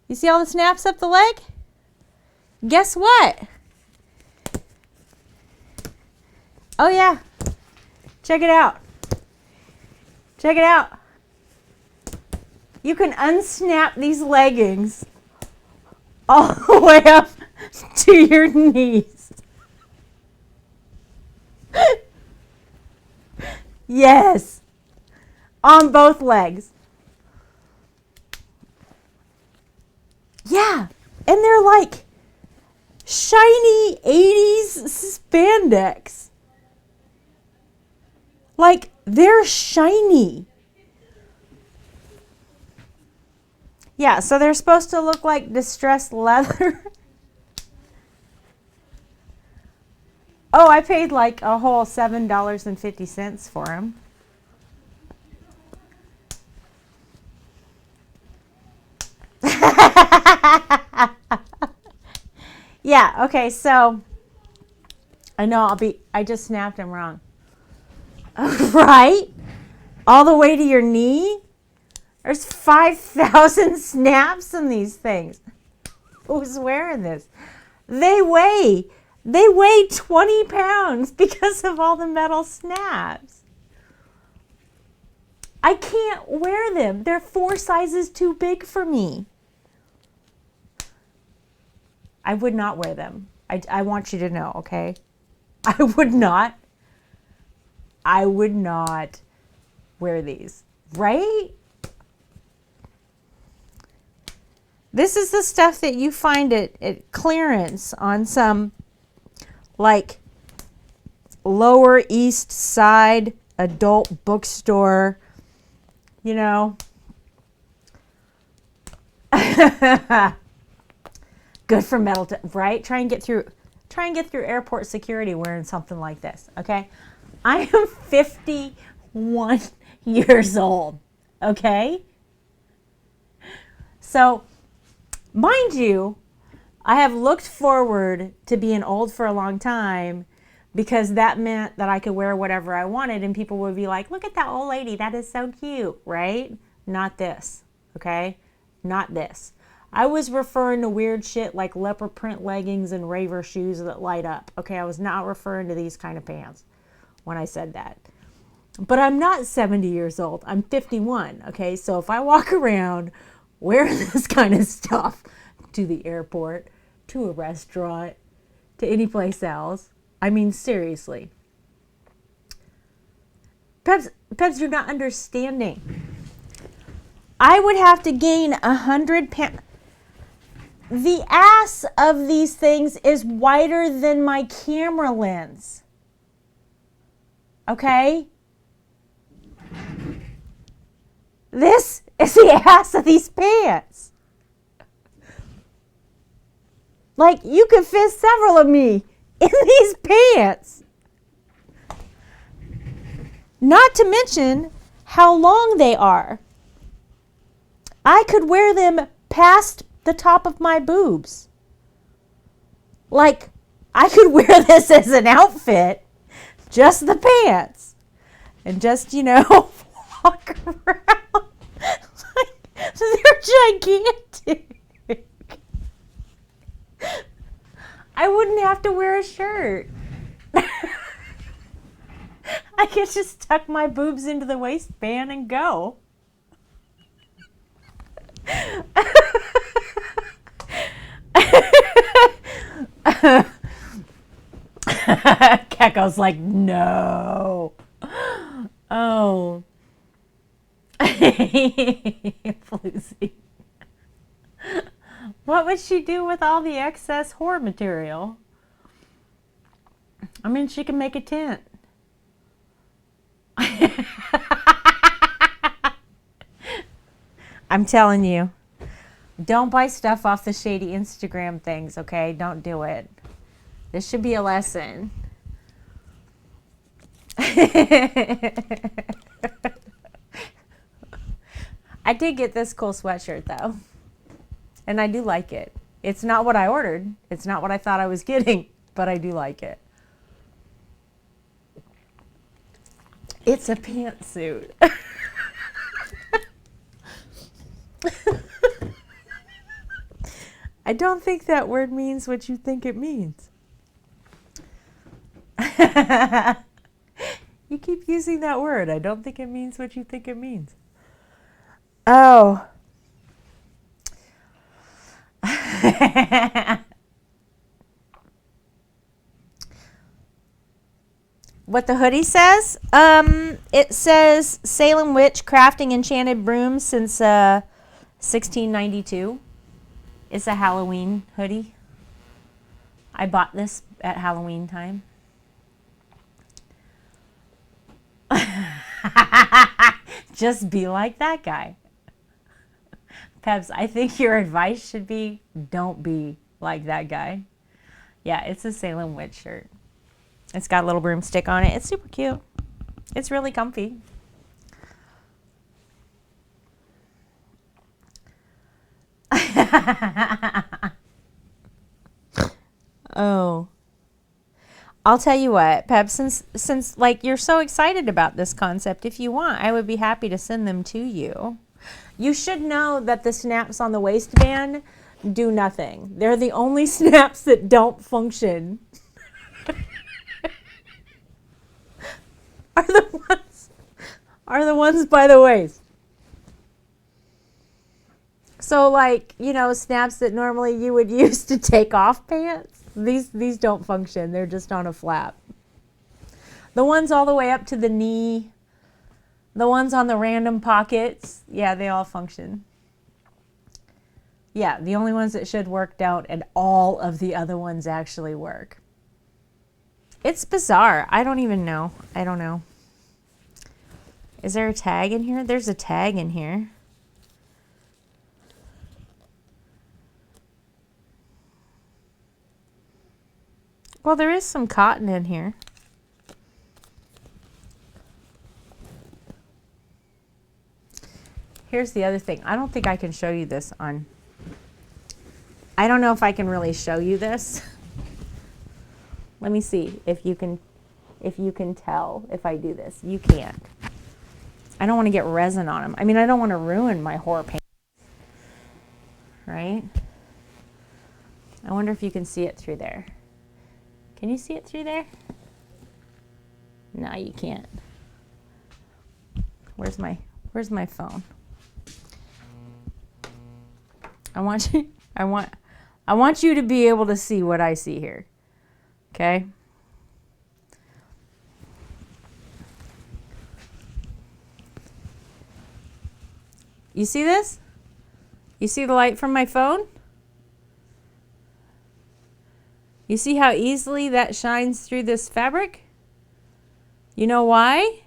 You see all the snaps up the leg? Guess what? Oh yeah. Check it out. Check it out. You can unsnap these leggings all the way up to your knees. Yes. On both legs. Yeah. And they're like shiny 80s spandex. Like, they're shiny. Yeah, so they're supposed to look like distressed leather. Oh, I paid like a whole $7.50 for them. Yeah, okay, so I know I just snapped them wrong. Right? All the way to your knee? There's 5,000 snaps in these things. Who's wearing this? They weigh 20 pounds because of all the metal snaps. I can't wear them. They're 4 sizes too big for me. I would not wear them. I want you to know, okay? I would not wear these, right? This is the stuff that you find at clearance on some, like, Lower East Side adult bookstore, you know. Good for metal, right? Try and get through airport security wearing something like this, okay? I am 51 years old, okay? So, mind you, I have looked forward to being old for a long time because that meant that I could wear whatever I wanted and people would be like, look at that old lady, that is so cute, right? Not this, okay? Not this. I was referring to weird shit like leopard print leggings and raver shoes that light up, okay? I was not referring to these kind of pants when I said that. But I'm not 70 years old. I'm 51, okay? So if I walk around wearing this kind of stuff to the airport, to a restaurant, to any place else, I mean, seriously. Peps, you're not understanding. I would have to gain 100 pounds. The ass of these things is wider than my camera lens. Okay? This is the ass of these pants. Like, you could fit several of me in these pants. Not to mention how long they are. I could wear them past the top of my boobs. Like, I could wear this as an outfit, just the pants, and just, walk around. Like, they're gigantic. I wouldn't have to wear a shirt. I could just tuck my boobs into the waistband and go. Kekko's like, no. Oh. Floozy. What would she do with all the excess whore material? I mean, she can make a tent. I'm telling you, don't buy stuff off the shady Instagram things, okay? Don't do it. This should be a lesson. I did get this cool sweatshirt though, and I do like it. It's not what I ordered. It's not what I thought I was getting, but I do like it. It's a pantsuit. I don't think that word means what you think it means. You keep using that word. I don't think it means what you think it means. Oh. What the hoodie says? It says Salem Witch crafting enchanted brooms since 1692. It's a Halloween hoodie. I bought this at Halloween time. Just be like that guy. Peps, I think your advice should be don't be like that guy. Yeah, it's a Salem Witch shirt. It's got a little broomstick on it. It's super cute. It's really comfy. Oh. I'll tell you what, Pep, since like you're so excited about this concept, if you want, I would be happy to send them to you. You should know that the snaps on the waistband do nothing. They're the only snaps that don't function. are the ones by the waist. So like, snaps that normally you would use to take off pants, these don't function. They're just on a flap. The ones all the way up to the knee, the ones on the random pockets, yeah, they all function. Yeah, the only ones that should work don't, and all of the other ones actually work. It's bizarre. I don't even know. I don't know. Is there a tag in here? There's a tag in here. Well, there is some cotton in here. Here's the other thing. I don't think I can show you this on... I don't know if I can really show you this. Let me see if you can tell if I do this. You can't. I don't want to get resin on them. I mean, I don't want to ruin my whore pants. Right? I wonder if you can see it through there. Can you see it through there? No, you can't. Where's my phone? I want you to be able to see what I see here. Okay? You see this? You see the light from my phone? You see how easily that shines through this fabric? You know why?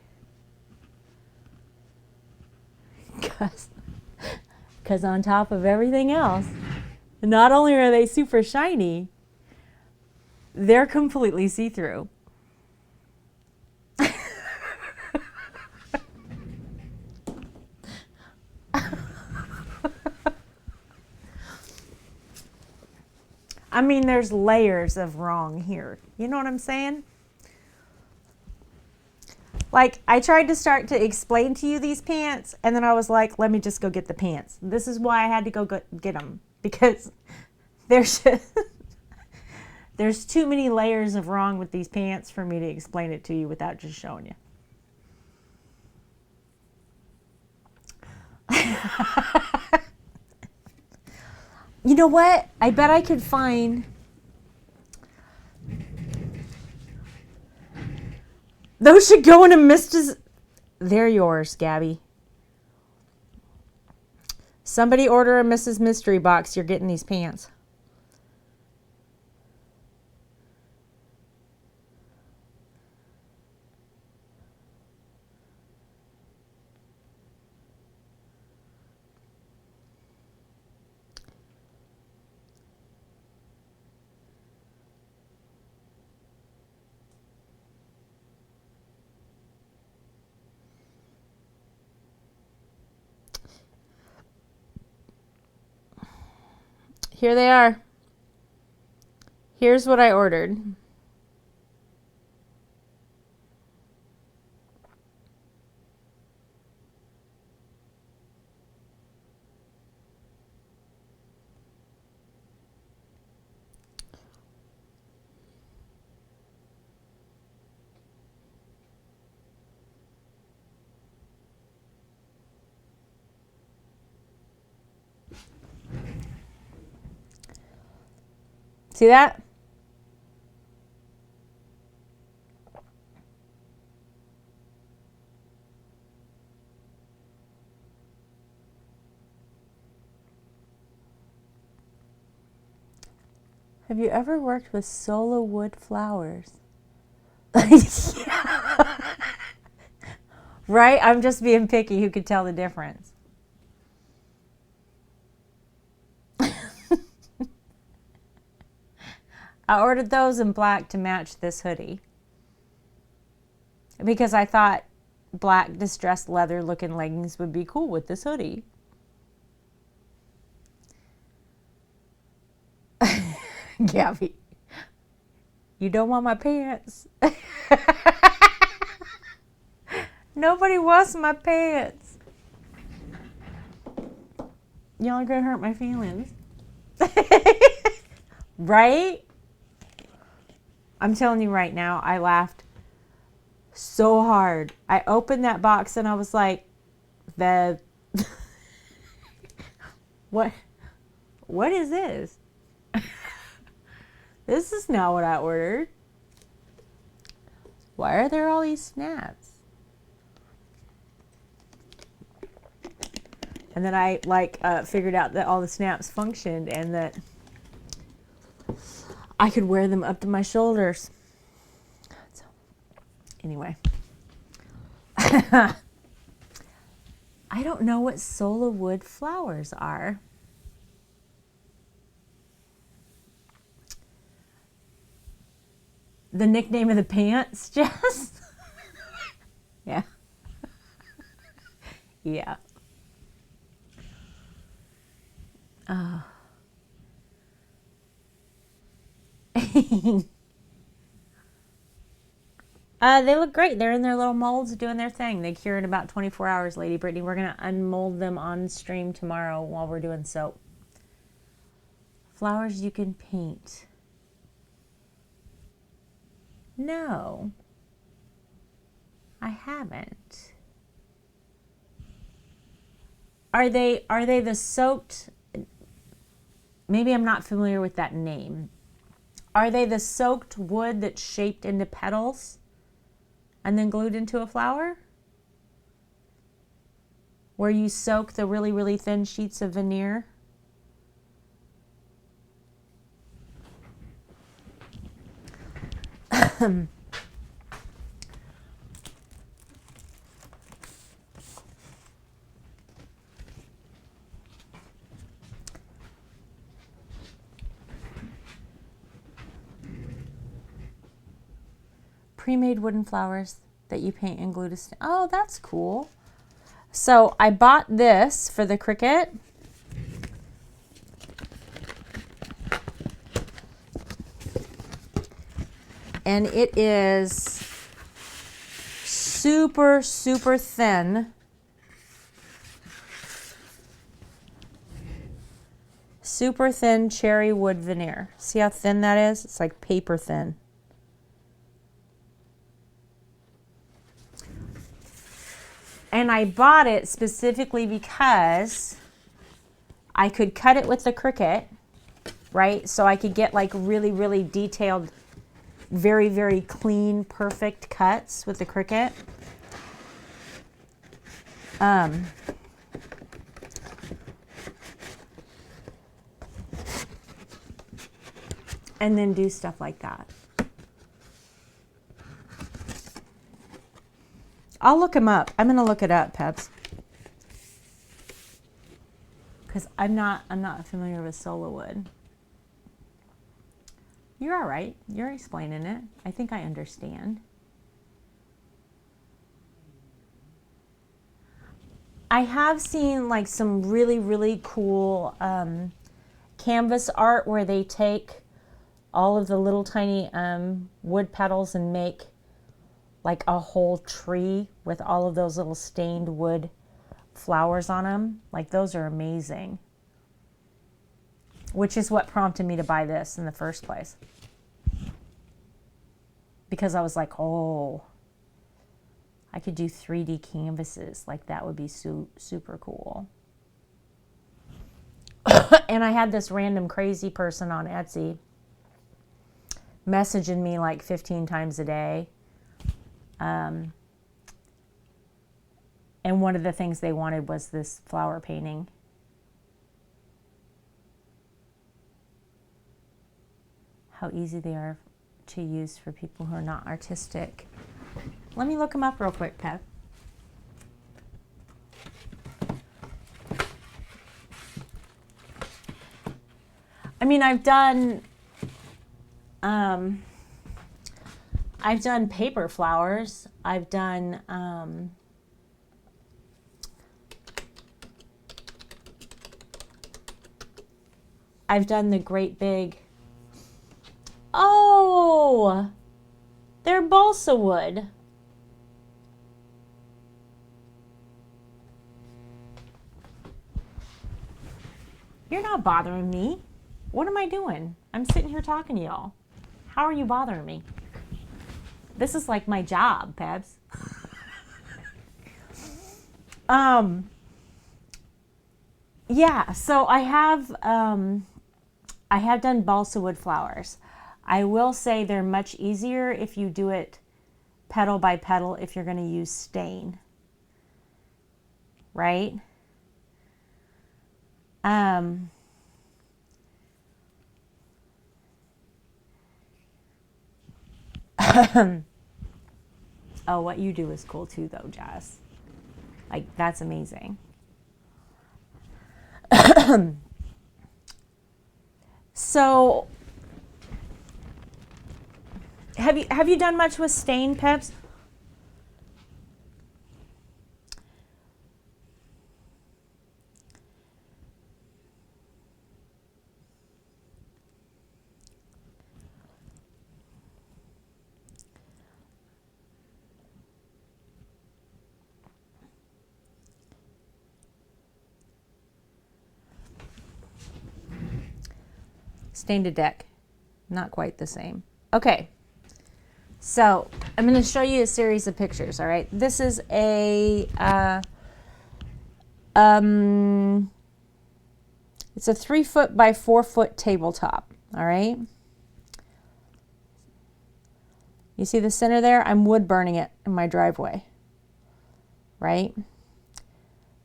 Because on top of everything else, not only are they super shiny, they're completely see-through. I mean, there's layers of wrong here. You know what I'm saying? Like, I tried to start to explain to you these pants, and then I was like, let me just go get the pants. This is why I had to go get them, because there's there's too many layers of wrong with these pants for me to explain it to you without just showing you. You know what? I bet I could find... Those should go in a Mrs. They're yours, Gabby. Somebody order a Mrs. Mystery box. You're getting these pants. Here they are. Here's what I ordered. See that? Have you ever worked with solo wood flowers? Right? I'm just being picky. Who could tell the difference? I ordered those in black to match this hoodie, because I thought black distressed leather looking leggings would be cool with this hoodie. Gabby, you don't want my pants. Nobody wants my pants. Y'all are gonna hurt my feelings. Right? I'm telling you right now, I laughed so hard. I opened that box and I was like, what is this? This is not what I ordered. Why are there all these snaps? And then I figured out that all the snaps functioned and that I could wear them up to my shoulders. So, anyway. I don't know what solo wood flowers are. The nickname of the pants, Jess? Yeah. Yeah. They look great. They're in their little molds doing their thing. They cure in about 24 hours, Lady Brittany. We're going to unmold them on stream tomorrow while we're doing soap. Flowers you can paint. No, I haven't. are they the soaked, maybe I'm not familiar with that name. Are they the soaked wood that's shaped into petals and then glued into a flower? Where you soak the really, really thin sheets of veneer? Pre-made wooden flowers that you paint and glue to stain. Oh, that's cool. So I bought this for the Cricut. And it is super, super thin. Super thin cherry wood veneer. See how thin that is? It's like paper thin. And I bought it specifically because I could cut it with the Cricut, right? So I could get like really, really detailed, very, very clean, perfect cuts with the Cricut. And then do stuff like that. I'll look them up. I'm going to look it up, Peps. Because I'm not familiar with solo wood. You're all right. You're explaining it. I think I understand. I have seen like some really, really cool canvas art where they take all of the little tiny wood petals and make like a whole tree with all of those little stained wood flowers on them. Like those are amazing. Which is what prompted me to buy this in the first place. Because I was like, oh, I could do 3D canvases. Like that would be super cool. And I had this random crazy person on Etsy messaging me like 15 times a day. And one of the things they wanted was this flower painting. How easy they are to use for people who are not artistic. Let me look them up real quick, Pep. I mean, I've done paper flowers. I've done the great big. Oh, they're balsa wood. You're not bothering me. What am I doing? I'm sitting here talking to y'all. How are you bothering me? This is like my job, Pebs. Yeah, so I have done balsa wood flowers. I will say they're much easier if you do it petal by petal if you're going to use stain. Right? Oh, what you do is cool too, though, Jess. Like, that's amazing. So, have you done much with stain, Peps? Stained a deck. Not quite the same. Okay. So I'm going to show you a series of pictures, all right? This is a it's a 3 foot by 4 foot tabletop. All right. You see the center there? I'm wood burning it in my driveway, right?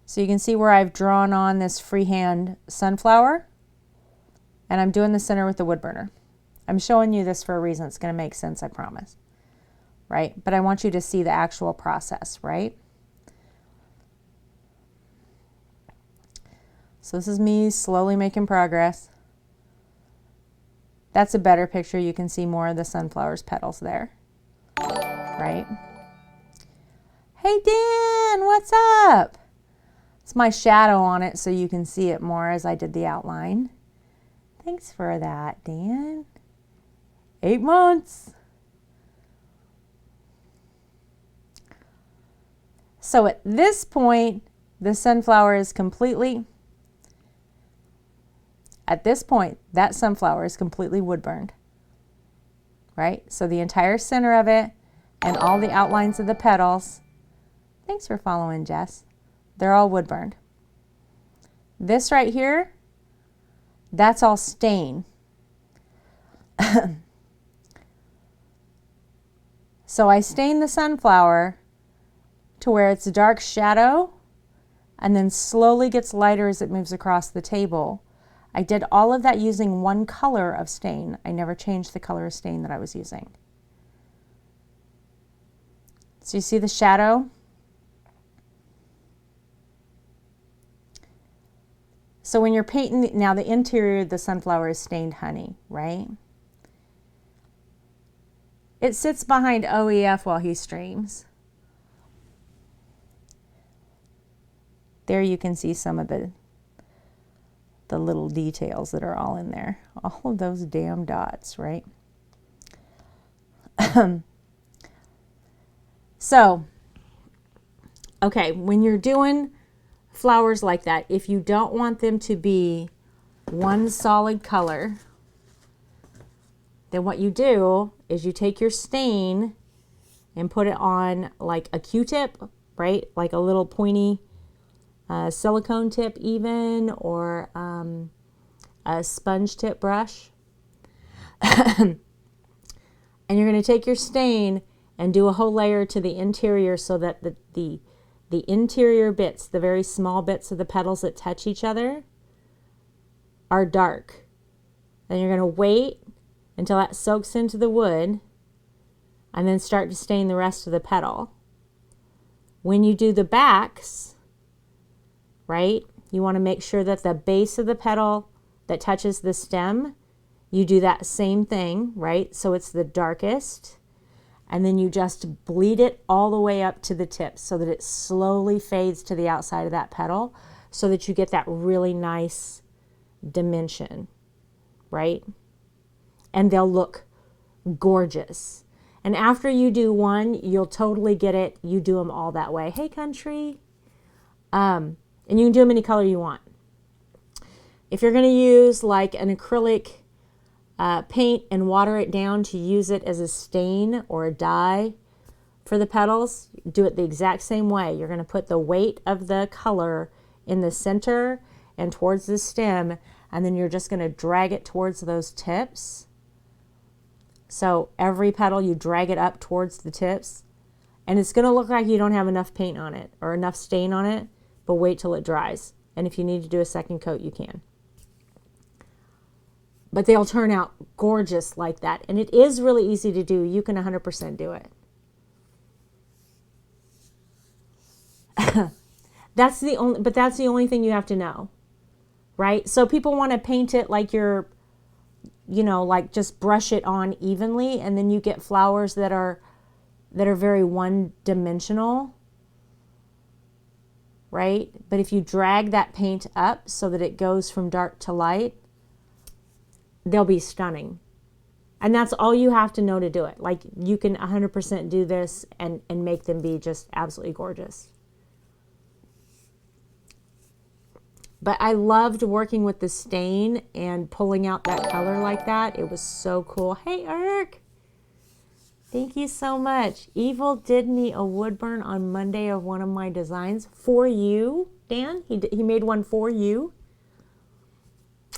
So you can see where I've drawn on this freehand sunflower, and I'm doing the center with the wood burner. I'm showing you this for a reason. It's going to make sense, I promise, right? But I want you to see the actual process, right? So this is me slowly making progress. That's a better picture. You can see more of the sunflower's petals there, right? Hey Dan, what's up? It's my shadow on it so you can see it more as I did the outline. Thanks for that, Dan. 8 months. So at this point, the sunflower is completely, at this point, that sunflower is completely wood burned, right? So the entire center of it and all the outlines of the petals, thanks for following, Jess, they're all wood burned. This right here, that's all stain. So I stain the sunflower to where it's a dark shadow and then slowly gets lighter as it moves across the table. I did all of that using one color of stain. I never changed the color of stain that I was using. So you see the shadow? So when you're painting, now the interior of the sunflower is stained honey, right? It sits behind OEF while he streams. There you can see some of the little details that are all in there. All of those damn dots, right? So, okay, when you're doing flowers like that, if you don't want them to be one solid color, then what you do is you take your stain and put it on like a Q-tip, right? Like a little pointy silicone tip even, or a sponge tip brush. And you're going to take your stain and do a whole layer to the interior so that the interior bits, the very small bits of the petals that touch each other, are dark. Then you're going to wait until that soaks into the wood and then start to stain the rest of the petal. When you do the backs, right, you want to make sure that the base of the petal that touches the stem, you do that same thing, right? So it's the darkest, and then you just bleed it all the way up to the tip so that it slowly fades to the outside of that petal so that you get that really nice dimension, right? And they'll look gorgeous. And after you do one, you'll totally get it. You do them all that way. Hey, country. And you can do them any color you want. If you're going to use like an acrylic paint and water it down to use it as a stain or a dye for the petals, do it the exact same way. You're going to put the weight of the color in the center and towards the stem, and then you're just going to drag it towards those tips. So every petal you drag it up towards the tips, and it's going to look like you don't have enough paint on it or enough stain on it, but wait till it dries. And if you need to do a second coat, you can. But they'll turn out gorgeous like that. And it is really easy to do. You can 100% do it. That's the only thing you have to know, right? So people want to paint it like you're, you know, like just brush it on evenly, and then you get flowers that are very one-dimensional, right? But if you drag that paint up so that it goes from dark to light, they'll be stunning. And that's all you have to know to do it. Like, you can 100% do this and make them be just absolutely gorgeous. But I loved working with the stain and pulling out that color like that. It was so cool. Hey, Eric. Thank you so much. Evil did me a wood burn on Monday of one of my designs for you, Dan. He made one for you.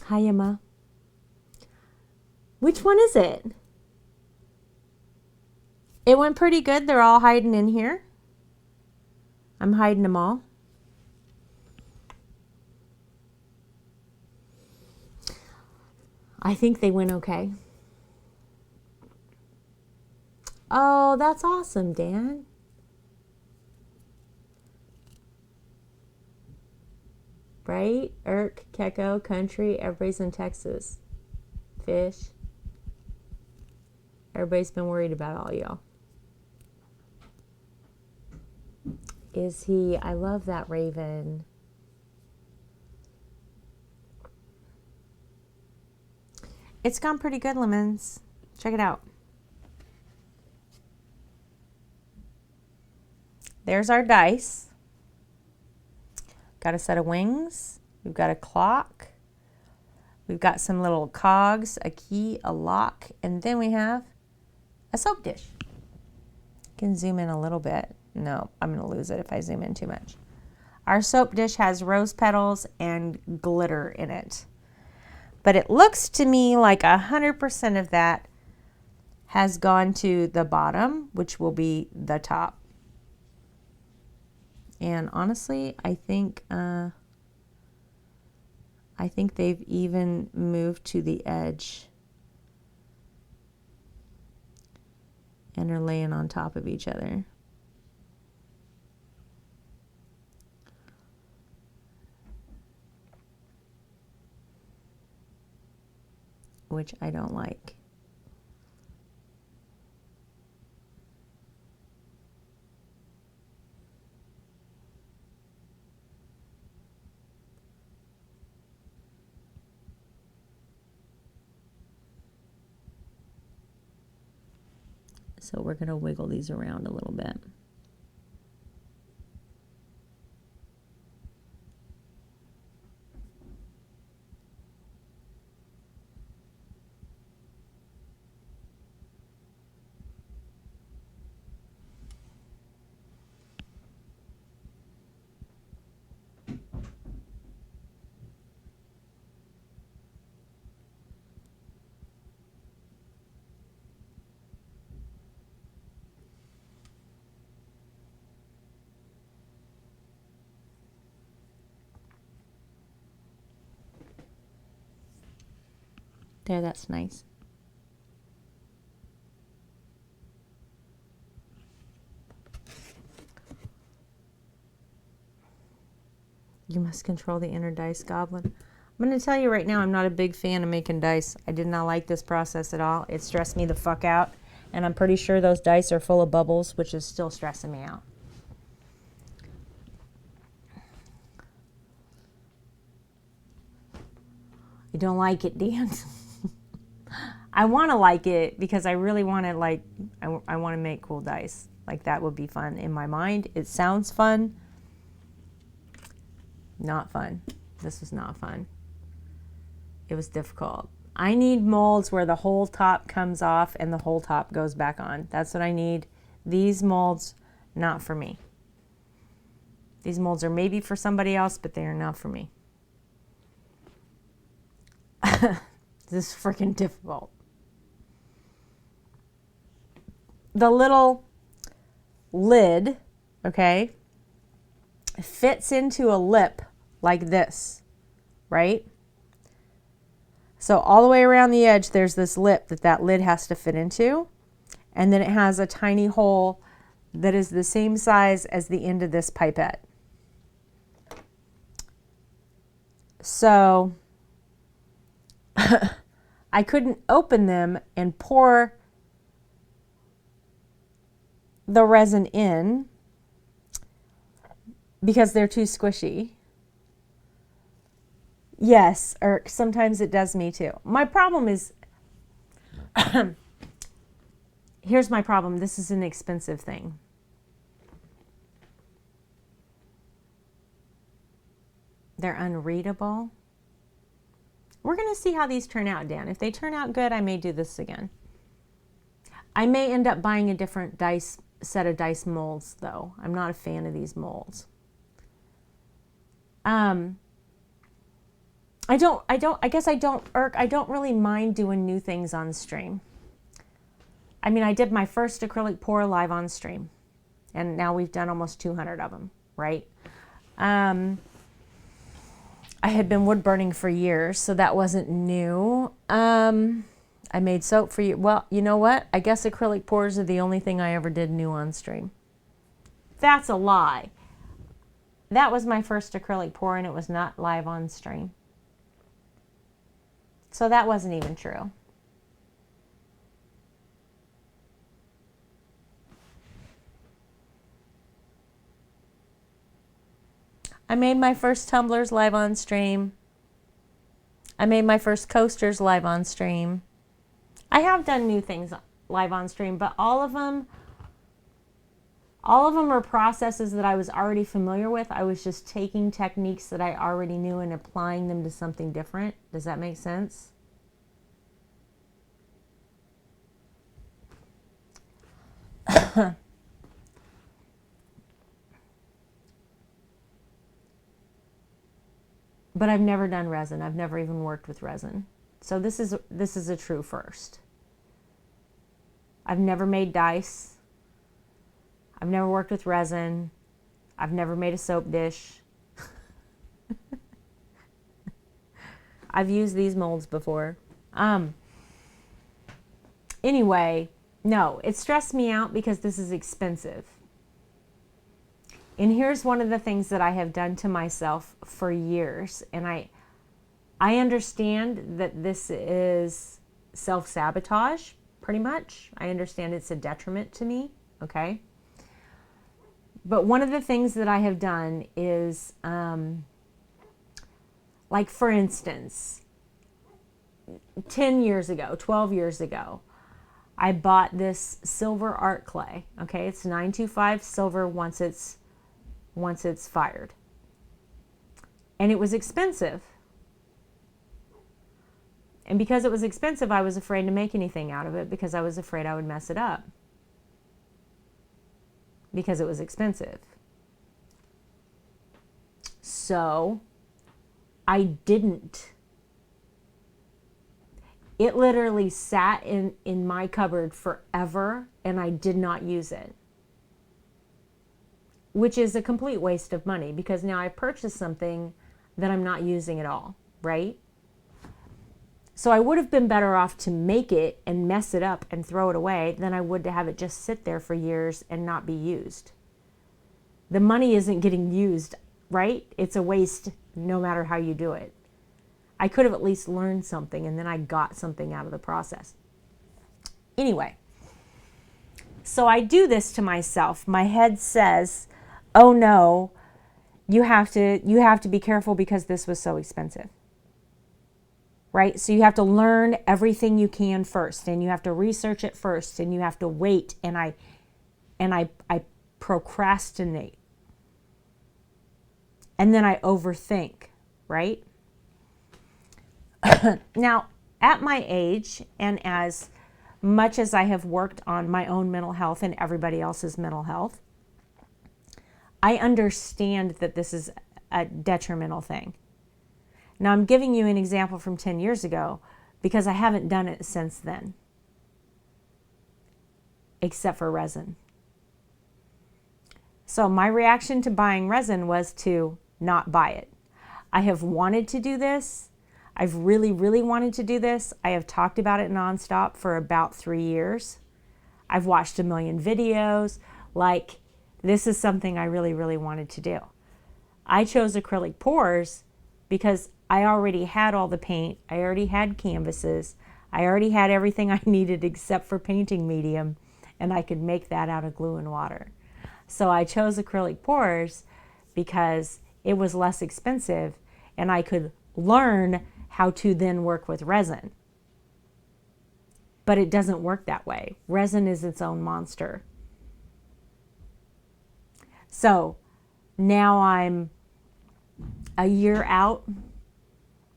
Hi, Emma. Which one is it? It went pretty good. They're all hiding in here. I'm hiding them all. I think they went okay. Oh, that's awesome, Dan. Right? Irk, Keko, Country, everybody's in Texas. Fish. Everybody's been worried about all y'all. Is he? I love that raven. It's gone pretty good, Lemons. Check it out. There's our dice. Got a set of wings. We've got a clock. We've got some little cogs, a key, a lock, and then we have a soap dish. Can zoom in a little bit. No, I'm going to lose it if I zoom in too much. Our soap dish has rose petals and glitter in it. But it looks to me like 100% of that has gone to the bottom, which will be the top. And honestly, I think they've even moved to the edge and are laying on top of each other. Which I don't like. So we're going to wiggle these around a little bit. There, that's nice. You must control the inner dice goblin. I'm going to tell you right now, I'm not a big fan of making dice. I did not like this process at all. It stressed me the fuck out. And I'm pretty sure those dice are full of bubbles, which is still stressing me out. You don't like it, Dan? I want to like it because I really want to I want to make cool dice. Like that would be fun in my mind. It sounds fun. Not fun. This was not fun. It was difficult. I need molds where the whole top comes off and the whole top goes back on. That's what I need. These molds, not for me. These molds are maybe for somebody else, but they are not for me. This is freaking difficult. The little lid, okay, fits into a lip like this, right? So all the way around the edge, there's this lip that lid has to fit into. And then it has a tiny hole that is the same size as the end of this pipette. So I couldn't open them and pour the resin in because they're too squishy. Yes, or sometimes it does me too. My problem is, here's my problem. This is an expensive thing. They're unreadable. We're going to see how these turn out, Dan. If they turn out good, I may do this again. I may end up buying a different set of dice molds though. I'm not a fan of these molds. I guess I don't really mind doing new things on stream. I mean, I did my first acrylic pour live on stream, and now we've done almost 200 of them, right? I had been wood burning for years, so that wasn't new. I made soap for you. Well, you know what? I guess acrylic pours are the only thing I ever did new on stream. That's a lie. That was my first acrylic pour, and it was not live on stream. So that wasn't even true. I made my first tumblers live on stream. I made my first coasters live on stream. I have done new things live on stream, but all of them are processes that I was already familiar with. I was just taking techniques that I already knew and applying them to something different. Does that make sense? But I've never done resin. I've never even worked with resin. So this is a true first. I've never made dice. I've never worked with resin. I've never made a soap dish. I've used these molds before. Anyway, no, it stressed me out because this is expensive. And here's one of the things that I have done to myself for years. And I understand that this is self-sabotage, pretty much. I understand it's a detriment to me, okay? But one of the things that I have done is, like for instance, 10 years ago, 12 years ago, I bought this silver art clay, okay? It's 925 silver once it's fired. And it was expensive. And because it was expensive, I was afraid to make anything out of it because I was afraid I would mess it up. Because it was expensive. So I didn't. It literally sat in my cupboard forever and I did not use it. Which is a complete waste of money because now I purchased something that I'm not using at all, right? So I would have been better off to make it and mess it up and throw it away than I would to have it just sit there for years and not be used. The money isn't getting used, right? It's a waste no matter how you do it. I could have at least learned something and then I got something out of the process. Anyway, so I do this to myself. My head says, oh no, you have to be careful because this was so expensive. Right? So you have to learn everything you can first and you have to research it first and you have to wait and I procrastinate. And then I overthink, right? Now, at my age and as much as I have worked on my own mental health and everybody else's mental health, I understand that this is a detrimental thing. Now, I'm giving you an example from 10 years ago because I haven't done it since then, except for resin. So my reaction to buying resin was to not buy it. I have wanted to do this. I've really, really wanted to do this. I have talked about it nonstop for about 3 years. I've watched a million videos. Like, this is something I really, really wanted to do. I chose acrylic pours because I already had all the paint. I already had canvases. I already had everything I needed except for painting medium, and I could make that out of glue and water. So I chose acrylic pours because it was less expensive and I could learn how to then work with resin. But it doesn't work that way. Resin is its own monster. So now I'm a year out,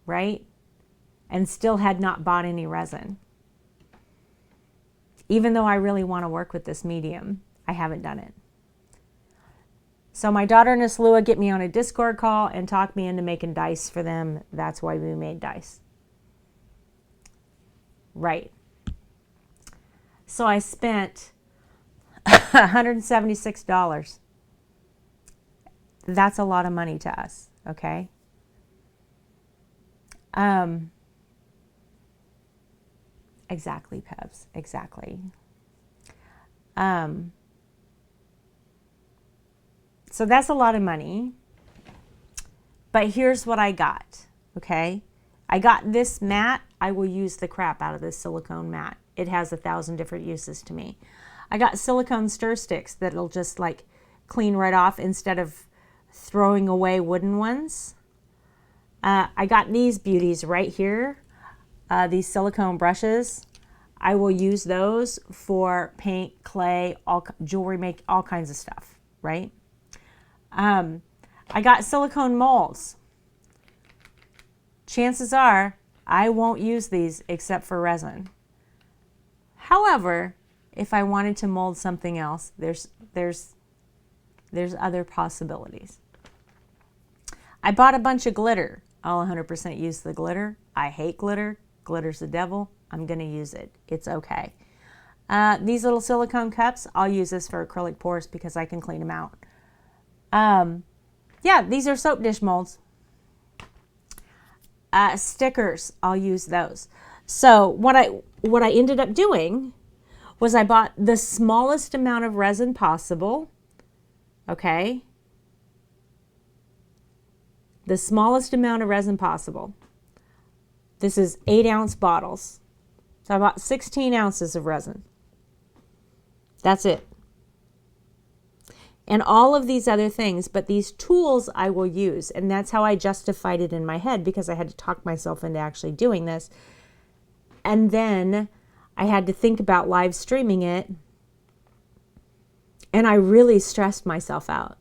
right? And still had not bought any resin. Even though I really want to work with this medium, I haven't done it. So my daughter and Lua get me on a Discord call and talk me into making dice for them. That's why we made dice. Right. So I spent $176. That's a lot of money to us, okay? Exactly, Pebs, exactly. So that's a lot of money. But here's what I got, okay? I got this mat. I will use the crap out of this silicone mat. It has 1,000 different uses to me. I got silicone stir sticks that'll just like clean right off instead of throwing away wooden ones. I got these beauties right here, these silicone brushes. I will use those for paint, clay, jewelry, make all kinds of stuff, right? I got silicone molds. Chances are I won't use these except for resin. However, if I wanted to mold something else, there's other possibilities. I bought a bunch of glitter. I'll 100% use the glitter. I hate glitter. Glitter's the devil. I'm going to use it. It's okay. These little silicone cups, I'll use this for acrylic pours because I can clean them out. Yeah, these are soap dish molds. Stickers, I'll use those. So what I ended up doing was I bought the smallest amount of resin possible. Okay. The smallest amount of resin possible. This is 8-ounce bottles. So I bought 16 ounces of resin. That's it. And all of these other things, but these tools I will use. And that's how I justified it in my head because I had to talk myself into actually doing this. And then I had to think about live streaming it. And I really stressed myself out.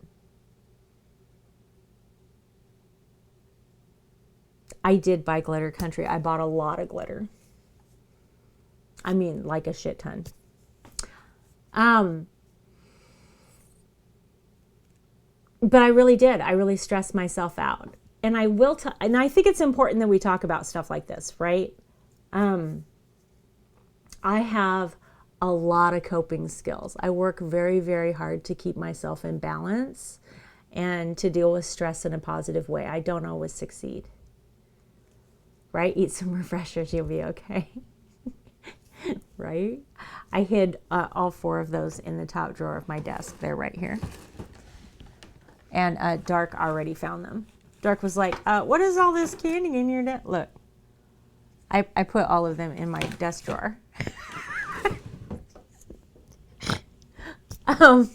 I did buy Glitter Country. I bought a lot of glitter. I mean, like a shit ton. But I really did. I really stressed myself out. And I will and I think it's important that we talk about stuff like this, right? I have a lot of coping skills. I work very, very hard to keep myself in balance and to deal with stress in a positive way. I don't always succeed. Right? Eat some refreshers, you'll be okay. Right? I hid all 4 of those in the top drawer of my desk. They're right here. And Dark already found them. Dark was like, what is all this candy in your desk? Look, I put all of them in my desk drawer. I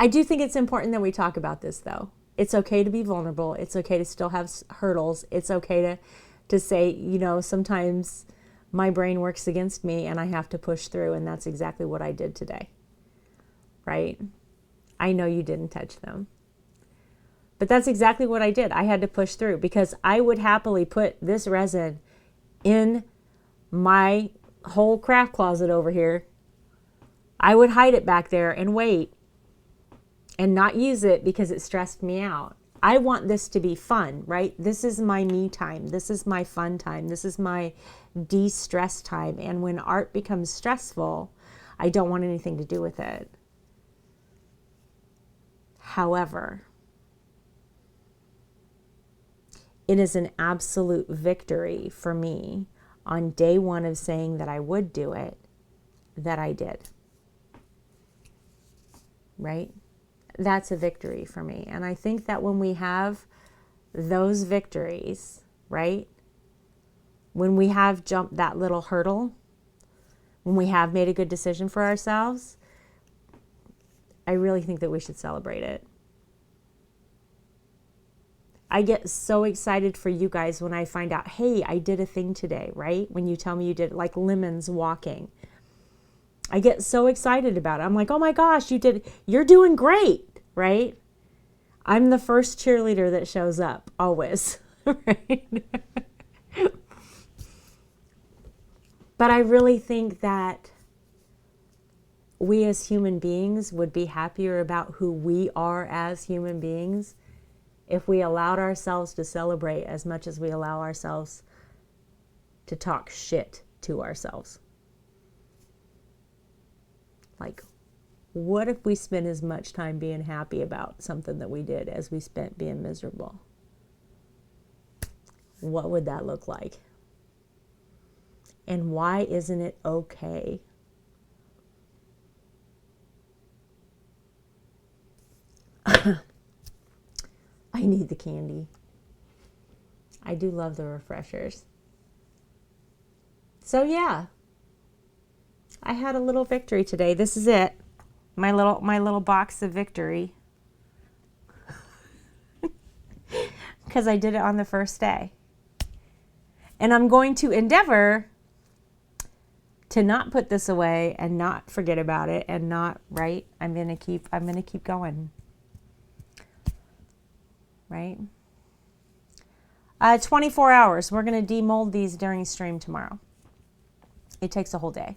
do think it's important that we talk about this, though. It's okay to be vulnerable. It's okay to still have hurdles. It's okay to say, you know, sometimes my brain works against me and I have to push through, and that's exactly what I did today. Right? I know you didn't touch them. But that's exactly what I did. I had to push through because I would happily put this resin in my whole craft closet over here. I would hide it back there and wait and not use it because it stressed me out. I want this to be fun, right? This is my me time. This is my fun time. This is my de-stress time. And when art becomes stressful, I don't want anything to do with it. However, it is an absolute victory for me on day 1 of saying that I would do it, that I did. Right? That's a victory for me. And I think that when we have those victories, right? When we have jumped that little hurdle, when we have made a good decision for ourselves, I really think that we should celebrate it. I get so excited for you guys when I find out, hey, I did a thing today, right? When you tell me you did, like Lemons walking. I get so excited about it. I'm like, oh my gosh, you're doing great, right? I'm the first cheerleader that shows up, always, right? But I really think that we as human beings would be happier about who we are as human beings if we allowed ourselves to celebrate as much as we allow ourselves to talk shit to ourselves. Like, what if we spent as much time being happy about something that we did as we spent being miserable? What would that look like? And why isn't it okay? I need the candy. I do love the refreshers. So yeah, I had a little victory today. This is it. My little box of victory. Because I did it on the first day. And I'm going to endeavor to not put this away and not forget about it and not, right? I'm going to keep going. Right? 24 hours. We're going to demold these during stream tomorrow. It takes a whole day.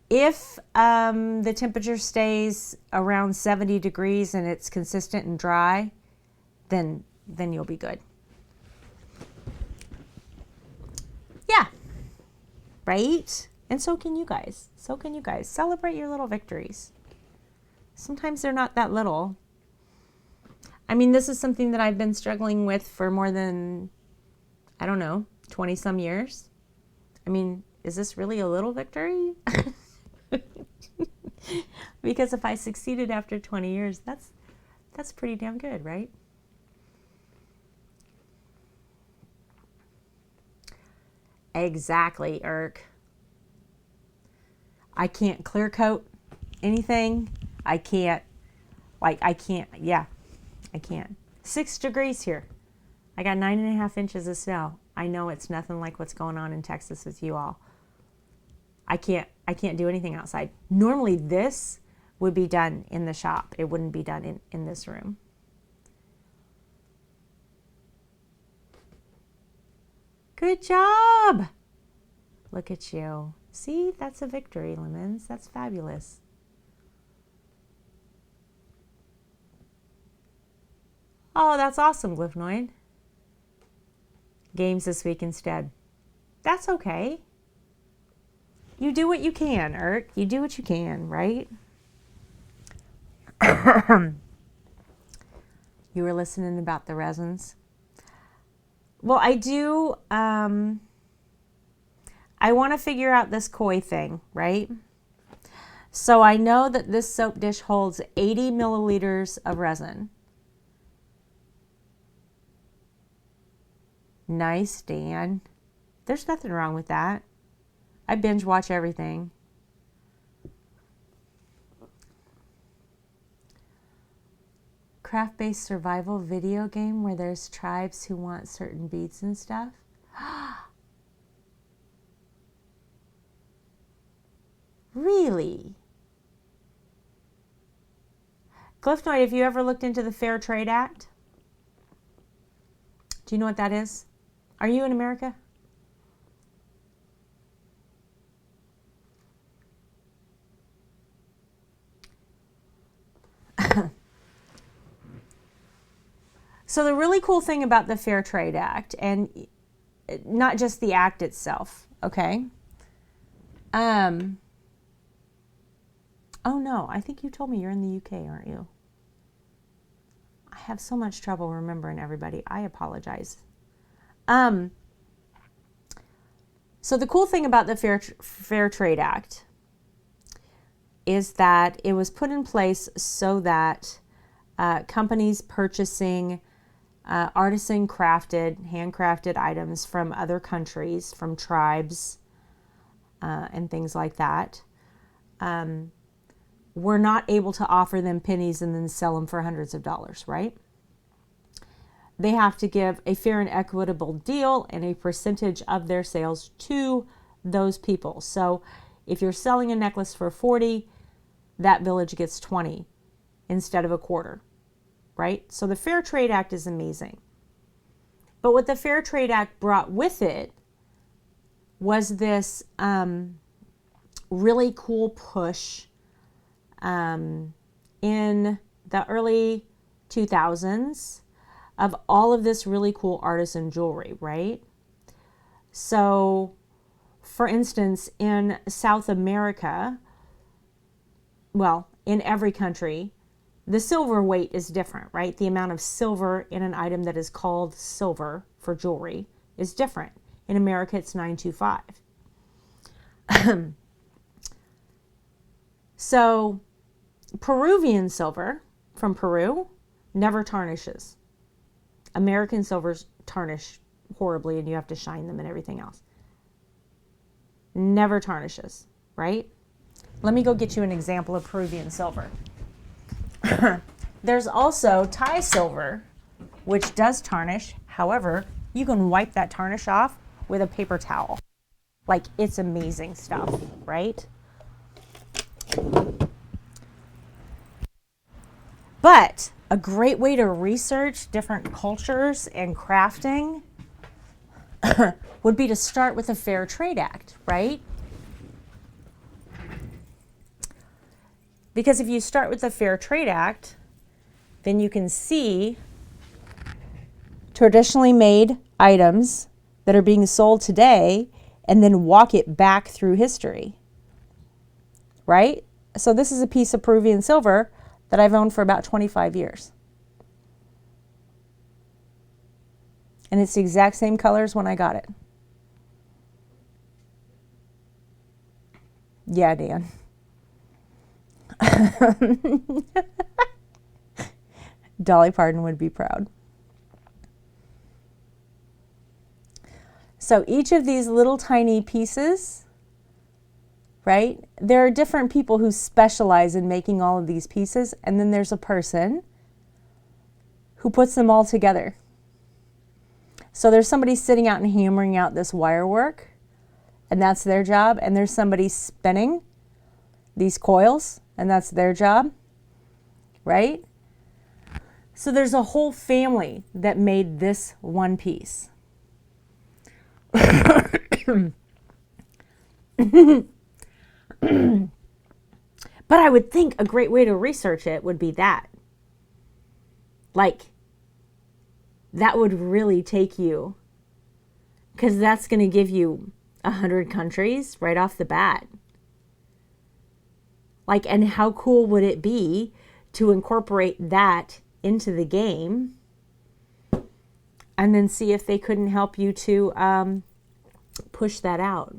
If the temperature stays around 70 degrees and it's consistent and dry, then you'll be good. Yeah. Right? And so can you guys. So can you guys. Celebrate your little victories. Sometimes they're not that little. I mean, this is something that I've been struggling with for more than, I don't know, 20 some years. I mean, is this really a little victory? Because if I succeeded after 20 years, that's pretty damn good, right? Exactly, Irk. I can't clear coat anything. I can't, yeah, I can't. 6 degrees here. I got 9.5 inches of snow. I know it's nothing like what's going on in Texas with you all. I can't do anything outside. Normally this would be done in the shop. It wouldn't be done in this room. Good job. Look at you. See, that's a victory, Lemons. That's fabulous. Oh, that's awesome, Glyphnoid. Games this week instead. That's okay. You do what you can, Irk. You do what you can, right? You were listening about the resins. Well, I do, I want to figure out this koi thing, right? So I know that this soap dish holds 80 milliliters of resin. Nice, Dan. There's nothing wrong with that. I binge watch everything. Craft-based survival video game where there's tribes who want certain beads and stuff. Really? Glyphnoid, have you ever looked into the Fair Trade Act? Do you know what that is? Are you in America? So the really cool thing about the Fair Trade Act, and not just the act itself, okay? Oh no, I think you told me you're in the UK, aren't you? I have so much trouble remembering everybody. I apologize. So the cool thing about the Fair Trade Act is that it was put in place so that companies purchasing artisan crafted, handcrafted items from other countries, from tribes, and things like that, were not able to offer them pennies and then sell them for hundreds of dollars, right? They have to give a fair and equitable deal and a percentage of their sales to those people. So if you're selling a necklace for 40, that village gets 20 instead of a quarter, right? So the Fair Trade Act is amazing. But what the Fair Trade Act brought with it was this really cool push in the early 2000s of all of this really cool artisan jewelry, right? So, for instance, in South America, well, in every country, the silver weight is different, right? The amount of silver in an item that is called silver for jewelry is different. In America, it's 925. So, Peruvian silver from Peru never tarnishes. American silvers tarnish horribly and you have to shine them and everything else. Never tarnishes, right? Let me go get you an example of Peruvian silver. There's also Thai silver, which does tarnish. However, you can wipe that tarnish off with a paper towel. Like, it's amazing stuff, right? But a great way to research different cultures and crafting would be to start with the Fair Trade Act, right? Because if you start with the Fair Trade Act, then you can see traditionally made items that are being sold today and then walk it back through history, right? So this is a piece of Peruvian silver that I've owned for about 25 years. And it's the exact same colors when I got it. Yeah, Dan. Dolly Parton would be proud. So each of these little tiny pieces, right? There are different people who specialize in making all of these pieces, and then there's a person who puts them all together. So there's somebody sitting out and hammering out this wire work, and that's their job, and there's somebody spinning these coils, and that's their job, right? So there's a whole family that made this one piece. But I would think a great way to research it would be that. Like, that would really take you, because that's going to give you 100 countries right off the bat. Like, and how cool would it be to incorporate that into the game and then see if they couldn't help you to push that out?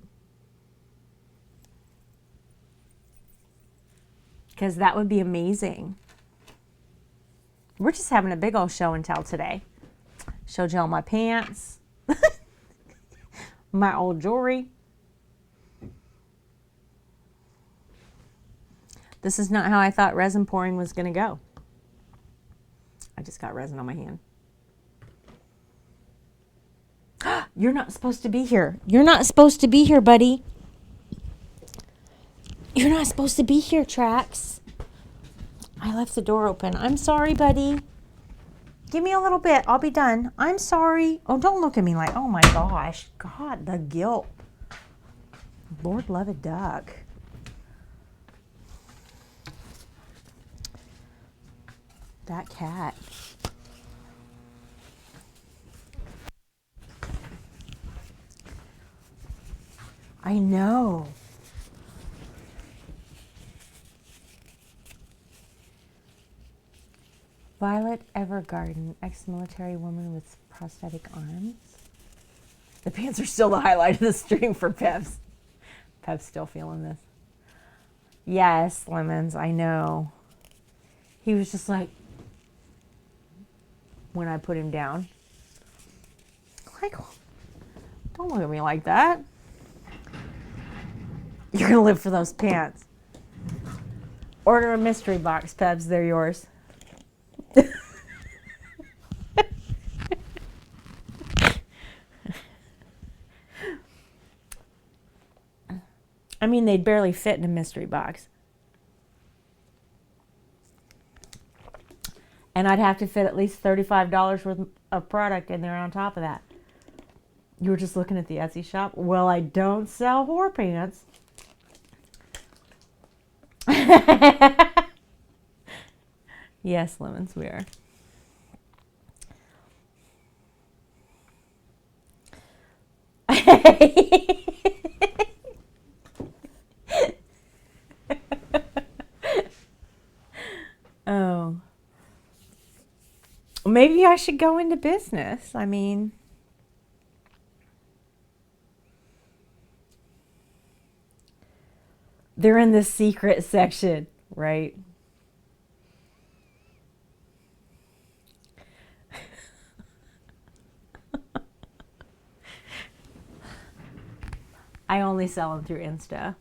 Because that would be amazing. We're just having a big old show and tell today. Showed you all my pants, my old jewelry. This is not how I thought resin pouring was going to go. I just got resin on my hand. You're not supposed to be here. You're not supposed to be here, buddy. You're not supposed to be here, Trax. I left the door open. I'm sorry, buddy. Give me a little bit. I'll be done. I'm sorry. Oh, don't look at me like, oh my gosh. God, the guilt. Lord love a duck. That cat. I know. Violet Evergarden, ex-military woman with prosthetic arms. The pants are still the highlight of the stream for Pev's. Pev's still feeling this. Yes, Lemons, I know. He was just like, when I put him down, like, don't look at me like that. You're gonna live for those pants. Order a mystery box, Pebs, they're yours. I mean, they'd barely fit in a mystery box. And I'd have to fit at least $35 worth of product in there on top of that. You were just looking at the Etsy shop? Well, I don't sell whore pants. Yes, Lemons, we are. Oh. Maybe I should go into business. I mean, they're in the secret section, right? I only sell them through Insta.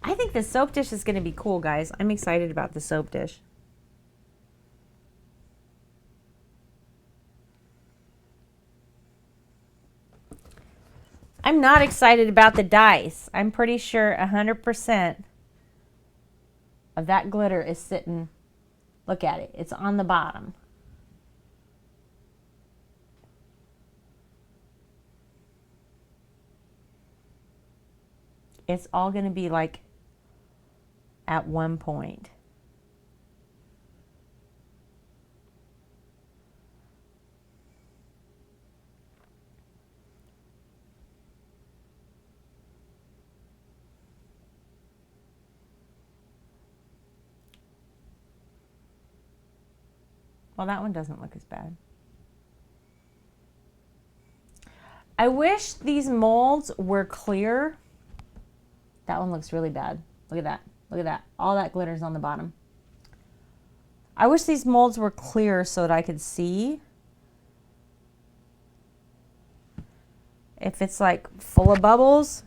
I think the soap dish is going to be cool, guys. I'm excited about the soap dish. I'm not excited about the dice. I'm pretty sure 100% of that glitter is sitting. Look at it. It's on the bottom. It's all going to be like at one point. Well, that one doesn't look as bad. I wish these molds were clear. That one looks really bad. Look at that. Look at that. All that glitter's on the bottom. I wish these molds were clear so that I could see if it's like full of bubbles.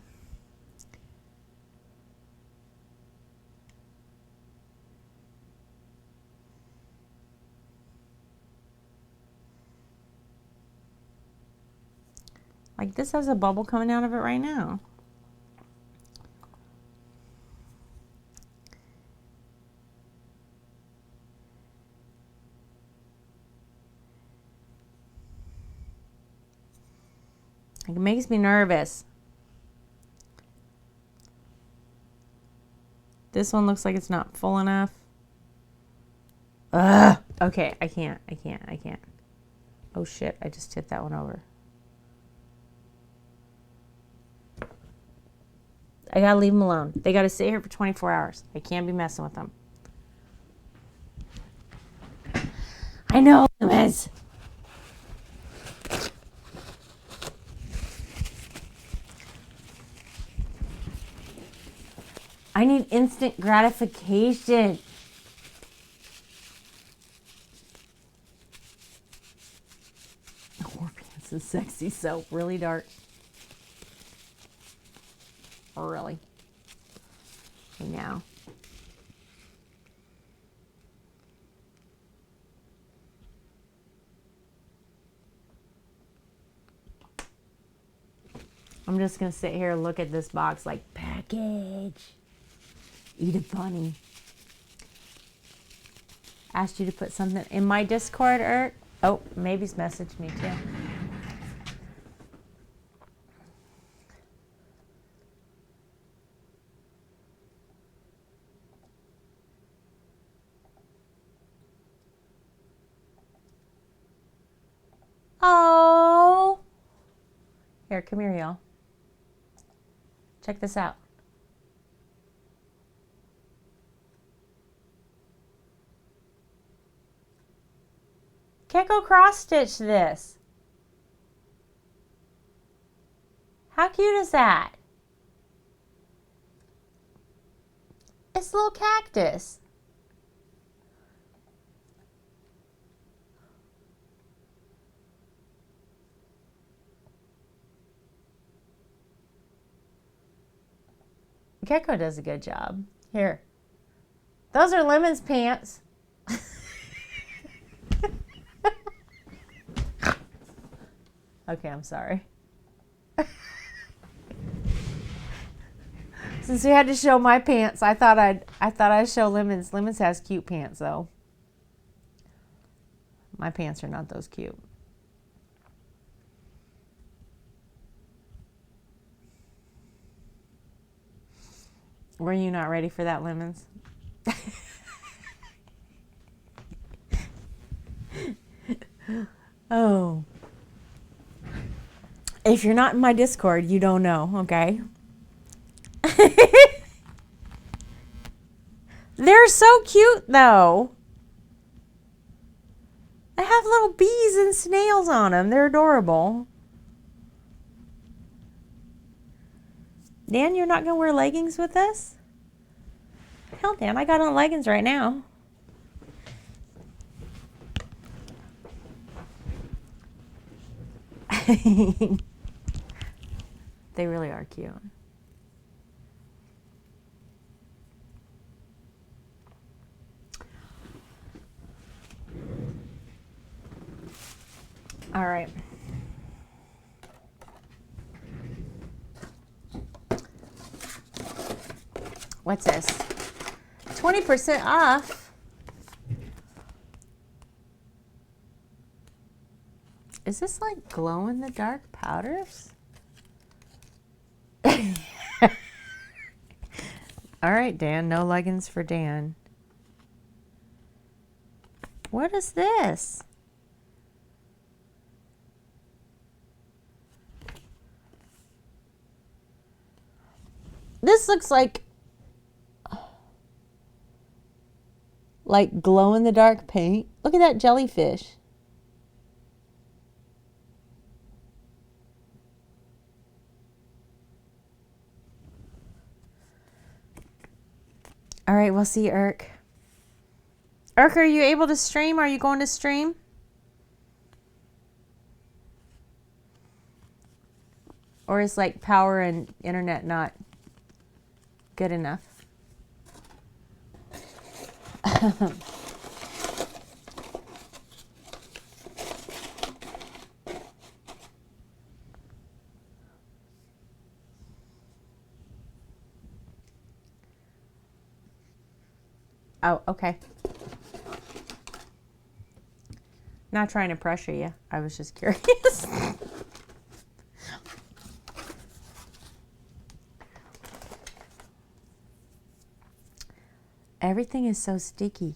Like this has a bubble coming out of it right now. It makes me nervous. This one looks like it's not full enough. Ugh. Okay, I can't. Oh shit, I just tipped that one over. I gotta leave them alone. They gotta stay here for 24 hours. I can't be messing with them. I know, Liz. I need instant gratification. Whore pants is sexy soap. Really dark. Really. Okay, now. I'm just going to sit here and look at this box like, package. Eat a bunny. Asked you to put something in my Discord, Ert. Oh, maybe's messaged me too. Oh. Here, come here, y'all. Check this out. Gecko cross stitch this. How cute is that? It's a little cactus. Gecko does a good job. Here. Those are Lemon's pants. Okay, I'm sorry. Since we had to show my pants, I thought I'd show Lemon's. Lemon's has cute pants though. My pants are not those cute. Were you not ready for that, Lemons? Oh. If you're not in my Discord, you don't know, okay? They're so cute, though. They have little bees and snails on them. They're adorable. Dan, you're not going to wear leggings with us? Hell, Dan, I got on leggings right now. They really are cute. All right. What's this? 20% off. Is this like glow in the dark powders? All right, Dan, no leggings for Dan. What is this? This looks like glow in the dark paint. Look at that jellyfish. All right, we'll see Irk. Irk, are you able to stream? Are you going to stream? Or is like power and internet not good enough? Oh, okay. Not trying to pressure you. I was just curious. Everything is so sticky.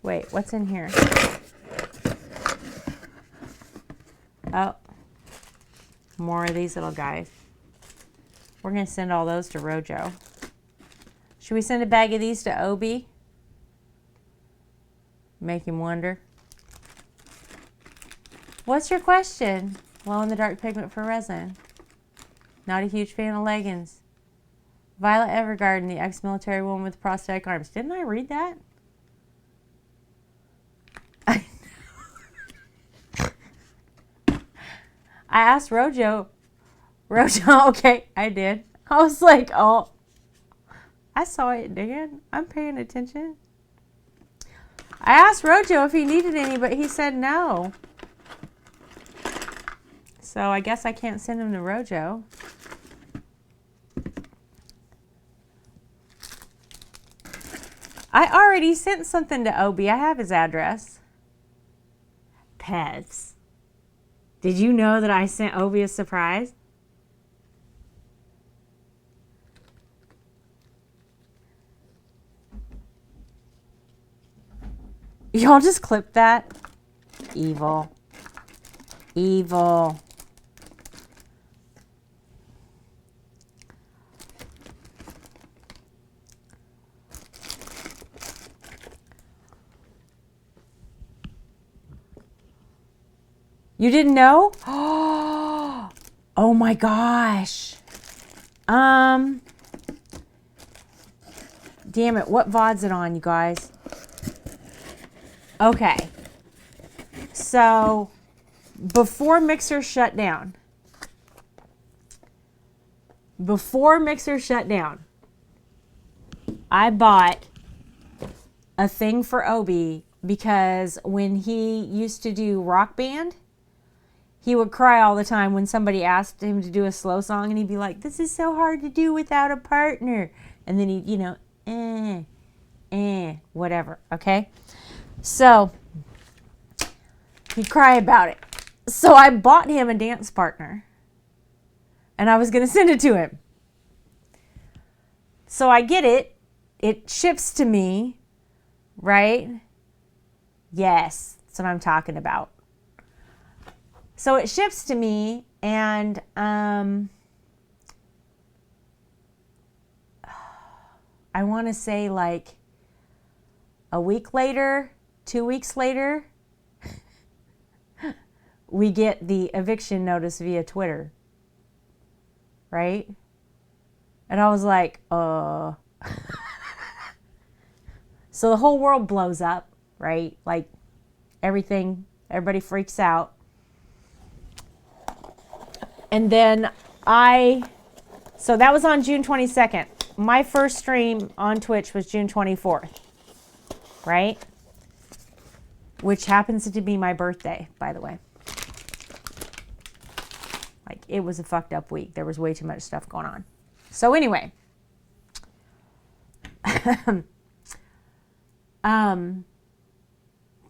Wait, what's in here? Oh, more of these little guys. We're going to send all those to Rojo. Should we send a bag of these to Obi? Make him wonder. What's your question? Glow in the dark pigment for resin. Not a huge fan of leggings. Violet Evergarden, the ex-military woman with prosthetic arms. Didn't I read that? I asked Rojo. Rojo, okay, I did. I was like, oh, I saw it, Dan. I'm paying attention. I asked Rojo if he needed any, but he said no. So I guess I can't send him to Rojo. I already sent something to Obi. I have his address. Pets. Did you know that I sent Obi a surprise? Y'all just clip that? Evil. Evil. You didn't know? Oh my gosh. Damn it. What VOD's it on, you guys? Okay. So, before Mixer shut down, I bought a thing for Obi because when he used to do Rock Band, he would cry all the time when somebody asked him to do a slow song, and he'd be like, this is so hard to do without a partner. And then he'd, whatever, okay? So, he'd cry about it. So I bought him a dance partner and I was going to send it to him. So I get it. It ships to me, right? Yes, that's what I'm talking about. So it ships to me, and I want to say like a week later, 2 weeks later, we get the eviction notice via Twitter, right? And I was like, So the whole world blows up, right? Like everybody freaks out. And then so that was on June 22nd. My first stream on Twitch was June 24th, right? Which happens to be my birthday, by the way. Like, it was a fucked up week. There was way too much stuff going on. So anyway,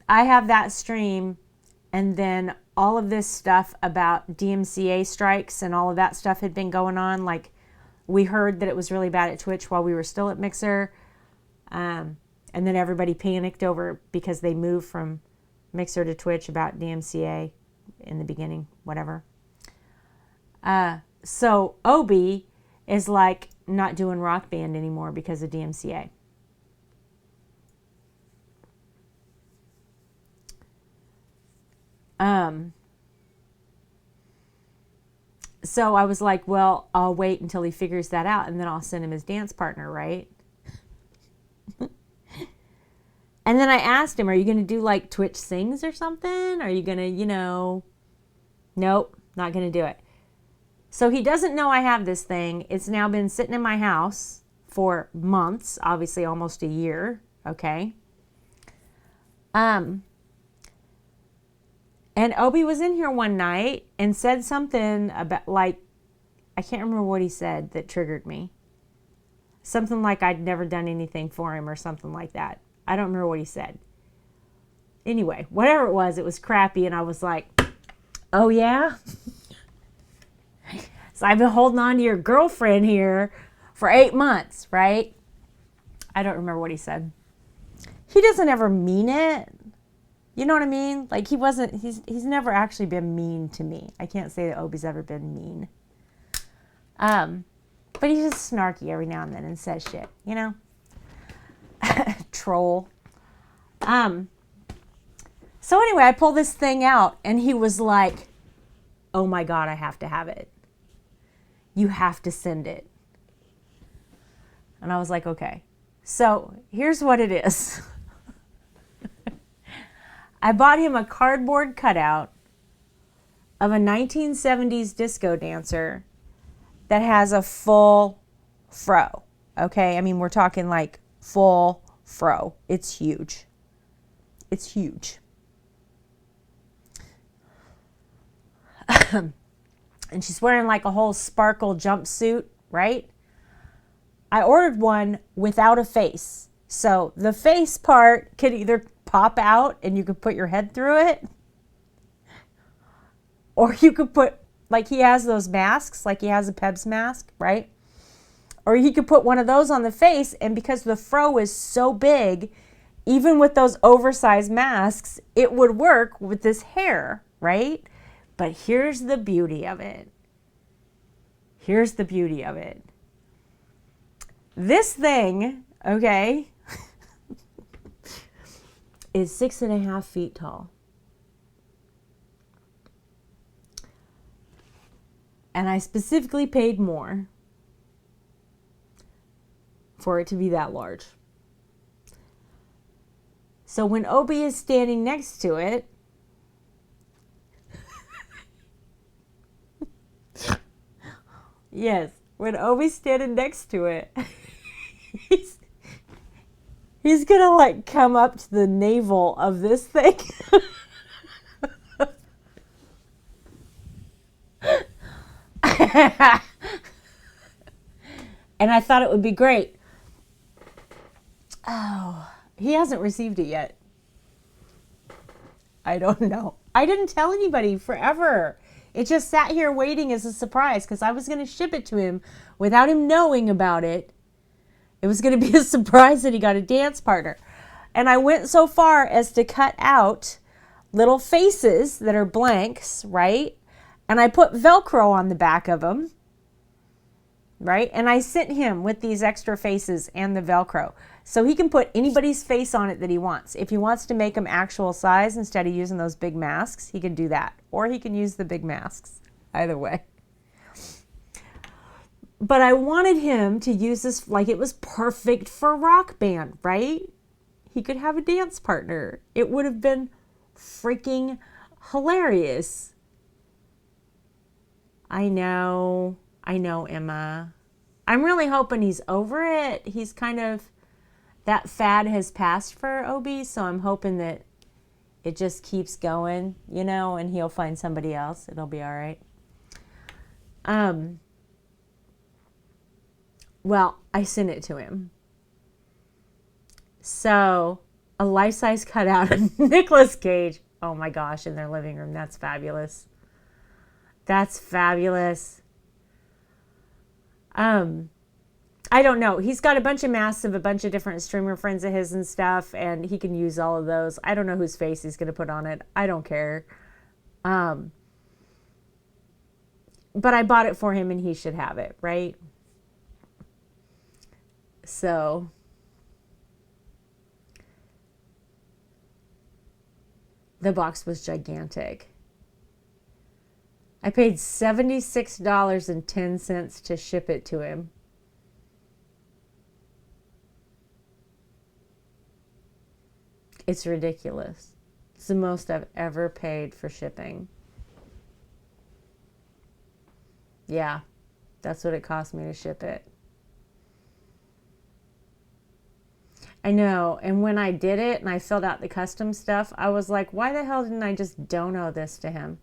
I have that stream, and then all of this stuff about DMCA strikes and all of that stuff had been going on. Like, we heard that it was really bad at Twitch while we were still at Mixer. And then everybody panicked over because they moved from Mixer to Twitch about DMCA in the beginning, whatever. So Obi is like not doing Rock Band anymore because of DMCA. So I was like, well, I'll wait until he figures that out and then I'll send him his dance partner, right? And then I asked him, are you going to do like Twitch Sings or something? Are you going to, nope, not going to do it. So he doesn't know I have this thing. It's now been sitting in my house for months, obviously almost a year, okay? And Obi was in here one night and said something about, like, I can't remember what he said that triggered me. Something like I'd never done anything for him or something like that. I don't remember what he said. Anyway, whatever it was crappy, and I was like, oh yeah? So I've been holding on to your girlfriend here for 8 months, right? I don't remember what he said. He doesn't ever mean it. You know what I mean? Like, he's never actually been mean to me. I can't say that Obi's ever been mean. But he's just snarky every now and then and says shit, you know? Troll. So anyway, I pulled this thing out and he was like, oh my God, I have to have it. You have to send it. And I was like, okay. So here's what it is. I bought him a cardboard cutout of a 1970s disco dancer that has a full fro. Okay? I mean, we're talking like full fro. It's huge. It's huge. And she's wearing like a whole sparkle jumpsuit, right? I ordered one without a face. So the face part could either pop out and you could put your head through it, or you could put, like he has those masks, like he has a Pebs mask, right? Or he could put one of those on the face, and because the fro is so big, even with those oversized masks, it would work with this hair, right? But here's the beauty of it. Here's the beauty of it. This thing, okay, is 6.5 feet tall. And I specifically paid more for it to be that large. So when Obi is standing next to it, yes, when Obi's standing next to it, he's gonna like come up to the navel of this thing. And I thought it would be great. Oh, he hasn't received it yet. I don't know. I didn't tell anybody forever. It just sat here waiting as a surprise because I was going to ship it to him without him knowing about it. It was going to be a surprise that he got a dance partner. And I went so far as to cut out little faces that are blanks, right? And I put Velcro on the back of them, right? And I sent him with these extra faces and the Velcro. So he can put anybody's face on it that he wants. If he wants to make them actual size instead of using those big masks, he can do that. Or he can use the big masks. Either way. But I wanted him to use this like it was perfect for Rock Band, right? He could have a dance partner. It would have been freaking hilarious. I know, Emma. I'm really hoping he's over it. He's kind of, that fad has passed for OB, so I'm hoping that it just keeps going, you know, and he'll find somebody else. It'll be all right. Well, I sent it to him. So, a life-size cutout of Nicolas Cage. Oh my gosh, in their living room. That's fabulous. That's fabulous. I don't know. He's got a bunch of masks of a bunch of different streamer friends of his and stuff, and he can use all of those. I don't know whose face he's going to put on it. I don't care. But I bought it for him, and he should have it, right? So, the box was gigantic. I paid $76.10 to ship it to him. It's ridiculous. It's the most I've ever paid for shipping. Yeah, that's what it cost me to ship it. I know, and when I did it and I filled out the custom stuff, I was like, why the hell didn't I just dono this to him?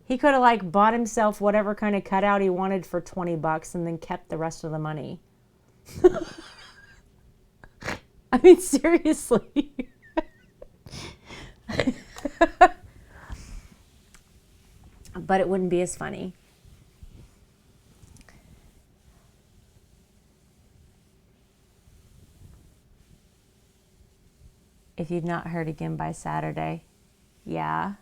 He could have like bought himself whatever kind of cutout he wanted for $20 and then kept the rest of the money. I mean, seriously. But it wouldn't be as funny. If you've not heard again by Saturday. Yeah.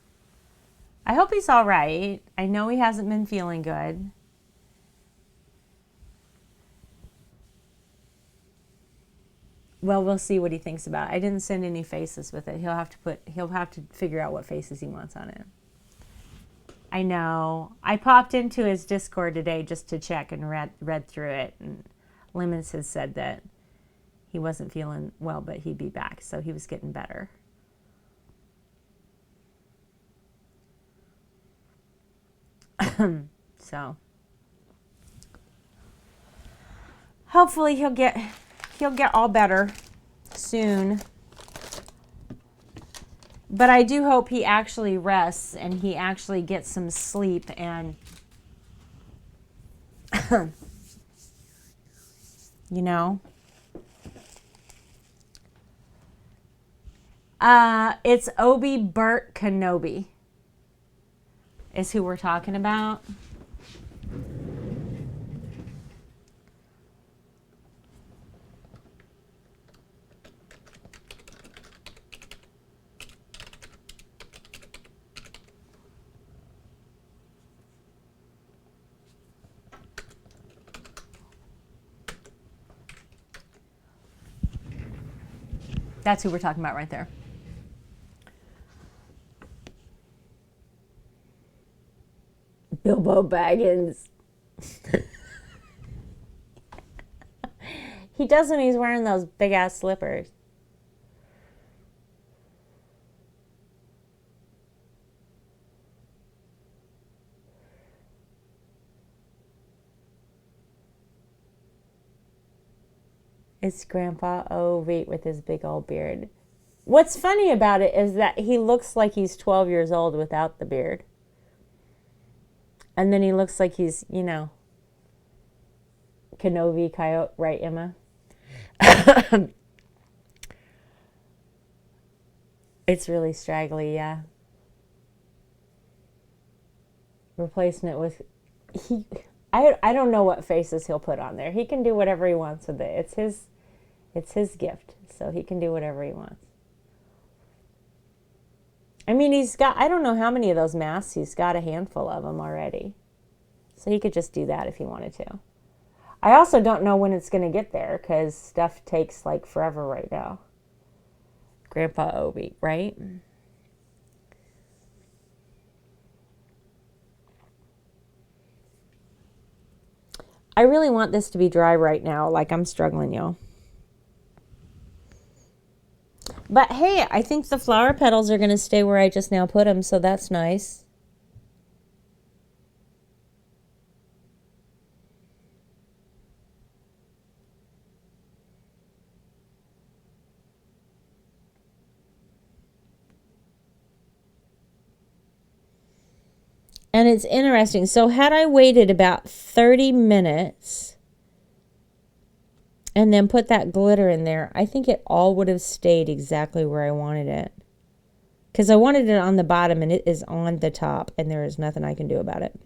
I hope he's all right. I know he hasn't been feeling good. Well, we'll see what he thinks about it. I didn't send any faces with it. He'll have to figure out what faces he wants on it. I know. I popped into his Discord today just to check and read through it, and Lemons has said that he wasn't feeling well, but he'd be back, so he was getting better. So hopefully he'll get all better soon. But I do hope he actually rests and he actually gets some sleep and you know. It's Obi Bert Kenobi is who we're talking about. That's who we're talking about right there. Bilbo Baggins. He does when he's wearing those big ass slippers. It's Grandpa Ovi with his big old beard. What's funny about it is that he looks like he's 12 years old without the beard. And then he looks like he's, you know, Kenobi Coyote, right, Emma? It's really straggly, yeah. replacing it with I don't know what faces he'll put on there. He can do whatever he wants with it. It's his gift, so he can do whatever he wants. I mean, he's got, I don't know how many of those masks. He's got a handful of them already. So he could just do that if he wanted to. I also don't know when it's going to get there because stuff takes like forever right now. Grandpa Obi, right? I really want this to be dry right now. Like, I'm struggling, y'all. But hey, I think the flower petals are going to stay where I just now put them, so that's nice. And it's interesting. So had I waited about 30 minutes and then put that glitter in there, I think it all would have stayed exactly where I wanted it. Because I wanted it on the bottom and it is on the top and there is nothing I can do about it.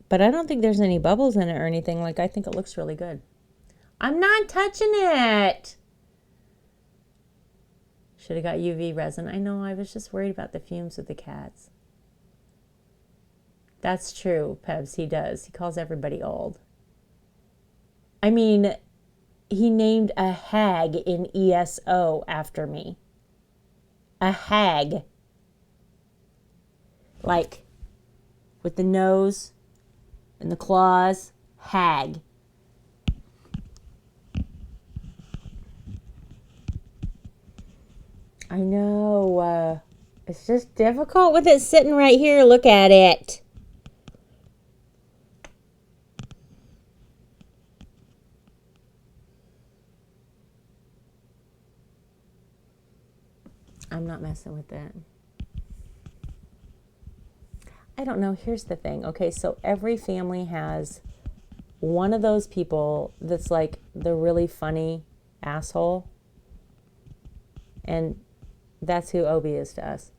But I don't think there's any bubbles in it or anything. Like, I think it looks really good. I'm not touching it. Should have got UV resin. I know, I was just worried about the fumes with the cats. That's true, Pebs, he does. He calls everybody old. I mean, he named a hag in ESO after me. A hag. Like, with the nose and the claws, hag. I know. It's just difficult with it sitting right here. Look at it. I'm not messing with that. I don't know. Here's the thing. Okay, so every family has one of those people that's like the really funny asshole. And that's who Obi is to us.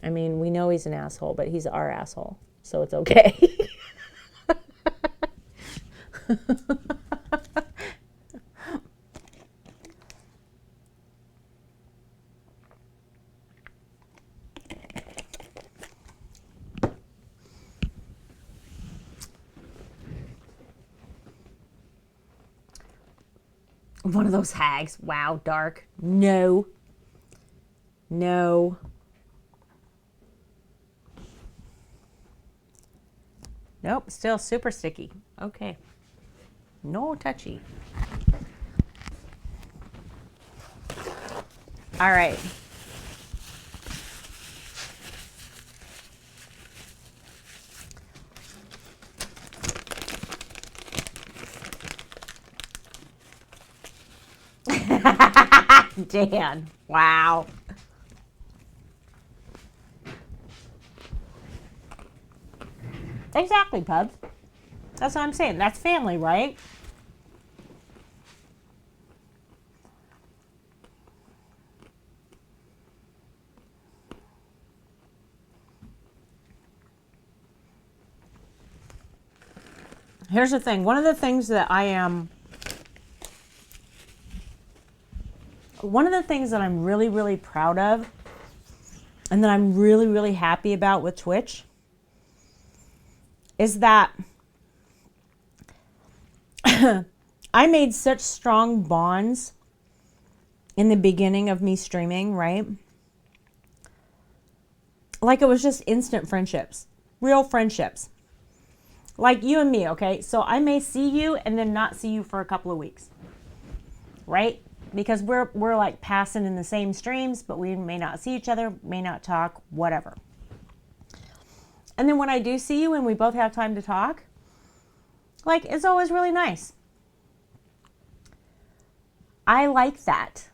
I mean, we know he's an asshole, but he's our asshole. So it's okay. One of those hags. Wow, dark. No. No. Nope, still super sticky. Okay. No touchy. All right. Dan, wow. Exactly, Pubs. That's what I'm saying. That's family, right? Here's the thing. One of the things that I'm really, really proud of and that I'm really, really happy about with Twitch is that I made such strong bonds in the beginning of me streaming, right? Like it was just instant friendships, real friendships. Like you and me, okay? So I may see you and then not see you for a couple of weeks, right? Because we're like passing in the same streams, but we may not see each other, may not talk, whatever. And then when I do see you and we both have time to talk, like it's always really nice. I like that.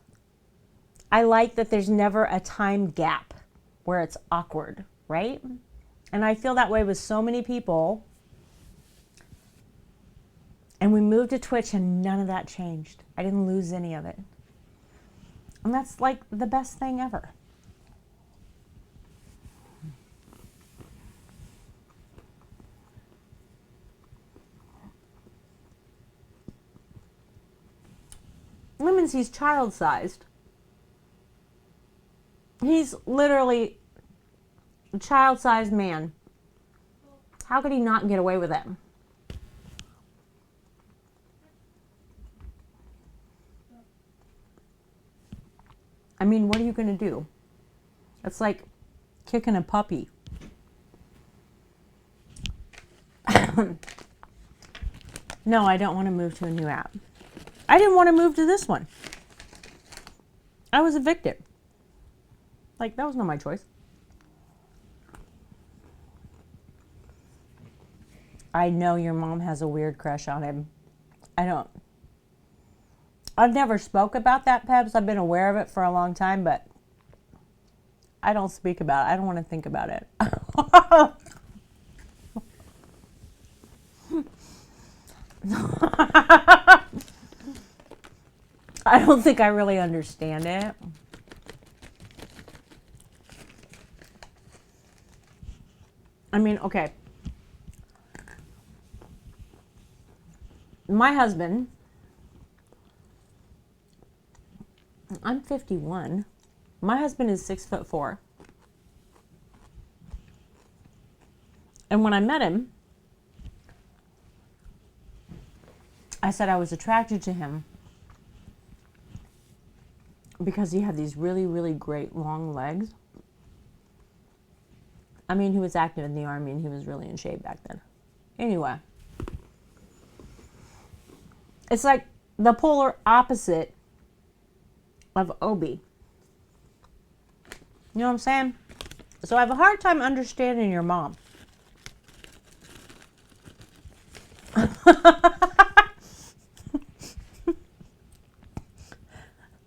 I like that there's never a time gap where it's awkward, right? And I feel that way with so many people. And we moved to Twitch and none of that changed. I didn't lose any of it. And that's like the best thing ever. Lemons, he's child-sized. He's literally a child-sized man. How could he not get away with it? I mean, what are you going to do? It's like kicking a puppy. No, I don't want to move to a new app. I didn't want to move to this one. I was evicted. Like, that was not my choice. I know your mom has a weird crush on him. I don't. I've never spoke about that, Pebs. I've been aware of it for a long time, but I don't speak about it. I don't want to think about it. I don't think I really understand it. I mean, okay. My husband, I'm 51. My husband is 6'4". And when I met him, I said I was attracted to him because he had these really, really great long legs. I mean, he was active in the army and he was really in shape back then. Anyway, it's like the polar opposite of Obi. You know what I'm saying? So I have a hard time understanding your mom.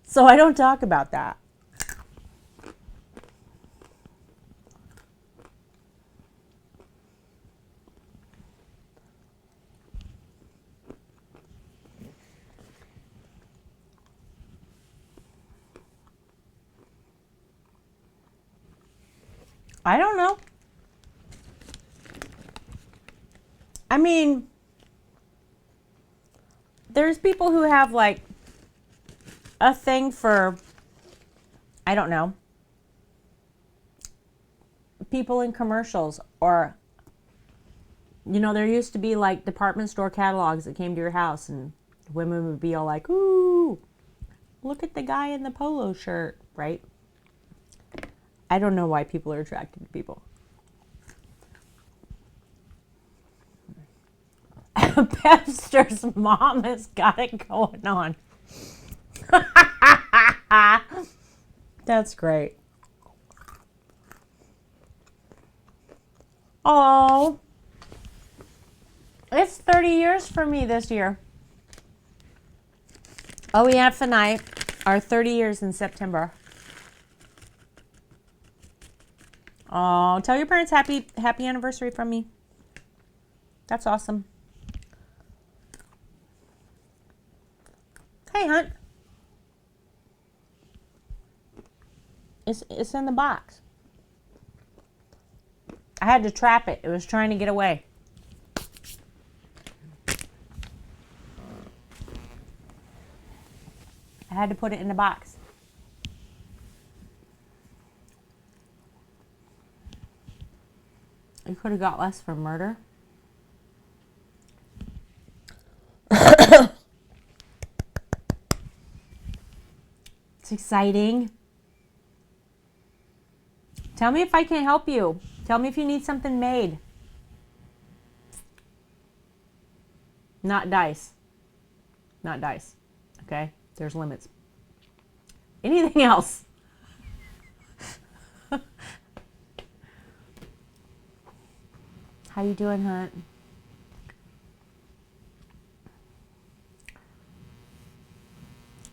So I don't talk about that. I don't know. I mean, there's people who have like a thing for, I don't know, people in commercials, or, you know, there used to be like department store catalogs that came to your house and women would be all like, ooh, look at the guy in the polo shirt, right? I don't know why people are attracted to people. Pepster's mom has got it going on. That's great. Oh, it's 30 years for me this year. OEF and I are 30 years in September. Oh, tell your parents happy anniversary from me. That's awesome. Hey, Hunt. It's in the box. I had to trap it. It was trying to get away. I had to put it in the box. You could have got less for murder. It's exciting. Tell me if I can help you. Tell me if you need something made. Not dice. Not dice. Okay? There's limits. Anything else? How you doing, Hunt?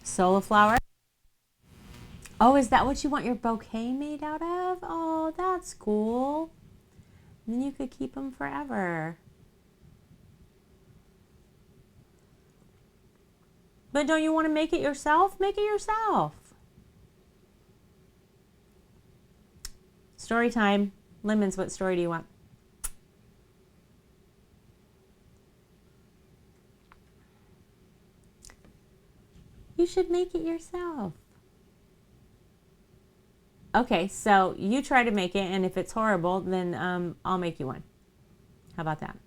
Soliflower? Oh, is that what you want your bouquet made out of? Oh, that's cool. And then you could keep them forever. But don't you want to make it yourself? Make it yourself. Story time. Lemons, what story do you want? You should make it yourself. Okay, so you try to make it, and if it's horrible, then I'll make you one. How about that?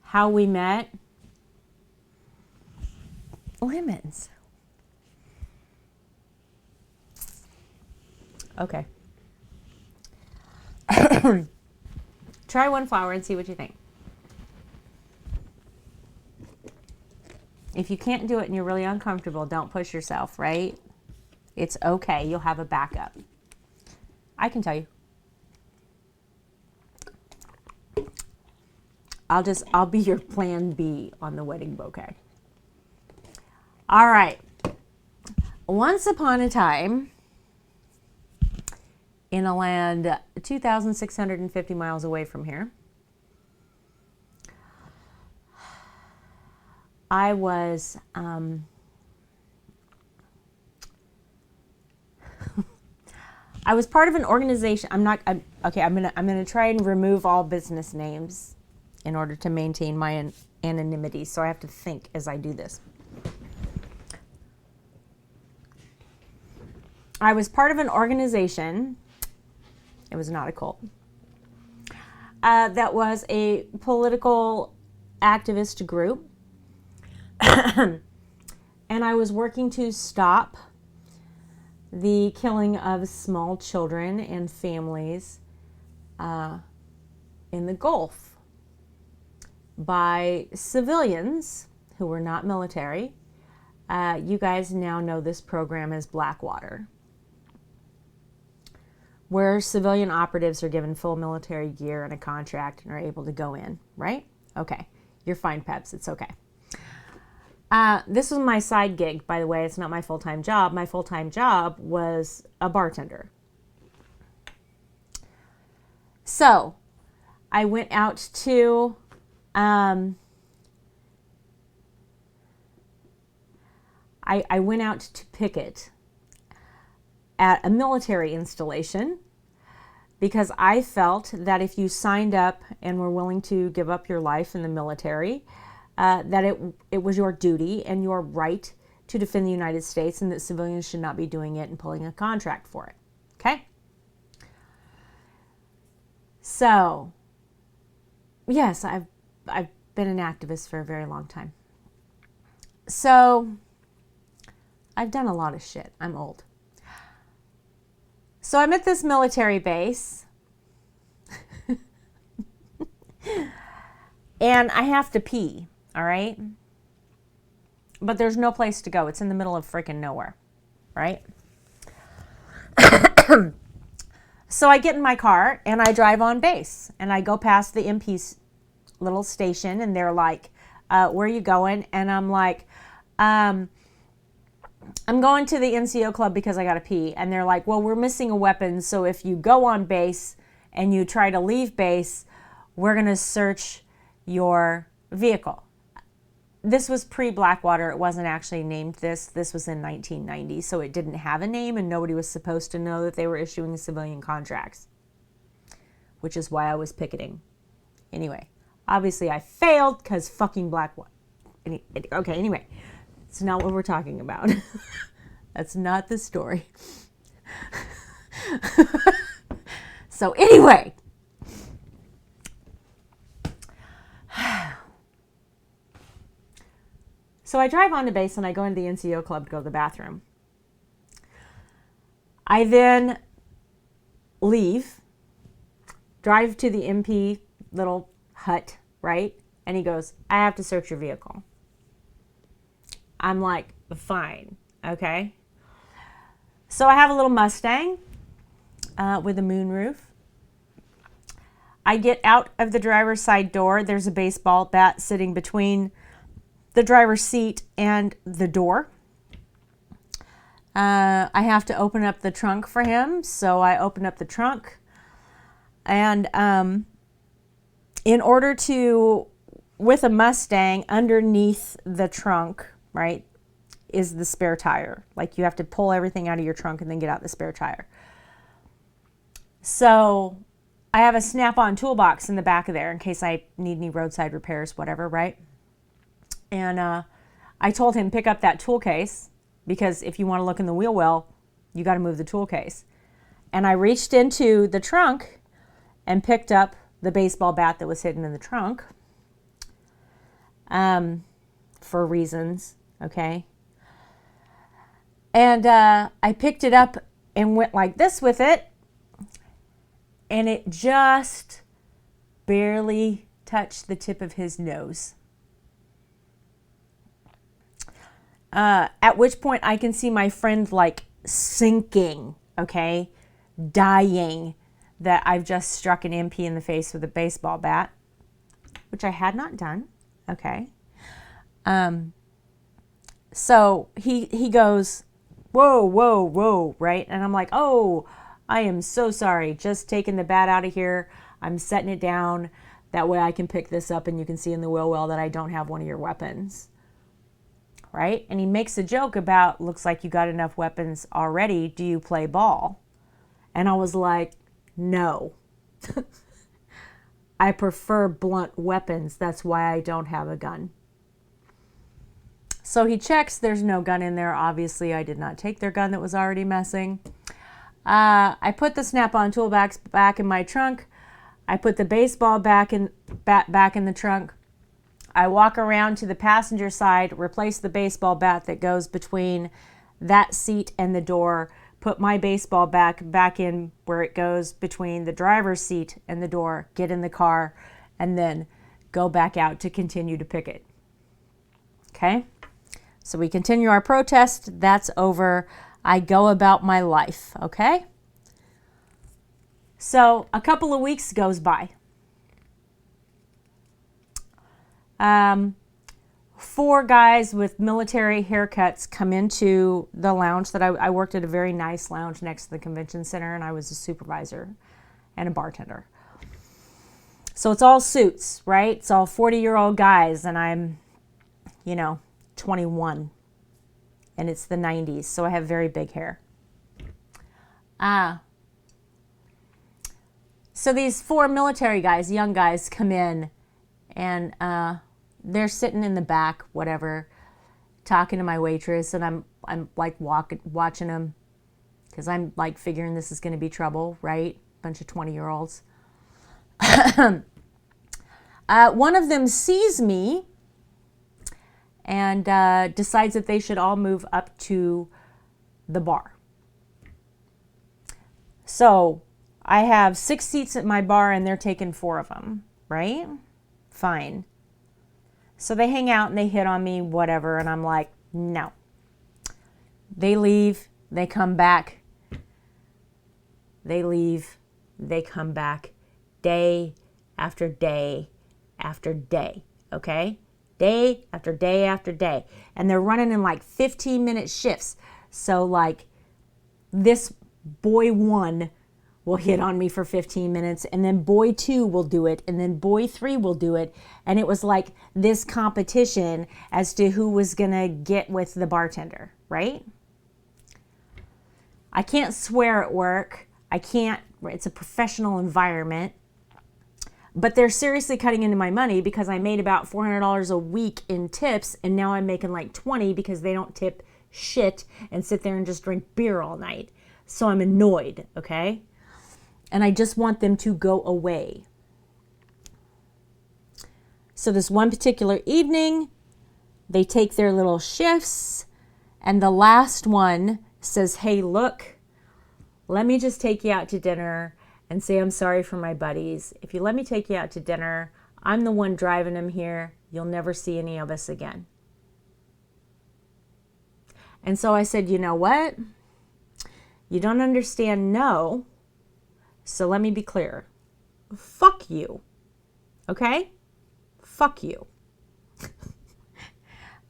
How we met? Lemons. Okay. Try one flower and see what you think. If you can't do it and you're really uncomfortable, don't push yourself, right? It's okay. You'll have a backup. I can tell you. I'll be your plan B on the wedding bouquet. All right. Once upon a time, in a land 2,650 miles away from here, I was I was part of an organization. I'm gonna try and remove all business names in order to maintain my anonymity. So I have to think as I do this. I was part of an organization. It was not a cult. That was a political activist group. And I was working to stop the killing of small children and families in the Gulf by civilians who were not military. You guys now know this program as Blackwater, where civilian operatives are given full military gear and a contract and are able to go in, right? Okay, you're fine, Peps, it's okay. This was my side gig, by the way. It's not my full-time job. My full-time job was a bartender. So I went out to I went out to picket at a military installation because I felt that if you signed up and were willing to give up your life in the military, that it was your duty and your right to defend the United States, and that civilians should not be doing it and pulling a contract for it. Okay? So, yes, I've been an activist for a very long time. So, I've done a lot of shit. I'm old. So I'm at this military base. And I have to pee. All right? But there's no place to go. It's in the middle of freaking nowhere, right? So I get in my car and I drive on base and I go past the MP's little station and they're like, where are you going? And I'm like, I'm going to the NCO club because I got to pee. And they're like, well, we're missing a weapon. So if you go on base and you try to leave base, we're going to search your vehicle. This was pre-Blackwater. It wasn't actually named this. This was in 1990, so it didn't have a name and nobody was supposed to know that they were issuing civilian contracts, which is why I was picketing. Anyway, obviously I failed because fucking Blackwater. Okay, anyway, it's not what we're talking about. That's not the story. So anyway, so I drive on to base and I go into the NCO club to go to the bathroom. I then leave, drive to the MP little hut, right? And he goes, I have to search your vehicle. I'm like, fine, okay. So I have a little Mustang with a moonroof. I get out of the driver's side door. There's a baseball bat sitting between the driver's seat and the door. I have to open up the trunk for him. So I open up the trunk. And in order to, with a Mustang, underneath the trunk, right, is the spare tire. Like you have to pull everything out of your trunk and then get out the spare tire. So I have a snap-on toolbox in the back of there in case I need any roadside repairs, whatever, right? And I told him pick up that tool case because if you want to look in the wheel well, you got to move the tool case. And I reached into the trunk and picked up the baseball bat that was hidden in the trunk for reasons, okay? And I picked it up and went like this with it, and it just barely touched the tip of his nose. At which point I can see my friend like sinking, okay, dying, that I've just struck an MP in the face with a baseball bat, which I had not done, okay. So he goes, whoa, whoa, whoa, right? And I'm like, oh, I am so sorry. Just taking the bat out of here. I'm setting it down. That way I can pick this up and you can see in the wheel well that I don't have one of your weapons. Right? And he makes a joke about, looks like you got enough weapons already. Do you play ball? And I was like, no. I prefer blunt weapons. That's why I don't have a gun. So he checks. There's no gun in there. Obviously, I did not take their gun that was already messing. I put the snap-on toolbox back in my trunk. I put the baseball bat back in the trunk. I walk around to the passenger side, replace the baseball bat that goes between that seat and the door, put my baseball bat back in where it goes between the driver's seat and the door, get in the car, and then go back out to continue to pick it. Okay? So we continue our protest. That's over. I go about my life, okay? So a couple of weeks goes by. 4 guys with military haircuts come into the lounge that I worked at a very nice lounge next to the convention center, and I was a supervisor and a bartender. So it's all suits, right? It's all 40-year-old guys, and I'm, 21, and it's the 90s, so I have very big hair. So these 4 military guys, young guys, come in, and they're sitting in the back, whatever, talking to my waitress, and I'm like watching them because I'm like figuring this is going to be trouble, right? Bunch of 20-year-olds. One of them sees me and decides that they should all move up to the bar. So I have 6 seats at my bar and they're taking 4 of them, right? Fine. So they hang out and they hit on me, whatever, and I'm like, no. They leave, they come back. They leave, they come back. Day after day after day, okay? Day after day after day. And they're running in like 15-minute shifts. So like this boy 1 will hit on me for 15 minutes, and then boy 2 will do it, and then boy 3 will do it. And it was like this competition as to who was gonna get with the bartender, right? I can't swear at work. I can't, it's a professional environment. But they're seriously cutting into my money because I made about $400 a week in tips, and now I'm making like 20 because they don't tip shit and sit there and just drink beer all night. So I'm annoyed, okay? And I just want them to go away. So this one particular evening, they take their little shifts, and the last one says, hey, look, let me just take you out to dinner and say I'm sorry for my buddies. If you let me take you out to dinner, I'm the one driving them here. You'll never see any of us again. And so I said, you know what? You don't understand, no. So let me be clear. Fuck you. Okay? Fuck you.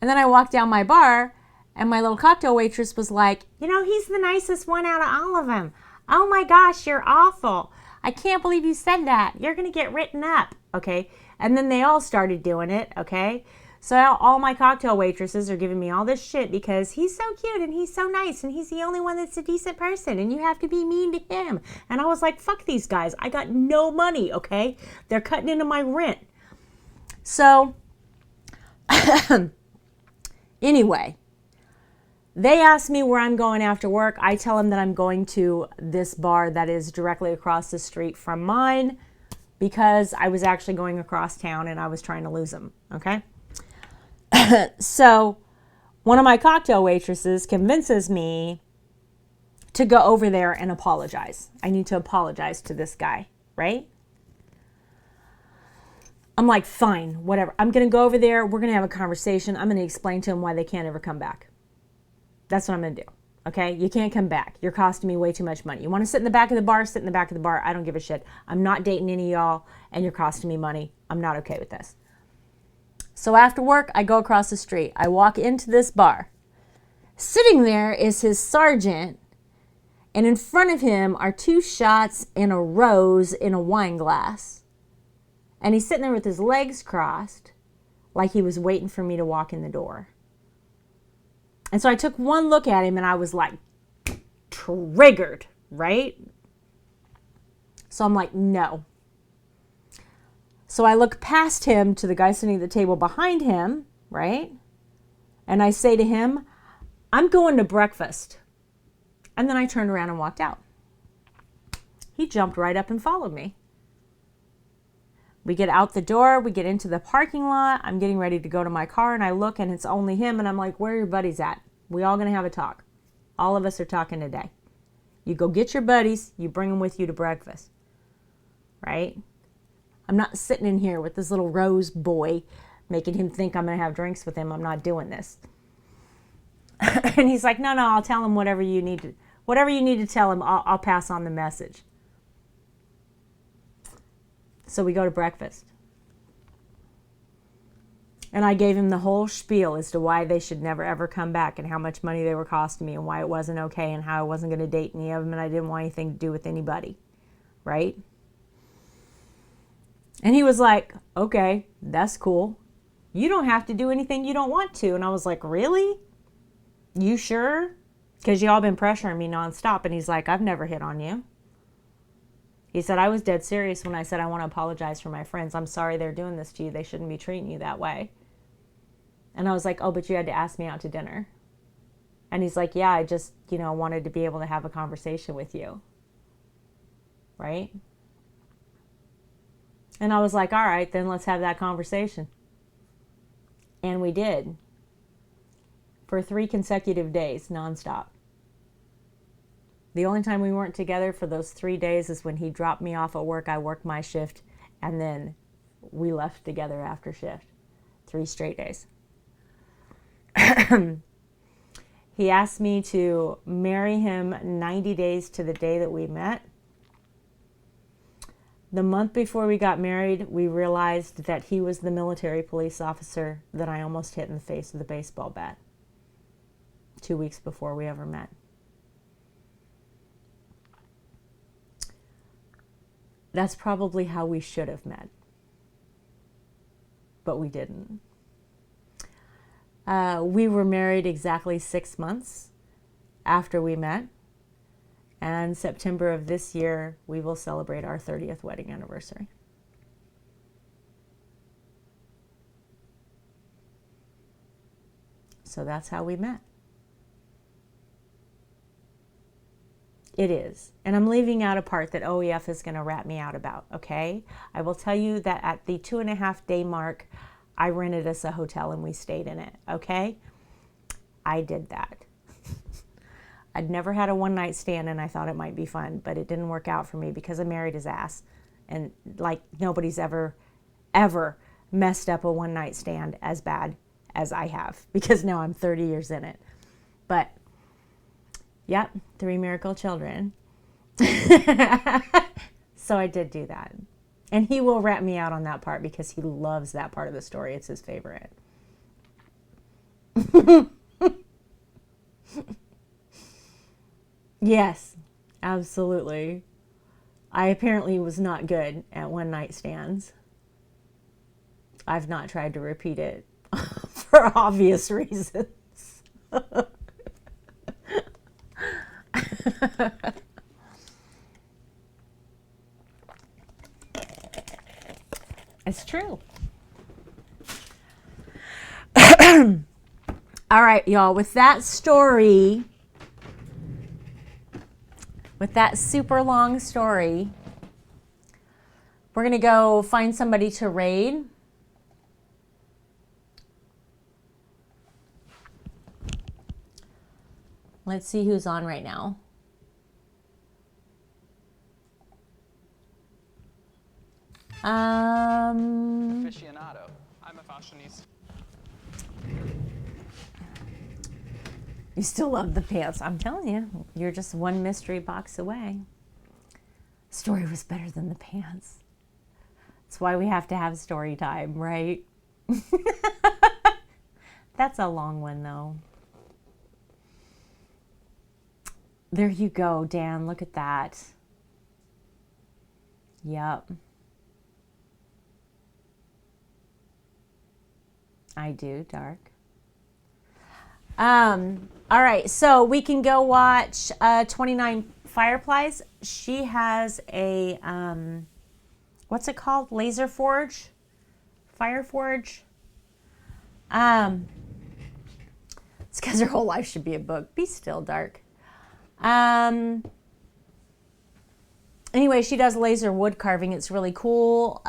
And then I walk down my bar, And my little cocktail waitress was like, you know, he's the nicest one out of all of them. Oh my gosh, you're awful. I can't believe you said that. You're going to get written up. Okay. And then they all started doing it. Okay. So all my cocktail waitresses are giving me all this shit because he's so cute and he's so nice and he's the only one that's a decent person and you have to be mean to him. And I was like, fuck these guys. I got no money. Okay. They're cutting into my rent. So anyway, they ask me where I'm going after work. I tell them that I'm going to this bar that is directly across the street from mine because I was actually going across town and I was trying to lose them. Okay. So one of my cocktail waitresses convinces me to go over there and apologize. I need to apologize to this guy, right? I'm like, fine, whatever. I'm going to go over there. We're going to have a conversation. I'm going to explain to him why they can't ever come back. That's what I'm going to do. Okay? You can't come back. You're costing me way too much money. You want to sit in the back of the bar? Sit in the back of the bar. I don't give a shit. I'm not dating any of y'all, and you're costing me money. I'm not okay with this. So after work, I go across the street. I walk into this bar. Sitting there is his sergeant, and in front of him are 2 shots and a rose in a wine glass. And he's sitting there with his legs crossed, like he was waiting for me to walk in the door. And so I took one look at him and I was like, triggered, right? So I'm like, no. So I look past him to the guy sitting at the table behind him, right? And I say to him, I'm going to breakfast. And then I turned around and walked out. He jumped right up and followed me. We get out the door, we get into the parking lot. I'm getting ready to go to my car and I look and it's only him and I'm like, where are your buddies at? We all gonna have a talk. All of us are talking today. You go get your buddies, you bring them with you to breakfast, right? I'm not sitting in here with this little rose boy making him think I'm gonna have drinks with him. I'm not doing this. And he's like, no, I'll tell him whatever you need to tell him, I'll pass on the message. So we go to breakfast. And I gave him the whole spiel as to why they should never ever come back and how much money they were costing me and why it wasn't okay and how I wasn't going to date any of them and I didn't want anything to do with anybody. Right? And he was like, okay, that's cool. You don't have to do anything you don't want to. And I was like, really? You sure? Because y'all been pressuring me nonstop. And he's like, I've never hit on you. He said, I was dead serious when I said I want to apologize for my friends. I'm sorry they're doing this to you. They shouldn't be treating you that way. And I was like, oh, but you had to ask me out to dinner. And he's like, yeah, I just, wanted to be able to have a conversation with you. Right? And I was like, all right, then let's have that conversation. And we did. For 3 consecutive days, nonstop. The only time we weren't together for those 3 days is when he dropped me off at work. I worked my shift, and then we left together after shift. 3 straight days. He asked me to marry him 90 days to the day that we met. The month before we got married, we realized that he was the military police officer that I almost hit in the face with a baseball bat. 2 weeks before we ever met. That's probably how we should have met. But we didn't. We were married exactly 6 months after we met. And September of this year, we will celebrate our 30th wedding anniversary. So that's how we met. It is. And I'm leaving out a part that OEF is going to rat me out about, okay? I will tell you that at the 2.5-day mark, I rented us a hotel and we stayed in it, okay? I did that. I'd never had a one-night stand and I thought it might be fun, but it didn't work out for me because I married his ass. And like nobody's ever messed up a one-night stand as bad as I have because now I'm 30 years in it. But yep, 3 miracle children. So I did do that. And he will rat me out on that part because he loves that part of the story. It's his favorite. Yes, absolutely. I apparently was not good at one night stands. I've not tried to repeat it for obvious reasons. It's true. All right, y'all, with that story, with that super long story, we're going to go find somebody to raid. Let's see who's on right now. Aficionado. I'm a fashionista. You still love the pants. I'm telling you, you're just one mystery box away. Story was better than the pants. That's why we have to have story time, right? That's a long one, though. There you go, Dan. Look at that. Yep. I do, dark. All right, so we can go watch 29 Fireflies. She has a, what's it called? Laser Forge? Fire Forge? It's because her whole life should be a book. Be still, dark. Anyway, she does laser wood carving. It's really cool.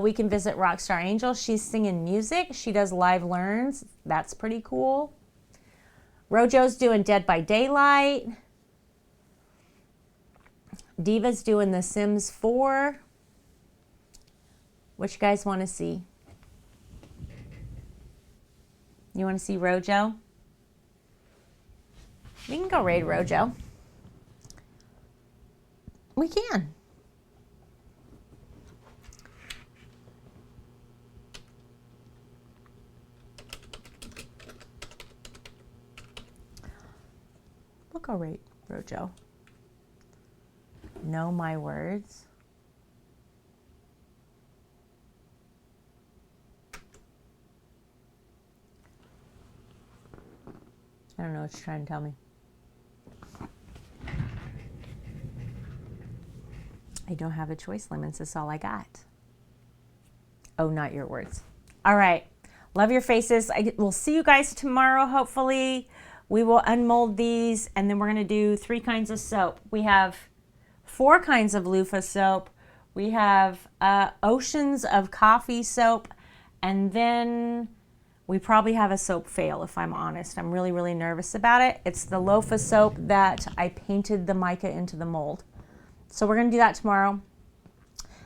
We can visit Rockstar Angel. She's singing music. She does live learns. That's pretty cool. Rojo's doing Dead by Daylight. Diva's doing The Sims 4. What you guys want to see? You want to see Rojo? We can go raid Rojo. We can. We'll go raid Rojo. Know my words. I don't know what you're trying to tell me. I don't have a choice limits. That's all I got. Oh, not your words. All right. Love your faces. We'll see you guys tomorrow, hopefully. We will unmold these, and then we're going to do 3 kinds of soap. We have 4 kinds of loofah soap. We have oceans of coffee soap, and then we probably have a soap fail, if I'm honest. I'm really, really nervous about it. It's the loofah soap that I painted the mica into the mold. So we're going to do that tomorrow.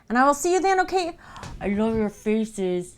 And I will see you then, okay? I love your faces.